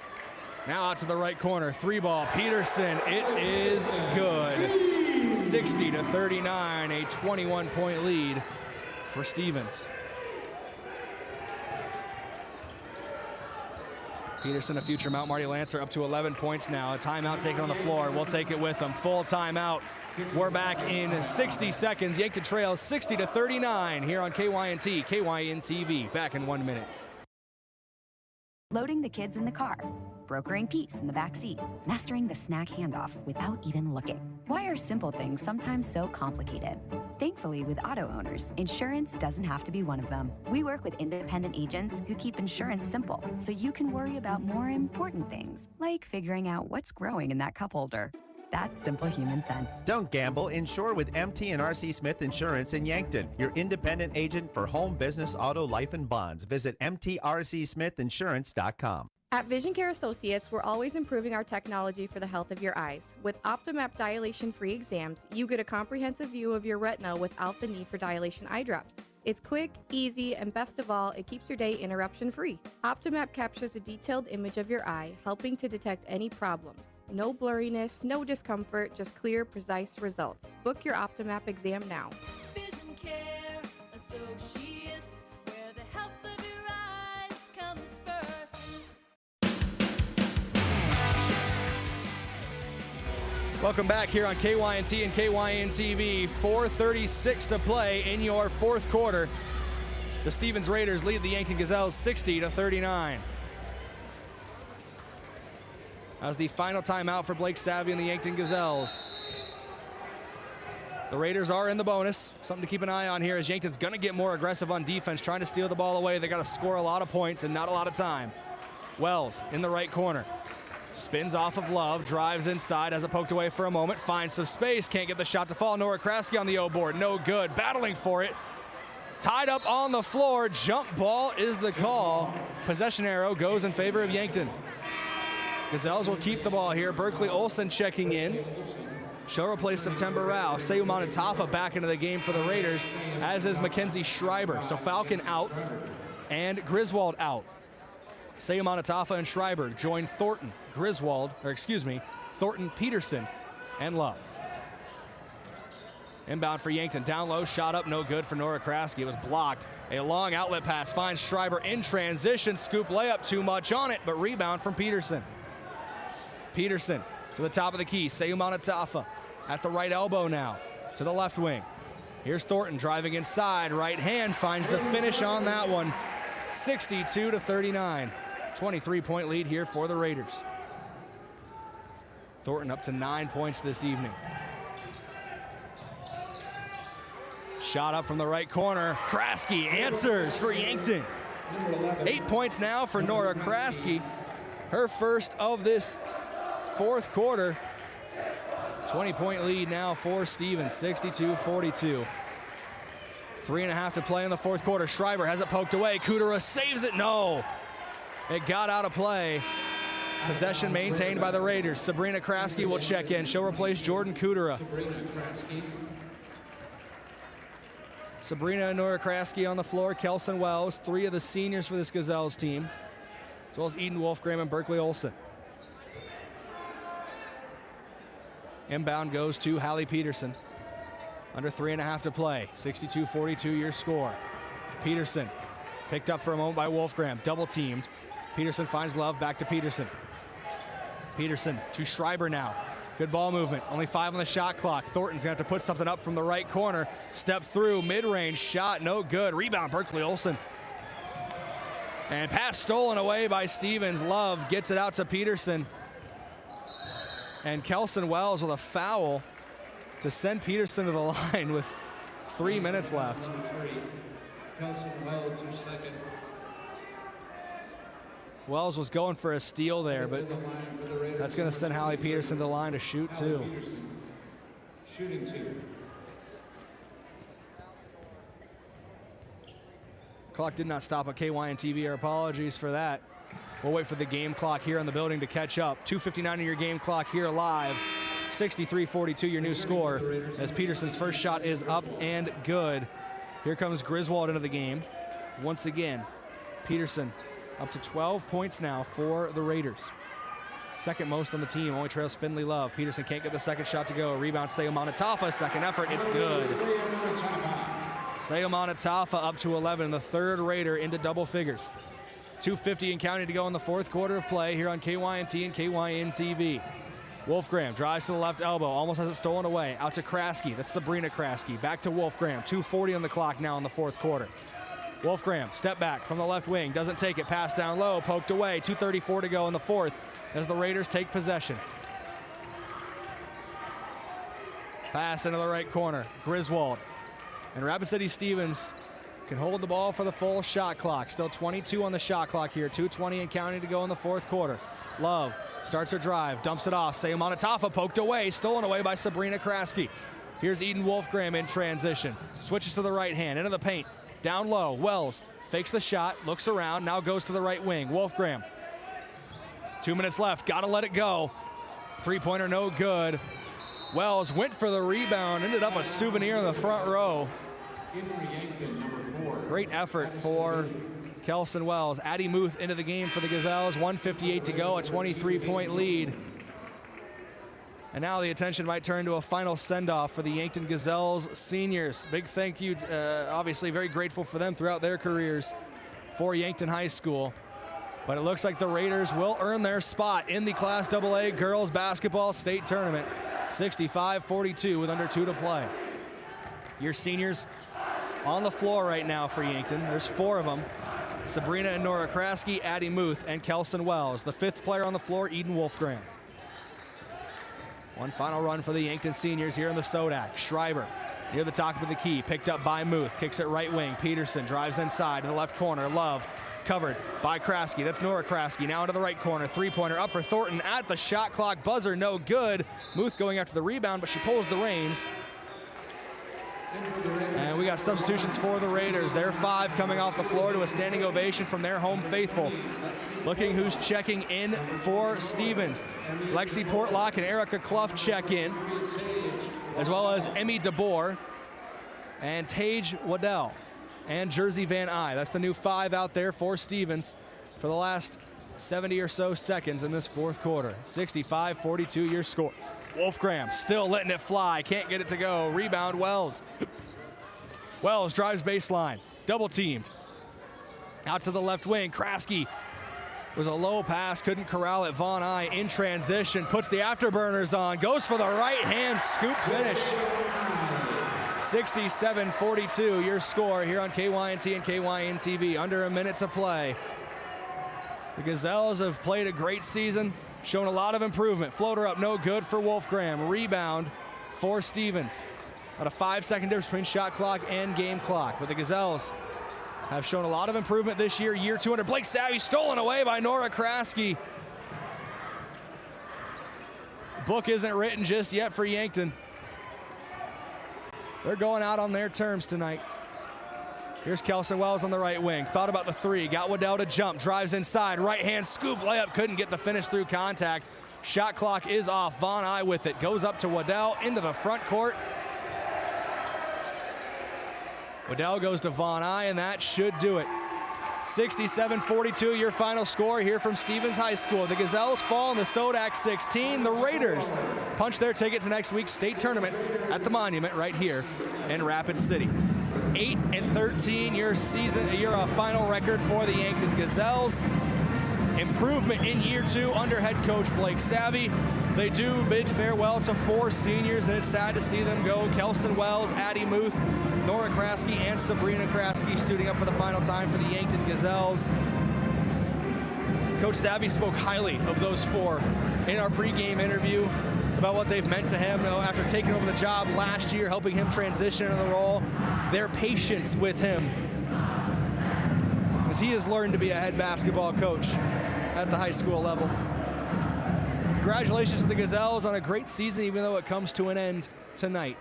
Now out to the right corner, 3-ball, Peterson, it is good. 60-39, a 21-point lead for Stevens. Peterson, a future Mount Marty Lancer, up to 11 points now. A timeout taken on the floor. We'll take it with them. Full timeout. We're back in 60 seconds. Yankton trails 60-39 here on KYNT, KYN-TV. Back in 1 minute. Loading the kids in the car, brokering peace in the back seat, mastering the snack handoff without even looking. Why are simple things sometimes so complicated? Thankfully, with auto owners, insurance doesn't have to be one of them. We work with independent agents who keep insurance simple, so you can worry about more important things, like figuring out what's growing in that cup holder. That's simple human sense. Don't gamble. Insure with MT and RC Smith Insurance in Yankton, your independent agent for home, business, auto, life, and bonds. Visit mtrcsmithinsurance.com. At Vision Care Associates, we're always improving our technology for the health of your eyes. With Optomap dilation-free exams, you get a comprehensive view of your retina without the need for dilation eye drops. It's quick, easy, and best of all, it keeps your day interruption-free. Optomap captures a detailed image of your eye, helping to detect any problems. No blurriness, no discomfort, just clear, precise results. Book your Optomap exam now. Vision Care Associates, where the health of your eyes comes first. Welcome back here on KYNT and KYN-TV. 4:36 to play in your fourth quarter. The Stevens Raiders lead the Yankton Gazelles 60-39. That was the final timeout for Blake Savvy and the Yankton Gazelles. The Raiders are in the bonus. Something to keep an eye on here as Yankton's going to get more aggressive on defense, trying to steal the ball away. They got to score a lot of points and not a lot of time. Wells in the right corner. Spins off of Love, drives inside, has it poked away for a moment, finds some space, can't get the shot to fall. Nora Kraske on the O board, no good, battling for it. Tied up on the floor, jump ball is the call. Possession arrow goes in favor of Yankton. Gazelles will keep the ball here. Berkeley Olsen checking in. She'll replace September Rao. Seumana Tafa back into the game for the Raiders, as is Mackenzie Schreiber. So Falcon out and Griswold out. Seumana Tafa and Schreiber join Thornton, Thornton, Peterson, and Love. Inbound for Yankton. Down low, shot up, no good for Nora Kraske. It was blocked. A long outlet pass finds Schreiber in transition. Scoop layup, too much on it, but rebound from Peterson. Peterson to the top of the key. Seumana Tafa at the right elbow now to the left wing. Here's Thornton driving inside. Right hand finds the finish on that one. 62-39. 23-point lead here for the Raiders. Thornton up to 9 points this evening. Shot up from the right corner. Kraske answers for Yankton. 8 points now for Nora Kraske. Her first of this fourth quarter. 20-point lead now for Stevens, 62-42. 3.5 to play in the fourth quarter. Schreiber has it poked away. Kudera saves it. No. It got out of play. Possession maintained by the Raiders. Sabrina Kraske will check in. She'll replace Jordan Kudera. Sabrina and Nora Kraske on the floor. Kelson Wells, 3 of the seniors for this Gazelles team, as well as Eden Wolfgram and Berkeley Olsen. Inbound goes to Hallie Peterson. Under 3.5 to play. 62-42 your score. Peterson picked up for a moment by Wolfgram. Double teamed. Peterson finds Love, back to Peterson. Peterson to Schreiber now. Good ball movement. Only 5 on the shot clock. Thornton's going to have to put something up from the right corner. Step through, mid-range shot, no good. Rebound, Berkeley Olsen. And pass stolen away by Stevens. Love gets it out to Peterson. And Kelson Wells with a foul to send Peterson to the line with 3 minutes left. Kelson Wells, your second. Wells was going for a steal there, but that's going to send Hallie Peterson to the line to shoot two. Shooting two. Clock did not stop at KYN TV. Our apologies for that. We'll wait for the game clock here in the building to catch up. 2:59 on your game clock here live. 63-42 your new score as Peterson's first shot is up and good. Here comes Griswold into the game. Once again, Peterson up to 12 points now for the Raiders. Second most on the team, only trails Finley Love. Peterson can't get the second shot to go. Rebound, Seomanatafa, second effort, it's good. Seomanatafa up to 11, the third Raider into double figures. 2:50 and counting to go in the fourth quarter of play here on KYNT and KYN TV. Wolfgram drives to the left elbow, almost has it stolen away. Out to Kraske, that's Sabrina Kraske. Back to Wolfgram, 2:40 on the clock now in the fourth quarter. Wolfgram, step back from the left wing, doesn't take it, pass down low, poked away, 2:34 to go in the fourth as the Raiders take possession. Pass into the right corner, Griswold. And Rapid City Stevens can hold the ball for the full shot clock. Still 22 on the shot clock here, 2:20 and counting to go in the fourth quarter. Love starts her drive, dumps it off, Seomanatafa poked away, stolen away by Sabrina Kraske. Here's Eden Wolfgram in transition, switches to the right hand, into the paint. Down low, Wells fakes the shot, looks around, now goes to the right wing. Wolfgram, 2 minutes left, gotta let it go. Three-pointer no good. Wells went for the rebound, ended up a souvenir in the front row. In for Yankton, number 4. Great effort for Kelson Wells. Addie Muth into the game for the Gazelles, 1:58 to go, a 23-point lead. And now the attention might turn to a final send-off for the Yankton Gazelles seniors. Big thank you, obviously very grateful for them throughout their careers for Yankton High School. But it looks like the Raiders will earn their spot in the Class AA Girls Basketball State Tournament. 65-42 with under 2 to play. Your seniors on the floor right now for Yankton. There's 4 of them. Sabrina and Nora Kraske, Addie Muth, and Kelson Wells. The 5th player on the floor, Eden Wolfgram. One final run for the Yankton seniors here in the SoDak. Schreiber near the top of the key, picked up by Muth, kicks it right wing. Peterson drives inside to the left corner. Love covered by Kraske. That's Nora Kraske now into the right corner. Three-pointer up for Thornton at the shot clock buzzer, no good. Muth going after the rebound, but she pulls the reins. And we got substitutions for the Raiders. They're 5 coming off the floor to a standing ovation from their home faithful. Looking who's checking in for Stevens. Lexi Portlock and Erica Clough check in, as well as Emmy DeBoer and Tage Waddell and Jersey Van Eye. That's the new 5 out there for Stevens for the last 70 or so seconds in this fourth quarter. 65-42 your score. Wolfgram still letting it fly, can't get it to go. Rebound Wells. Wells drives baseline, double teamed. Out to the left wing, Kraske was a low pass, couldn't corral it. Von Eye in transition, puts the afterburners on, goes for the right hand scoop finish. 67-42 your score here on KYNT and KYN TV. Under a minute to play. The Gazelles have played a great season, shown a lot of improvement. Floater up, no good for Wolfgram. Rebound for Stevens. About a 5-second difference between shot clock and game clock. But the Gazelles have shown a lot of improvement this year. Year 200. Blake Savvy stolen away by Nora Kraske. Book isn't written just yet for Yankton. They're going out on their terms tonight. Here's Kelson Wells on the right wing. Thought about the 3. Got Waddell to jump. Drives inside. Right hand scoop layup. Couldn't get the finish through contact. Shot clock is off. Von Eye with it. Goes up to Waddell into the front court. Waddell goes to Von Eye, and that should do it. 67-42 your final score here from Stevens High School. The Gazelles fall in the SoDak 16. The Raiders punch their ticket to next week's state tournament at the Monument right here in Rapid City. 8-13 your final record for the Yankton Gazelles. Improvement in year 2 under head coach Blake Savvy. They do bid farewell to 4 seniors, and it's sad to see them go. Kelson Wells, Addie Muth, Nora Kraske, and Sabrina Kraske suiting up for the final time for the Yankton Gazelles. Coach Savvy spoke highly of those 4 in our pregame interview about what they've meant to him after taking over the job last year, helping him transition into the role, their patience with him, as he has learned to be a head basketball coach at the high school level. Congratulations to the Gazelles on a great season, even though it comes to an end tonight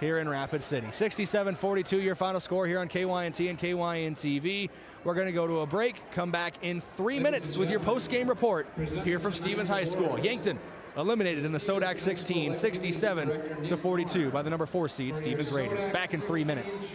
here in Rapid City. 67-42 your final score here on KYNT and KYN-TV. We're going to go to a break, come back in 3 minutes with your post-game report here from Stevens High School. Yankton eliminated in the SoDak 16, 67-42 by the number 4 seed Stevens Raiders. Back in 3 minutes.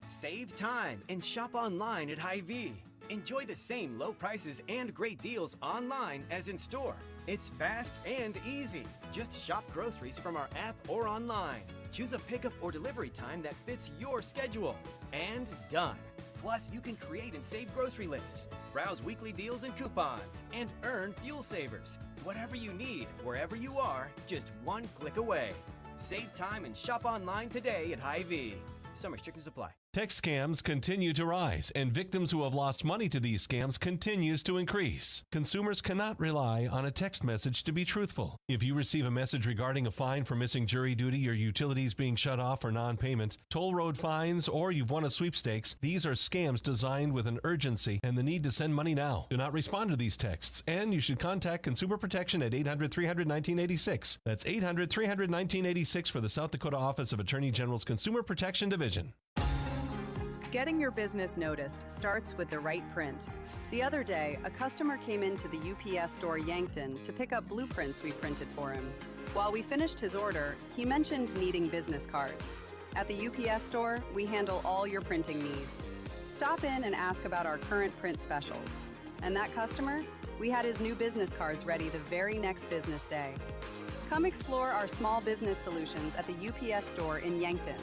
Save time and shop online at Hy-Vee. Enjoy the same low prices and great deals online as in store. It's fast and easy. Just shop groceries from our app or online. Choose a pickup or delivery time that fits your schedule. And done. Plus, you can create and save grocery lists, browse weekly deals and coupons, and earn fuel savers. Whatever you need, wherever you are, just one click away. Save time and shop online today at Hy-Vee. Some restrictions apply. Text scams continue to rise, and victims who have lost money to these scams continues to increase. Consumers cannot rely on a text message to be truthful. If you receive a message regarding a fine for missing jury duty, your utilities being shut off for non-payment, toll road fines, or you've won a sweepstakes, these are scams designed with an urgency and the need to send money now. Do not respond to these texts, and you should contact Consumer Protection at 800-300-1986. That's 800-300-1986 for the South Dakota Office of Attorney General's Consumer Protection Division. Getting your business noticed starts with the right print. The other day, a customer came into the UPS store Yankton to pick up blueprints we printed for him. While we finished his order, he mentioned needing business cards. At the UPS store, we handle all your printing needs. Stop in and ask about our current print specials. And that customer? We had his new business cards ready the very next business day. Come explore our small business solutions at the UPS store in Yankton.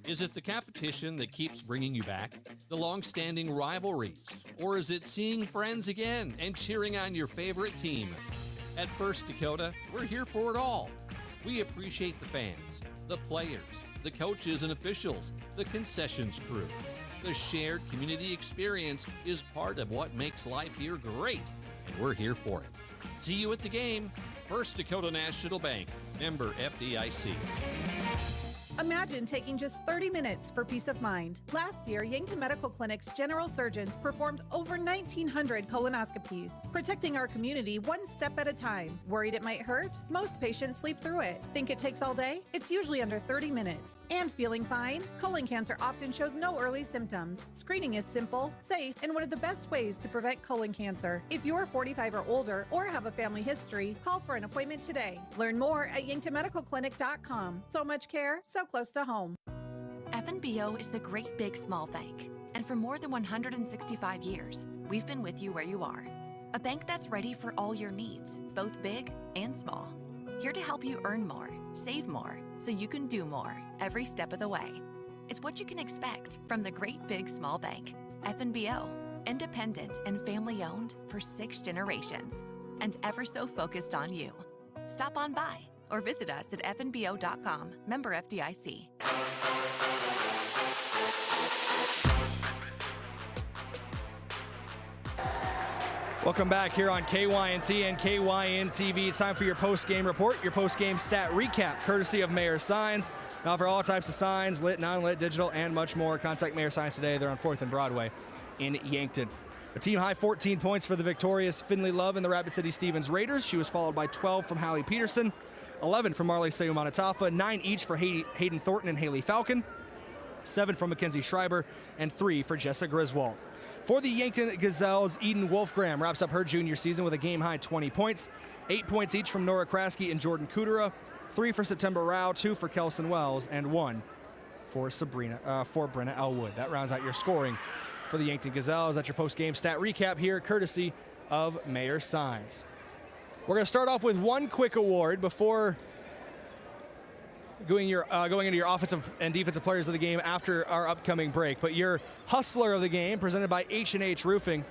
Is it the competition that keeps bringing you back? The long-standing rivalries? Or is it seeing friends again and cheering on your favorite team? At First Dakota, we're here for it all. We appreciate the fans, the players, the coaches and officials, the concessions crew. The shared community experience is part of what makes life here great, and we're here for it. See you at the game. First Dakota National Bank, member FDIC. Imagine taking just 30 minutes for peace of mind. Last year, Yankton Medical Clinic's general surgeons performed over 1,900 colonoscopies, protecting our community one step at a time. Worried it might hurt? Most patients sleep through it. Think it takes all day? It's usually under 30 minutes. And feeling fine? Colon cancer often shows no early symptoms. Screening is simple, safe, and one of the best ways to prevent colon cancer. If you're 45 or older or have a family history, call for an appointment today. Learn more at yanktonmedicalclinic.com. So much care, so close to home. FNBO is the great big small bank. And for more than 165 years, we've been with you where you are. A bank that's ready for all your needs, both big and small. Here to help you earn more, save more, so you can do more every step of the way. It's what you can expect from the great big small bank. FNBO, independent and family owned for 6 generations, and ever so focused on you. Stop on by or visit us at fnbo.com, member FDIC. Welcome back here on KYNT and KYN-TV. It's time for your post-game report, your post-game stat recap, courtesy of Mayor Signs. Now for all types of signs, lit, non-lit, digital, and much more, contact Mayor Signs today. They're on 4th and Broadway in Yankton. A team high 14 points for the victorious Finley Love and the Rapid City Stevens Raiders. She was followed by 12 from Hallie Peterson, 11 from Marley Sayumanatafa, 9 each for Hayden Thornton and Haley Falcon, 7 from Mackenzie Schreiber, and 3 for Jessa Griswold. For the Yankton Gazelles, Eden Wolfgram wraps up her junior season with a game-high 20 points, 8 points each from Nora Kraske and Jordan Kudera, 3 for September Rao, 2 for Kelson Wells, and 1 for Brenna Elwood. That rounds out your scoring for the Yankton Gazelles. That's your post-game stat recap here, courtesy of Mayor Signs. We're going to start off with one quick award before going into your offensive and defensive players of the game after our upcoming break. But your hustler of the game, presented by H&H Roofing.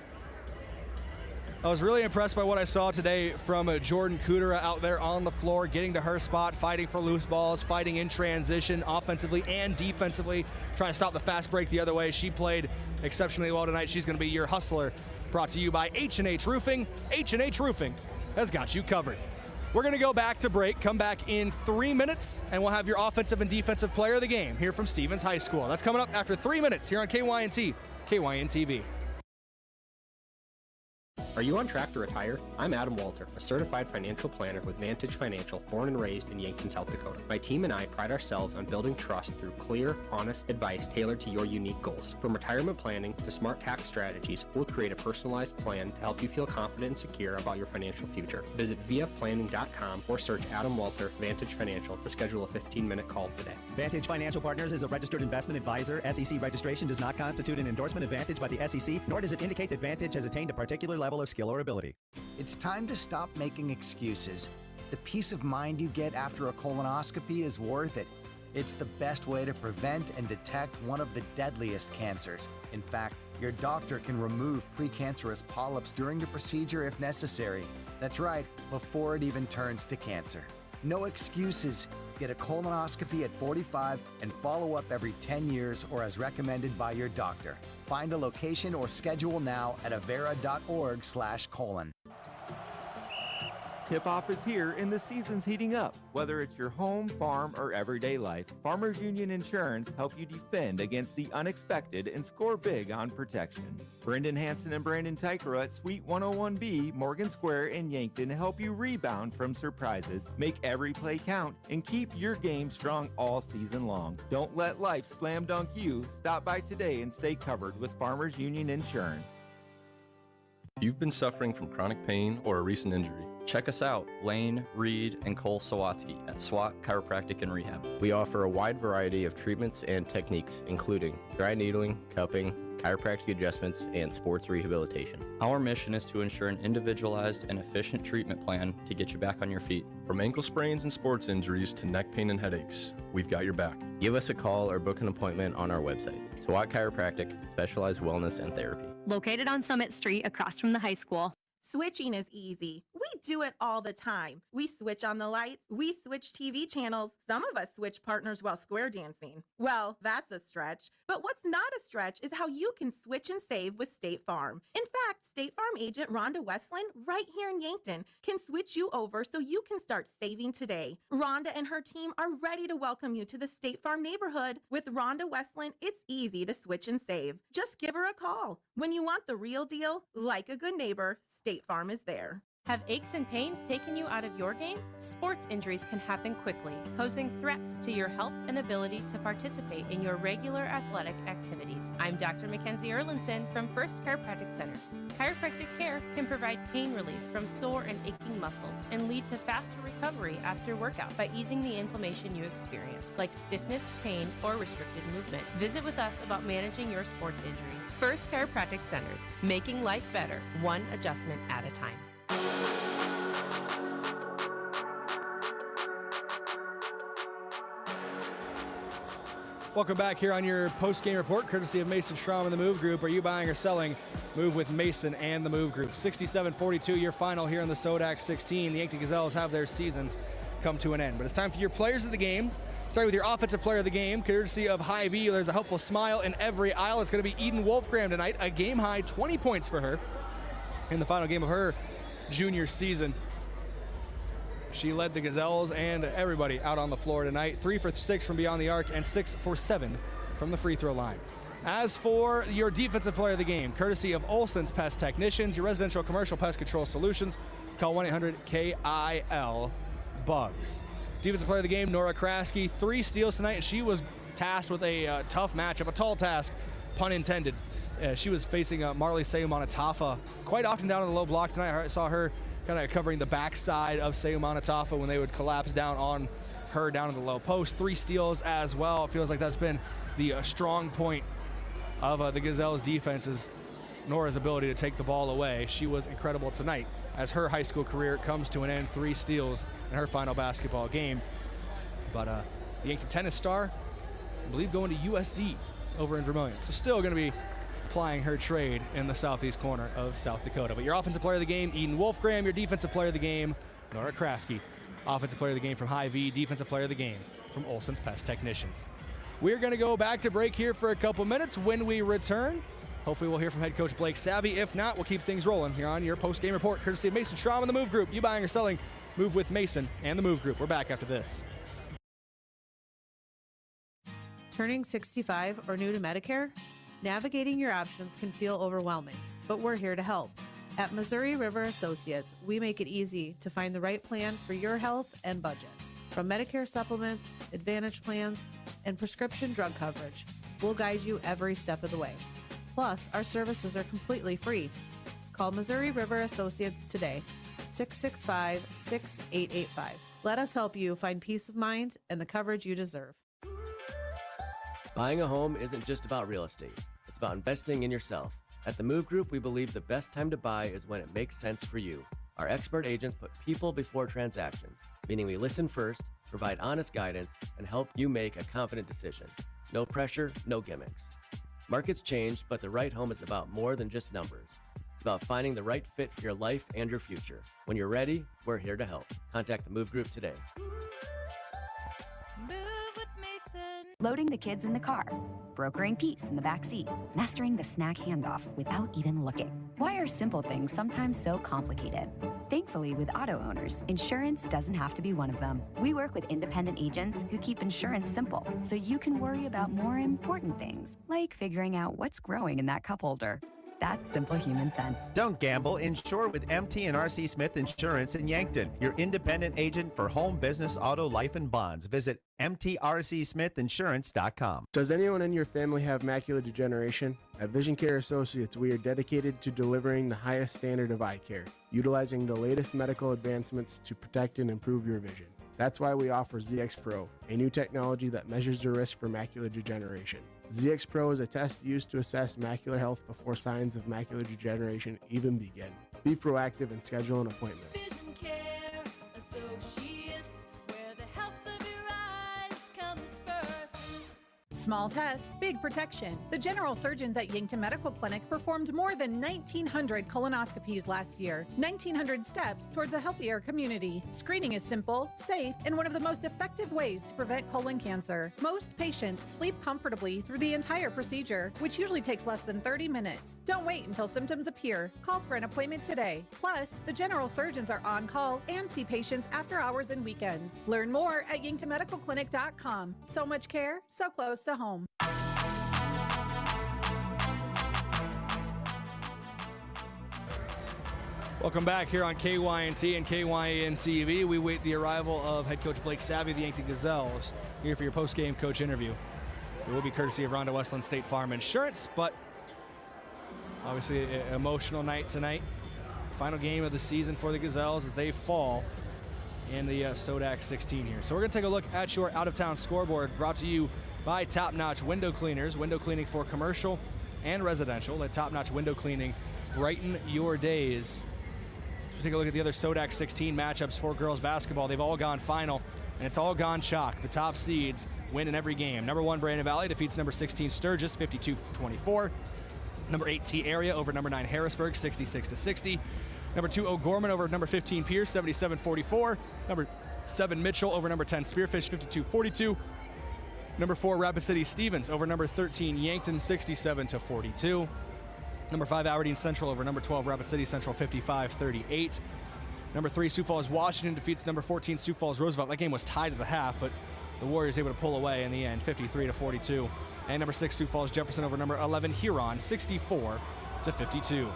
I was really impressed by what I saw today from Jordan Kudera out there on the floor, getting to her spot, fighting for loose balls, fighting in transition, offensively and defensively, trying to stop the fast break the other way. She played exceptionally well tonight. She's going to be your hustler, brought to you by H&H Roofing. H&H Roofing has got you covered. We're going to go back to break, come back in 3 minutes, and we'll have your offensive and defensive player of the game here from Stevens High School. That's coming up after 3 minutes here on KYNT, KYN-TV. Are you on track to retire? I'm Adam Walter, a certified financial planner with Vantage Financial, born and raised in Yankton, South Dakota. My team and I pride ourselves on building trust through clear, honest advice tailored to your unique goals. From retirement planning to smart tax strategies, we'll create a personalized plan to help you feel confident and secure about your financial future. Visit vfplanning.com or search Adam Walter Vantage Financial to schedule a 15-minute call today. Vantage Financial Partners is a registered investment advisor. SEC registration does not constitute an endorsement of Vantage by the SEC, nor does it indicate that Vantage has attained a particular level of skill or ability. It's time to stop making excuses. The peace of mind you get after a colonoscopy is worth it. It's the best way to prevent and detect one of the deadliest cancers. In fact, your doctor can remove precancerous polyps during the procedure if necessary. That's right, before it even turns to cancer. No excuses. Get a colonoscopy at 45 and follow up every 10 years or as recommended by your doctor. Find a location or schedule now at avera.org/colon. Tip-off is here and the season's heating up. Whether it's your home, farm, or everyday life, Farmers Union Insurance help you defend against the unexpected and score big on protection. Brendan Hansen and Brandon Tykera at Suite 101B, Morgan Square in Yankton help you rebound from surprises, make every play count, and keep your game strong all season long. Don't let life slam dunk you. Stop by today and stay covered with Farmers Union Insurance. If you've been suffering from chronic pain or a recent injury, check us out, Lane, Reed, and Cole Sawatsky at SWAT Chiropractic and Rehab. We offer a wide variety of treatments and techniques, including dry needling, cupping, chiropractic adjustments, and sports rehabilitation. Our mission is to ensure an individualized and efficient treatment plan to get you back on your feet. From ankle sprains and sports injuries to neck pain and headaches, we've got your back. Give us a call or book an appointment on our website. SWAT Chiropractic, specialized wellness and therapy. Located on Summit Street across from the high school. Switching is easy. We do it all the time. We switch on the lights. We switch TV channels. Some of us switch partners while square dancing. Well, that's a stretch. But what's not a stretch is how you can switch and save with State Farm. In fact, State Farm agent Rhonda Westland, right here in Yankton, can switch you over so you can start saving today. Rhonda and her team are ready to welcome you to the State Farm neighborhood. With Rhonda Westland, it's easy to switch and save. Just give her a call. When you want the real deal, like a good neighbor, State Farm is there. Have aches and pains taken you out of your game? Sports injuries can happen quickly, posing threats to your health and ability to participate in your regular athletic activities. I'm Dr. Mackenzie Erlinson from First Chiropractic Centers. Chiropractic care can provide pain relief from sore and aching muscles and lead to faster recovery after workout by easing the inflammation you experience, like stiffness, pain, or restricted movement. Visit with us about managing your sports injuries. First Chiropractic Centers, making life better, one adjustment at a time. Welcome back here on your post-game report, courtesy of Mason Schramm and the Move Group. Are you buying or selling? Move with Mason and the Move Group. 67-42, your final here in the SoDak 16. The Yankton Gazelles have their season come to an end. But it's time for your players of the game. Starting with your offensive player of the game, courtesy of Hy-Vee. There's a helpful smile in every aisle. It's going to be Eden Wolfgram tonight. A game-high 20 points for her in the final game of her junior season. She led the Gazelles and everybody out on the floor tonight. 3 for 6 from beyond the arc and 6 for 7 from the free throw line. As for your defensive player of the game, courtesy of Olson's Pest Technicians, your residential commercial pest control solutions, call 1-800-KIL-BUGS. Defensive player of the game, Nora Kraske, 3 steals tonight, and she was tasked with a tough matchup, a tall task, pun intended. She was facing Marley Seumanatafa quite often down in the low block tonight. I saw her kind of covering the backside of Seumanatafa when they would collapse down on her down in the low post. 3 steals as well. It feels like that's been the strong point of the Gazelles' defense is Nora's ability to take the ball away. She was incredible tonight as her high school career comes to an end. 3 steals in her final basketball game. But the Yankton tennis star, I believe, going to USD over in Vermilion. So still going to be plying her trade in the southeast corner of South Dakota. But your offensive player of the game, Eden Wolfgram. Your defensive player of the game, Nora Kraske. Offensive player of the game from Hy-Vee. Defensive player of the game from Olson's Pest Technicians. We're going to go back to break here for a couple minutes. When we return, hopefully we'll hear from head coach Blake Savvy. If not, we'll keep things rolling here on your post-game report, courtesy of Mason Schramm and the Move Group. You buying or selling, move with Mason and the Move Group. We're back after this. Turning 65 or new to Medicare? Navigating your options can feel overwhelming, but we're here to help. At Missouri River Associates, we make it easy to find the right plan for your health and budget. From Medicare supplements, Advantage plans, and prescription drug coverage, we'll guide you every step of the way. Plus, our services are completely free. Call Missouri River Associates today, 665-6885. Let us help you find peace of mind and the coverage you deserve. Buying a home isn't just about real estate. It's about investing in yourself. At the Move Group, we believe the best time to buy is when it makes sense for you. Our expert agents put people before transactions, meaning we listen first, provide honest guidance, and help you make a confident decision. No pressure, no gimmicks. Markets change, but the right home is about more than just numbers. It's about finding the right fit for your life and your future. When you're ready, we're here to help. Contact the Move Group today. Loading the kids in the car, brokering peace in the back seat, mastering the snack handoff without even looking. Why are simple things sometimes so complicated? Thankfully, with auto owners, insurance doesn't have to be one of them. We work with independent agents who keep insurance simple, so you can worry about more important things, like figuring out what's growing in that cup holder. That's simple human sense. Don't gamble. Insure with MT and RC Smith Insurance in Yankton, your independent agent for home, business, auto, life, and bonds. Visit mtrcsmithinsurance.com. Does anyone in your family have macular degeneration? At Vision Care Associates, we are dedicated to delivering the highest standard of eye care, utilizing the latest medical advancements to protect and improve your vision. That's why we offer ZX Pro, a new technology that measures the risk for macular degeneration. ZX Pro is a test used to assess macular health before signs of macular degeneration even begin. Be proactive and schedule an appointment. Vision Care Associates, where the health of your eyes comes first. Small test, big protection. The general surgeons at Yankton Medical Clinic performed more than 1,900 colonoscopies last year. 1,900 steps towards a healthier community. Screening is simple, safe, and one of the most effective ways to prevent colon cancer. Most patients sleep comfortably through the entire procedure, which usually takes less than 30 minutes. Don't wait until symptoms appear. Call for an appointment today. Plus, the general surgeons are on call and see patients after hours and weekends. Learn more at yanktonmedicalclinic.com. So much care, so close to home. Welcome back here on KYNT and KYN TV. We wait the arrival of head coach Blake Savvy of the Yankton Gazelles here for your post-game coach interview. It will be courtesy of Rhonda Westland State Farm Insurance, but obviously an emotional night tonight. Final game of the season for the Gazelles as they fall in the SoDak 16 here. So we're going to take a look at your out-of-town scoreboard, brought to you by Top Notch Window Cleaners. Window cleaning for commercial and residential. Let Top Notch Window Cleaning brighten your days. Let's take a look at the other SoDak 16 matchups for girls basketball. They've all gone final, and it's all gone chalk. The top seeds win in every game. Number 1, Brandon Valley defeats number 16 Sturgis 52-24. Number 8, T Area over number 9 Harrisburg 66-60. Number 2, O'Gorman over number 15 Pierce 77-44. Number 7, Mitchell over number 10 Spearfish 52-42. Number 4, Rapid City Stevens over number 13 Yankton 67-42. Number 5, Aberdeen Central over number 12 Rapid City Central 55-38. Number 3, Sioux Falls Washington defeats number 14 Sioux Falls Roosevelt. That game was tied at the half, but the Warriors able to pull away in the end 53-42. And number 6, Sioux Falls Jefferson over number 11 Huron 64-52.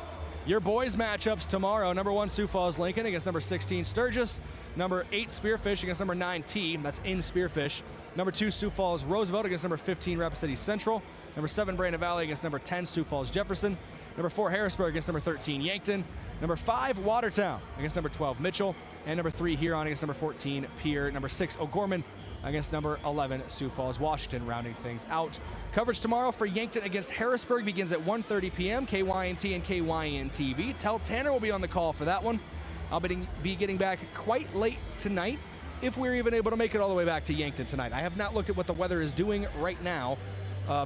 Your boys matchups tomorrow. Number 1, Sioux Falls Lincoln against number 16 Sturgis. Number 8, Spearfish against number 9 T. That's in Spearfish. Number 2, Sioux Falls Roosevelt against number 15 Rapid City Central. Number 7, Brandon Valley against number 10 Sioux Falls Jefferson. Number 4, Harrisburg against number 13 Yankton. Number 5, Watertown against number 12 Mitchell. And number 3, Huron against number 14 Pierre. Number 6, O'Gorman against number 11 Sioux Falls Washington, rounding things out. Coverage tomorrow for Yankton against Harrisburg begins at 1:30 p.m. KYNT and KYN TV. Tell Tanner will be on the call for that one. I'll be getting back quite late tonight, if we're even able to make it all the way back to Yankton tonight. I have not looked at what the weather is doing right now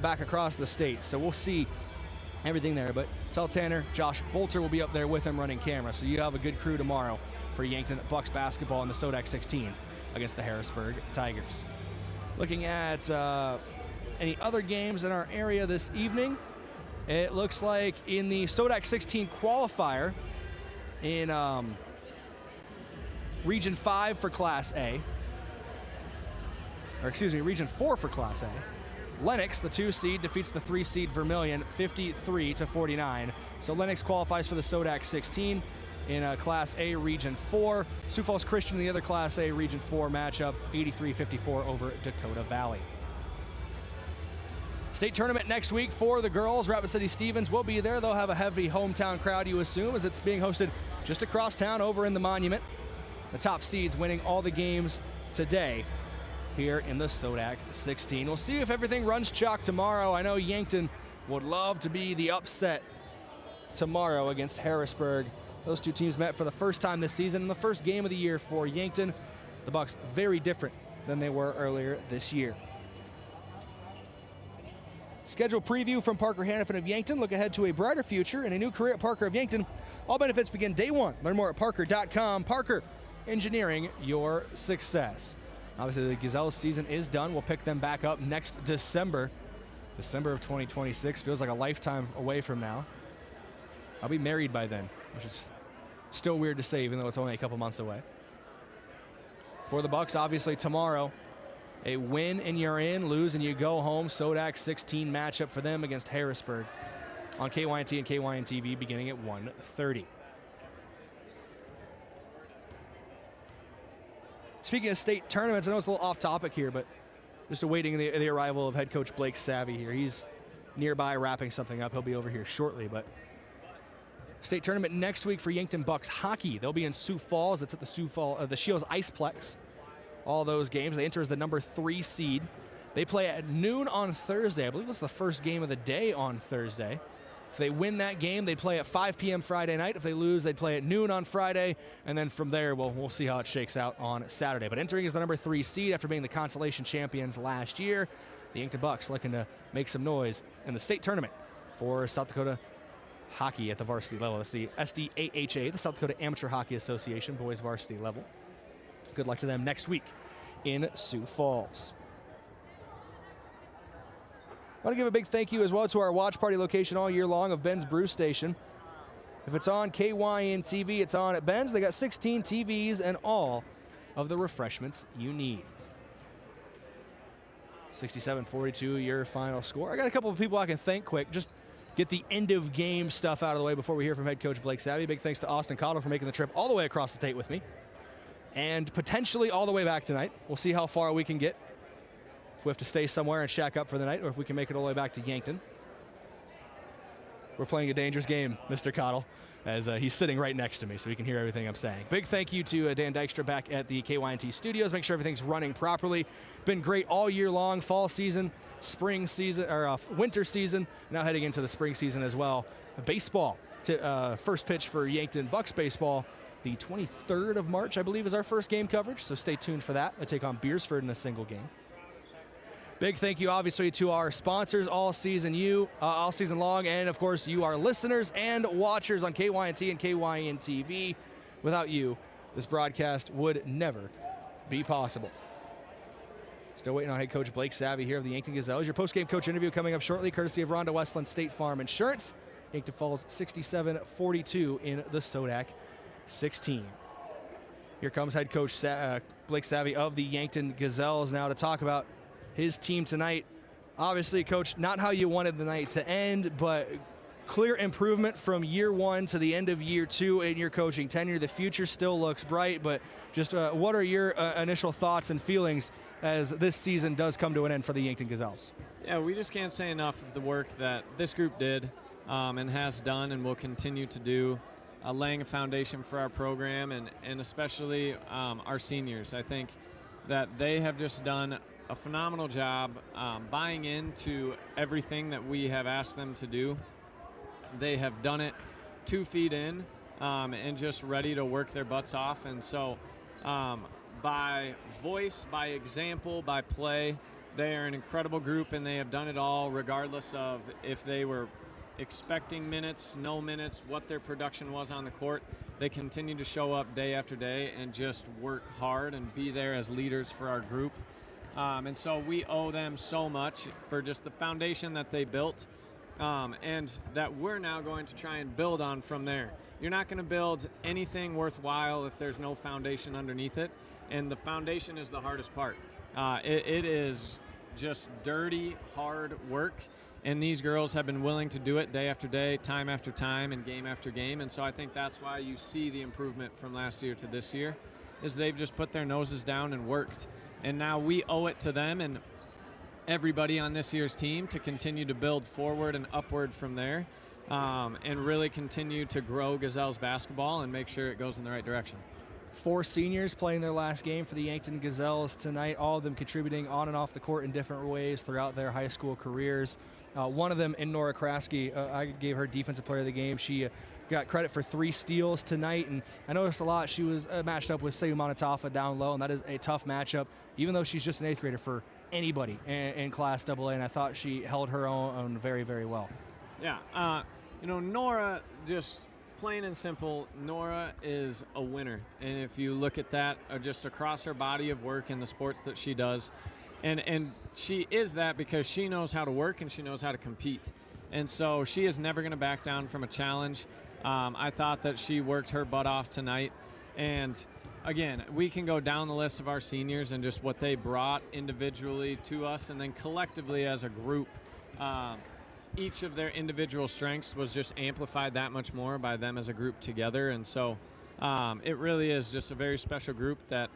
back across the state, so we'll see everything there. But tell Tanner, Josh Bolter will be up there with him running camera. So you have a good crew tomorrow for Yankton Bucks basketball in the SoDak 16 against the Harrisburg Tigers. Looking at any other games in our area this evening, it looks like in the SoDak 16 qualifier in Region 5 for Class A, or excuse me, Region 4 for Class A, Lennox, the 2 seed, defeats the 3 seed Vermilion 53-49. So Lennox qualifies for the SoDak 16 in Class A Region 4. Sioux Falls Christian in the other Class A Region 4 matchup, 83-54 over Dakota Valley. State tournament next week for the girls. Rapid City Stevens will be there. They'll have a heavy hometown crowd, you assume, as it's being hosted just across town over in the Monument. The top seeds winning all the games today here in the SoDak 16. We'll see if everything runs chalk tomorrow. I know Yankton would love to be the upset tomorrow against Harrisburg. Those two teams met for the first time this season in the first game of the year for Yankton. The Bucks very different than they were earlier this year. Schedule preview from Parker Hannafin of Yankton. Look ahead to a brighter future and a new career at Parker of Yankton. All benefits begin day one. Learn more at parker.com. Parker, engineering your success. Obviously, the Gazelles season is done. We'll pick them back up next December. December of 2026 feels like a lifetime away from now. I'll be married by then, which is still weird to say, even though it's only a couple months away. For the Bucks, obviously, tomorrow, a win and you're in, lose and you go home. SoDak 16 matchup for them against Harrisburg on KYNT and KYN-TV beginning at 1:30. Speaking of state tournaments, I know it's a little off topic here, but just awaiting the arrival of head coach Blake Savvy here. He's nearby wrapping something up. He'll be over here shortly, but state tournament next week for Yankton Bucks hockey. They'll be in Sioux Falls. That's at the Shields Iceplex. All those games. They enter as the number 3 seed. They play at noon on Thursday. I believe it's the first game of the day on Thursday. If they win that game, they'd play at 5 p.m. Friday night. If they lose, they'd play at noon on Friday. And then from there, we'll see how it shakes out on Saturday. But entering as the number 3 seed after being the consolation champions last year, the Yankton Bucks looking to make some noise in the state tournament for South Dakota hockey at the varsity level. That's the SDHSAA, the South Dakota Amateur Hockey Association, boys varsity level. Good luck to them next week in Sioux Falls. I want to give a big thank you as well to our watch party location all year long of Ben's Brew Station. If it's on KYN TV, it's on at Ben's. They got 16 TVs and all of the refreshments you need. 67-42, your final score. I got a couple of people I can thank quick. Just get the end of game stuff out of the way before we hear from head coach Blake Savvy. Big thanks to Austin Cottle for making the trip all the way across the state with me. And potentially all the way back tonight. We'll see how far we can get. If we have to stay somewhere and shack up for the night, or if we can make it all the way back to Yankton. We're playing a dangerous game, Mr. Cottle, as he's sitting right next to me so he can hear everything I'm saying. Big thank you to Dan Dykstra back at the KYNT studios. Make sure everything's running properly. Been great all year long. Fall season, spring season, or winter season. Now heading into the spring season as well. Baseball, first pitch for Yankton Bucks baseball. The 23rd of March, I believe, is our first game coverage, so stay tuned for that. They take on Beersford in a single game. Big thank you, obviously, to our sponsors all season long, and, of course, you, our listeners and watchers on KYNT and KYN-TV. Without you, this broadcast would never be possible. Still waiting on head coach Blake Savvy here of the Yankton Gazelles. Your post-game coach interview coming up shortly, courtesy of Rhonda Westland State Farm Insurance. Yankton falls 67-42 in the SoDak 16. Here comes head coach Blake Savvy of the Yankton Gazelles now to talk about his team tonight. Obviously, coach, not how you wanted the night to end, but clear improvement from year one to the end of year two in your coaching tenure. The future still looks bright, but just what are your initial thoughts and feelings as this season does come to an end for the Yankton Gazelles? Yeah, we just can't say enough of the work that this group did and has done and will continue to do, laying a foundation for our program and especially our seniors. I think that they have just done a phenomenal job buying into everything that we have asked them to do. They have done it 2 feet in and just ready to work their butts off. And so by voice, by example, by play, they are an incredible group, and they have done it all regardless of if they were expecting minutes, no minutes, what their production was on the court, they continue to show up day after day and just work hard and be there as leaders for our group. And so we owe them so much for just the foundation that they built, and that we're now going to try and build on from there. You're not going to build anything worthwhile if there's no foundation underneath it, and the foundation is the hardest part. It is just dirty, hard work, and these girls have been willing to do it day after day, time after time, and game after game. And so I think that's why you see the improvement from last year to this year, is they've just put their noses down and worked. And now we owe it to them and everybody on this year's team to continue to build forward and upward from there, and really continue to grow Gazelles basketball and make sure it goes in the right direction. 4 seniors playing their last game for the Yankton Gazelles tonight, all of them contributing on and off the court in different ways throughout their high school careers. One of them, in Nora Kraske, I gave her Defensive Player of the Game. She got credit for 3 steals tonight, and I noticed a lot she was matched up with Seyu Manatafa down low, and that is a tough matchup, even though she's just an 8th grader, for anybody in Class AA, and I thought she held her own very, very well. Yeah, Nora, just plain and simple, Nora is a winner. And if you look at that just across her body of work in the sports that she does, and she is that because she knows how to work and she knows how to compete. And so she is never going to back down from a challenge. I thought that she worked her butt off tonight. And again, we can go down the list of our seniors and just what they brought individually to us, and then collectively as a group. Each of their individual strengths was just amplified that much more by them as a group together. And so it really is just a very special group that,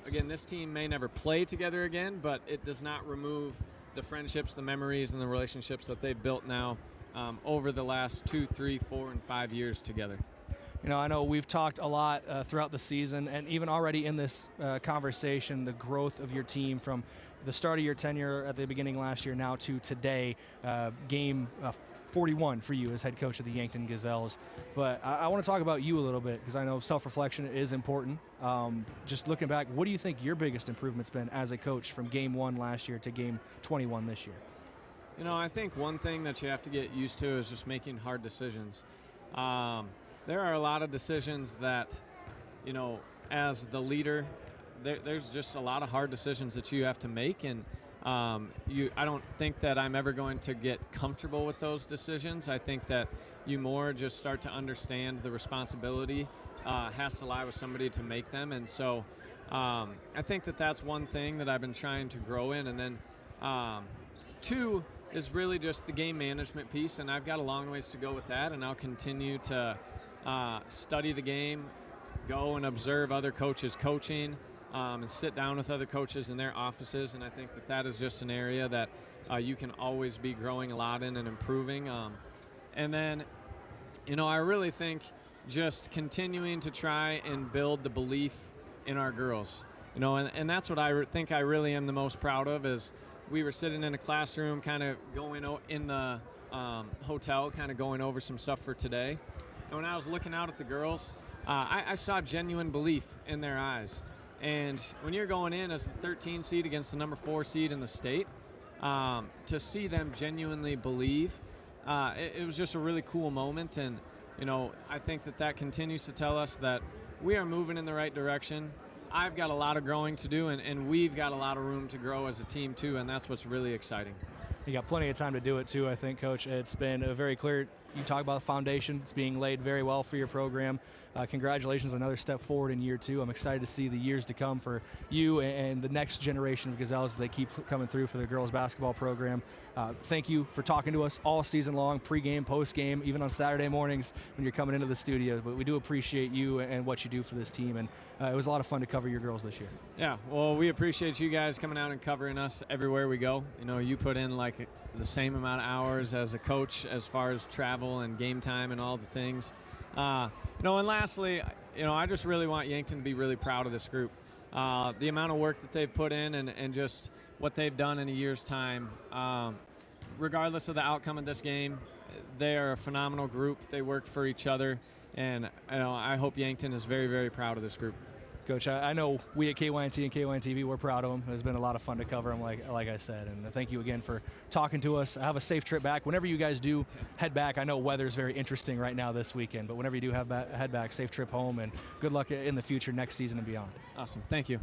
again, this team may never play together again, but it does not remove the friendships, the memories, and the relationships that they've built now over the last 2, 3, 4, and 5 years together. I know we've talked a lot throughout the season, and even already in this conversation, the growth of your team from the start of your tenure at the beginning last year now to today, game 41 for you as head coach of the Yankton Gazelles. But I want to talk about you a little bit, because I know self-reflection is important. Just looking back, what do you think your biggest improvement's been as a coach from game 1 last year to game 21 this year? I think one thing that you have to get used to is just making hard decisions. There are a lot of decisions that, as the leader, there's just a lot of hard decisions that you have to make, and I don't think that I'm ever going to get comfortable with those decisions. I think that you more just start to understand the responsibility has to lie with somebody to make them, and so I think that that's one thing that I've been trying to grow in. And then 2 is really just the game management piece, and I've got a long ways to go with that, and I'll continue to study the game, go and observe other coaches coaching, and sit down with other coaches in their offices. And I think that that is just an area that you can always be growing a lot in and improving. And then, I really think just continuing to try and build the belief in our girls. And that's what I think I really am the most proud of, is we were sitting in a classroom kind of going in the hotel, kind of going over some stuff for today. And when I was looking out at the girls, I saw genuine belief in their eyes. And when you're going in as the 13 seed against the number 4 seed in the state, to see them genuinely believe, it was just a really cool moment. And, I think that continues to tell us that we are moving in the right direction. I've got a lot of growing to do, and we've got a lot of room to grow as a team too, and that's what's really exciting. You got plenty of time to do it too, I think, Coach. It's been very clear. You talk about the foundation. It's being laid very well for your program. Congratulations on another step forward in year 2. I'm excited to see the years to come for you and the next generation of Gazelles as they keep coming through for the girls basketball program. Thank you for talking to us all season long, pregame, postgame, even on Saturday mornings when you're coming into the studio. But we do appreciate you and what you do for this team, and it was a lot of fun to cover your girls this year. Yeah, well, we appreciate you guys coming out and covering us everywhere we go. You put in like the same amount of hours as a coach as far as travel and game time and all the things. And lastly, I just really want Yankton to be really proud of this group. The amount of work that they've put in and just what they've done in a year's time. Regardless of the outcome of this game, they are a phenomenal group. They work for each other, and I hope Yankton is very, very proud of this group. Coach, I know we at KYNT and KYNTV, we're proud of him. It's been a lot of fun to cover him, like I said. And thank you again for talking to us. Have a safe trip back. Whenever you guys do head back, I know weather's very interesting right now this weekend, but whenever you do head back, safe trip home, and good luck in the future next season and beyond. Awesome. Thank you.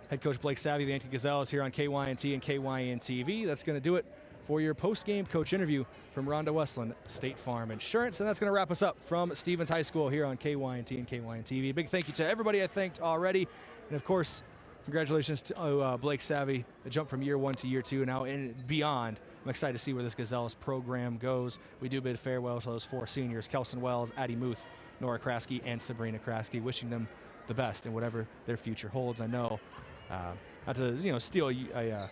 Head coach Blake Savvy, the Yankton Gazelles, here on KYNT and KYNTV. That's going to do it for your post-game coach interview from Rhonda Westland, State Farm Insurance. And that's going to wrap us up from Stevens High School here on KYNT and KYNTV. Big thank you to everybody I thanked already. And, of course, congratulations to Blake Savvy, the jump from year 1 to year 2 now and beyond. I'm excited to see where this Gazelles program goes. We do bid farewell to those 4 seniors, Kelson Wells, Addie Muth, Nora Kraske, and Sabrina Kraske, wishing them the best in whatever their future holds. I know, not to steal a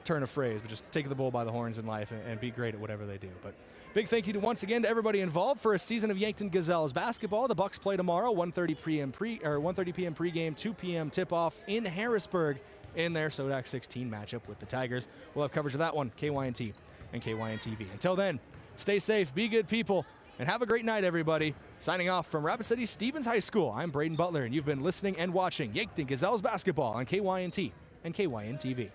turn of phrase, but just take the bull by the horns in life and be great at whatever they do. But big thank you once again to everybody involved for a season of Yankton Gazelles basketball. The Bucks play tomorrow, 1:30 p.m. pregame, 2 p.m. tip-off in Harrisburg in their SoDak 16 matchup with the Tigers. We'll have coverage of that one, KYNT and KYNTV. Until then, stay safe, be good people, and have a great night, everybody. Signing off from Rapid City Stevens High School, I'm Brayden Butler, and you've been listening and watching Yankton Gazelles basketball on KYNT and KYNTV.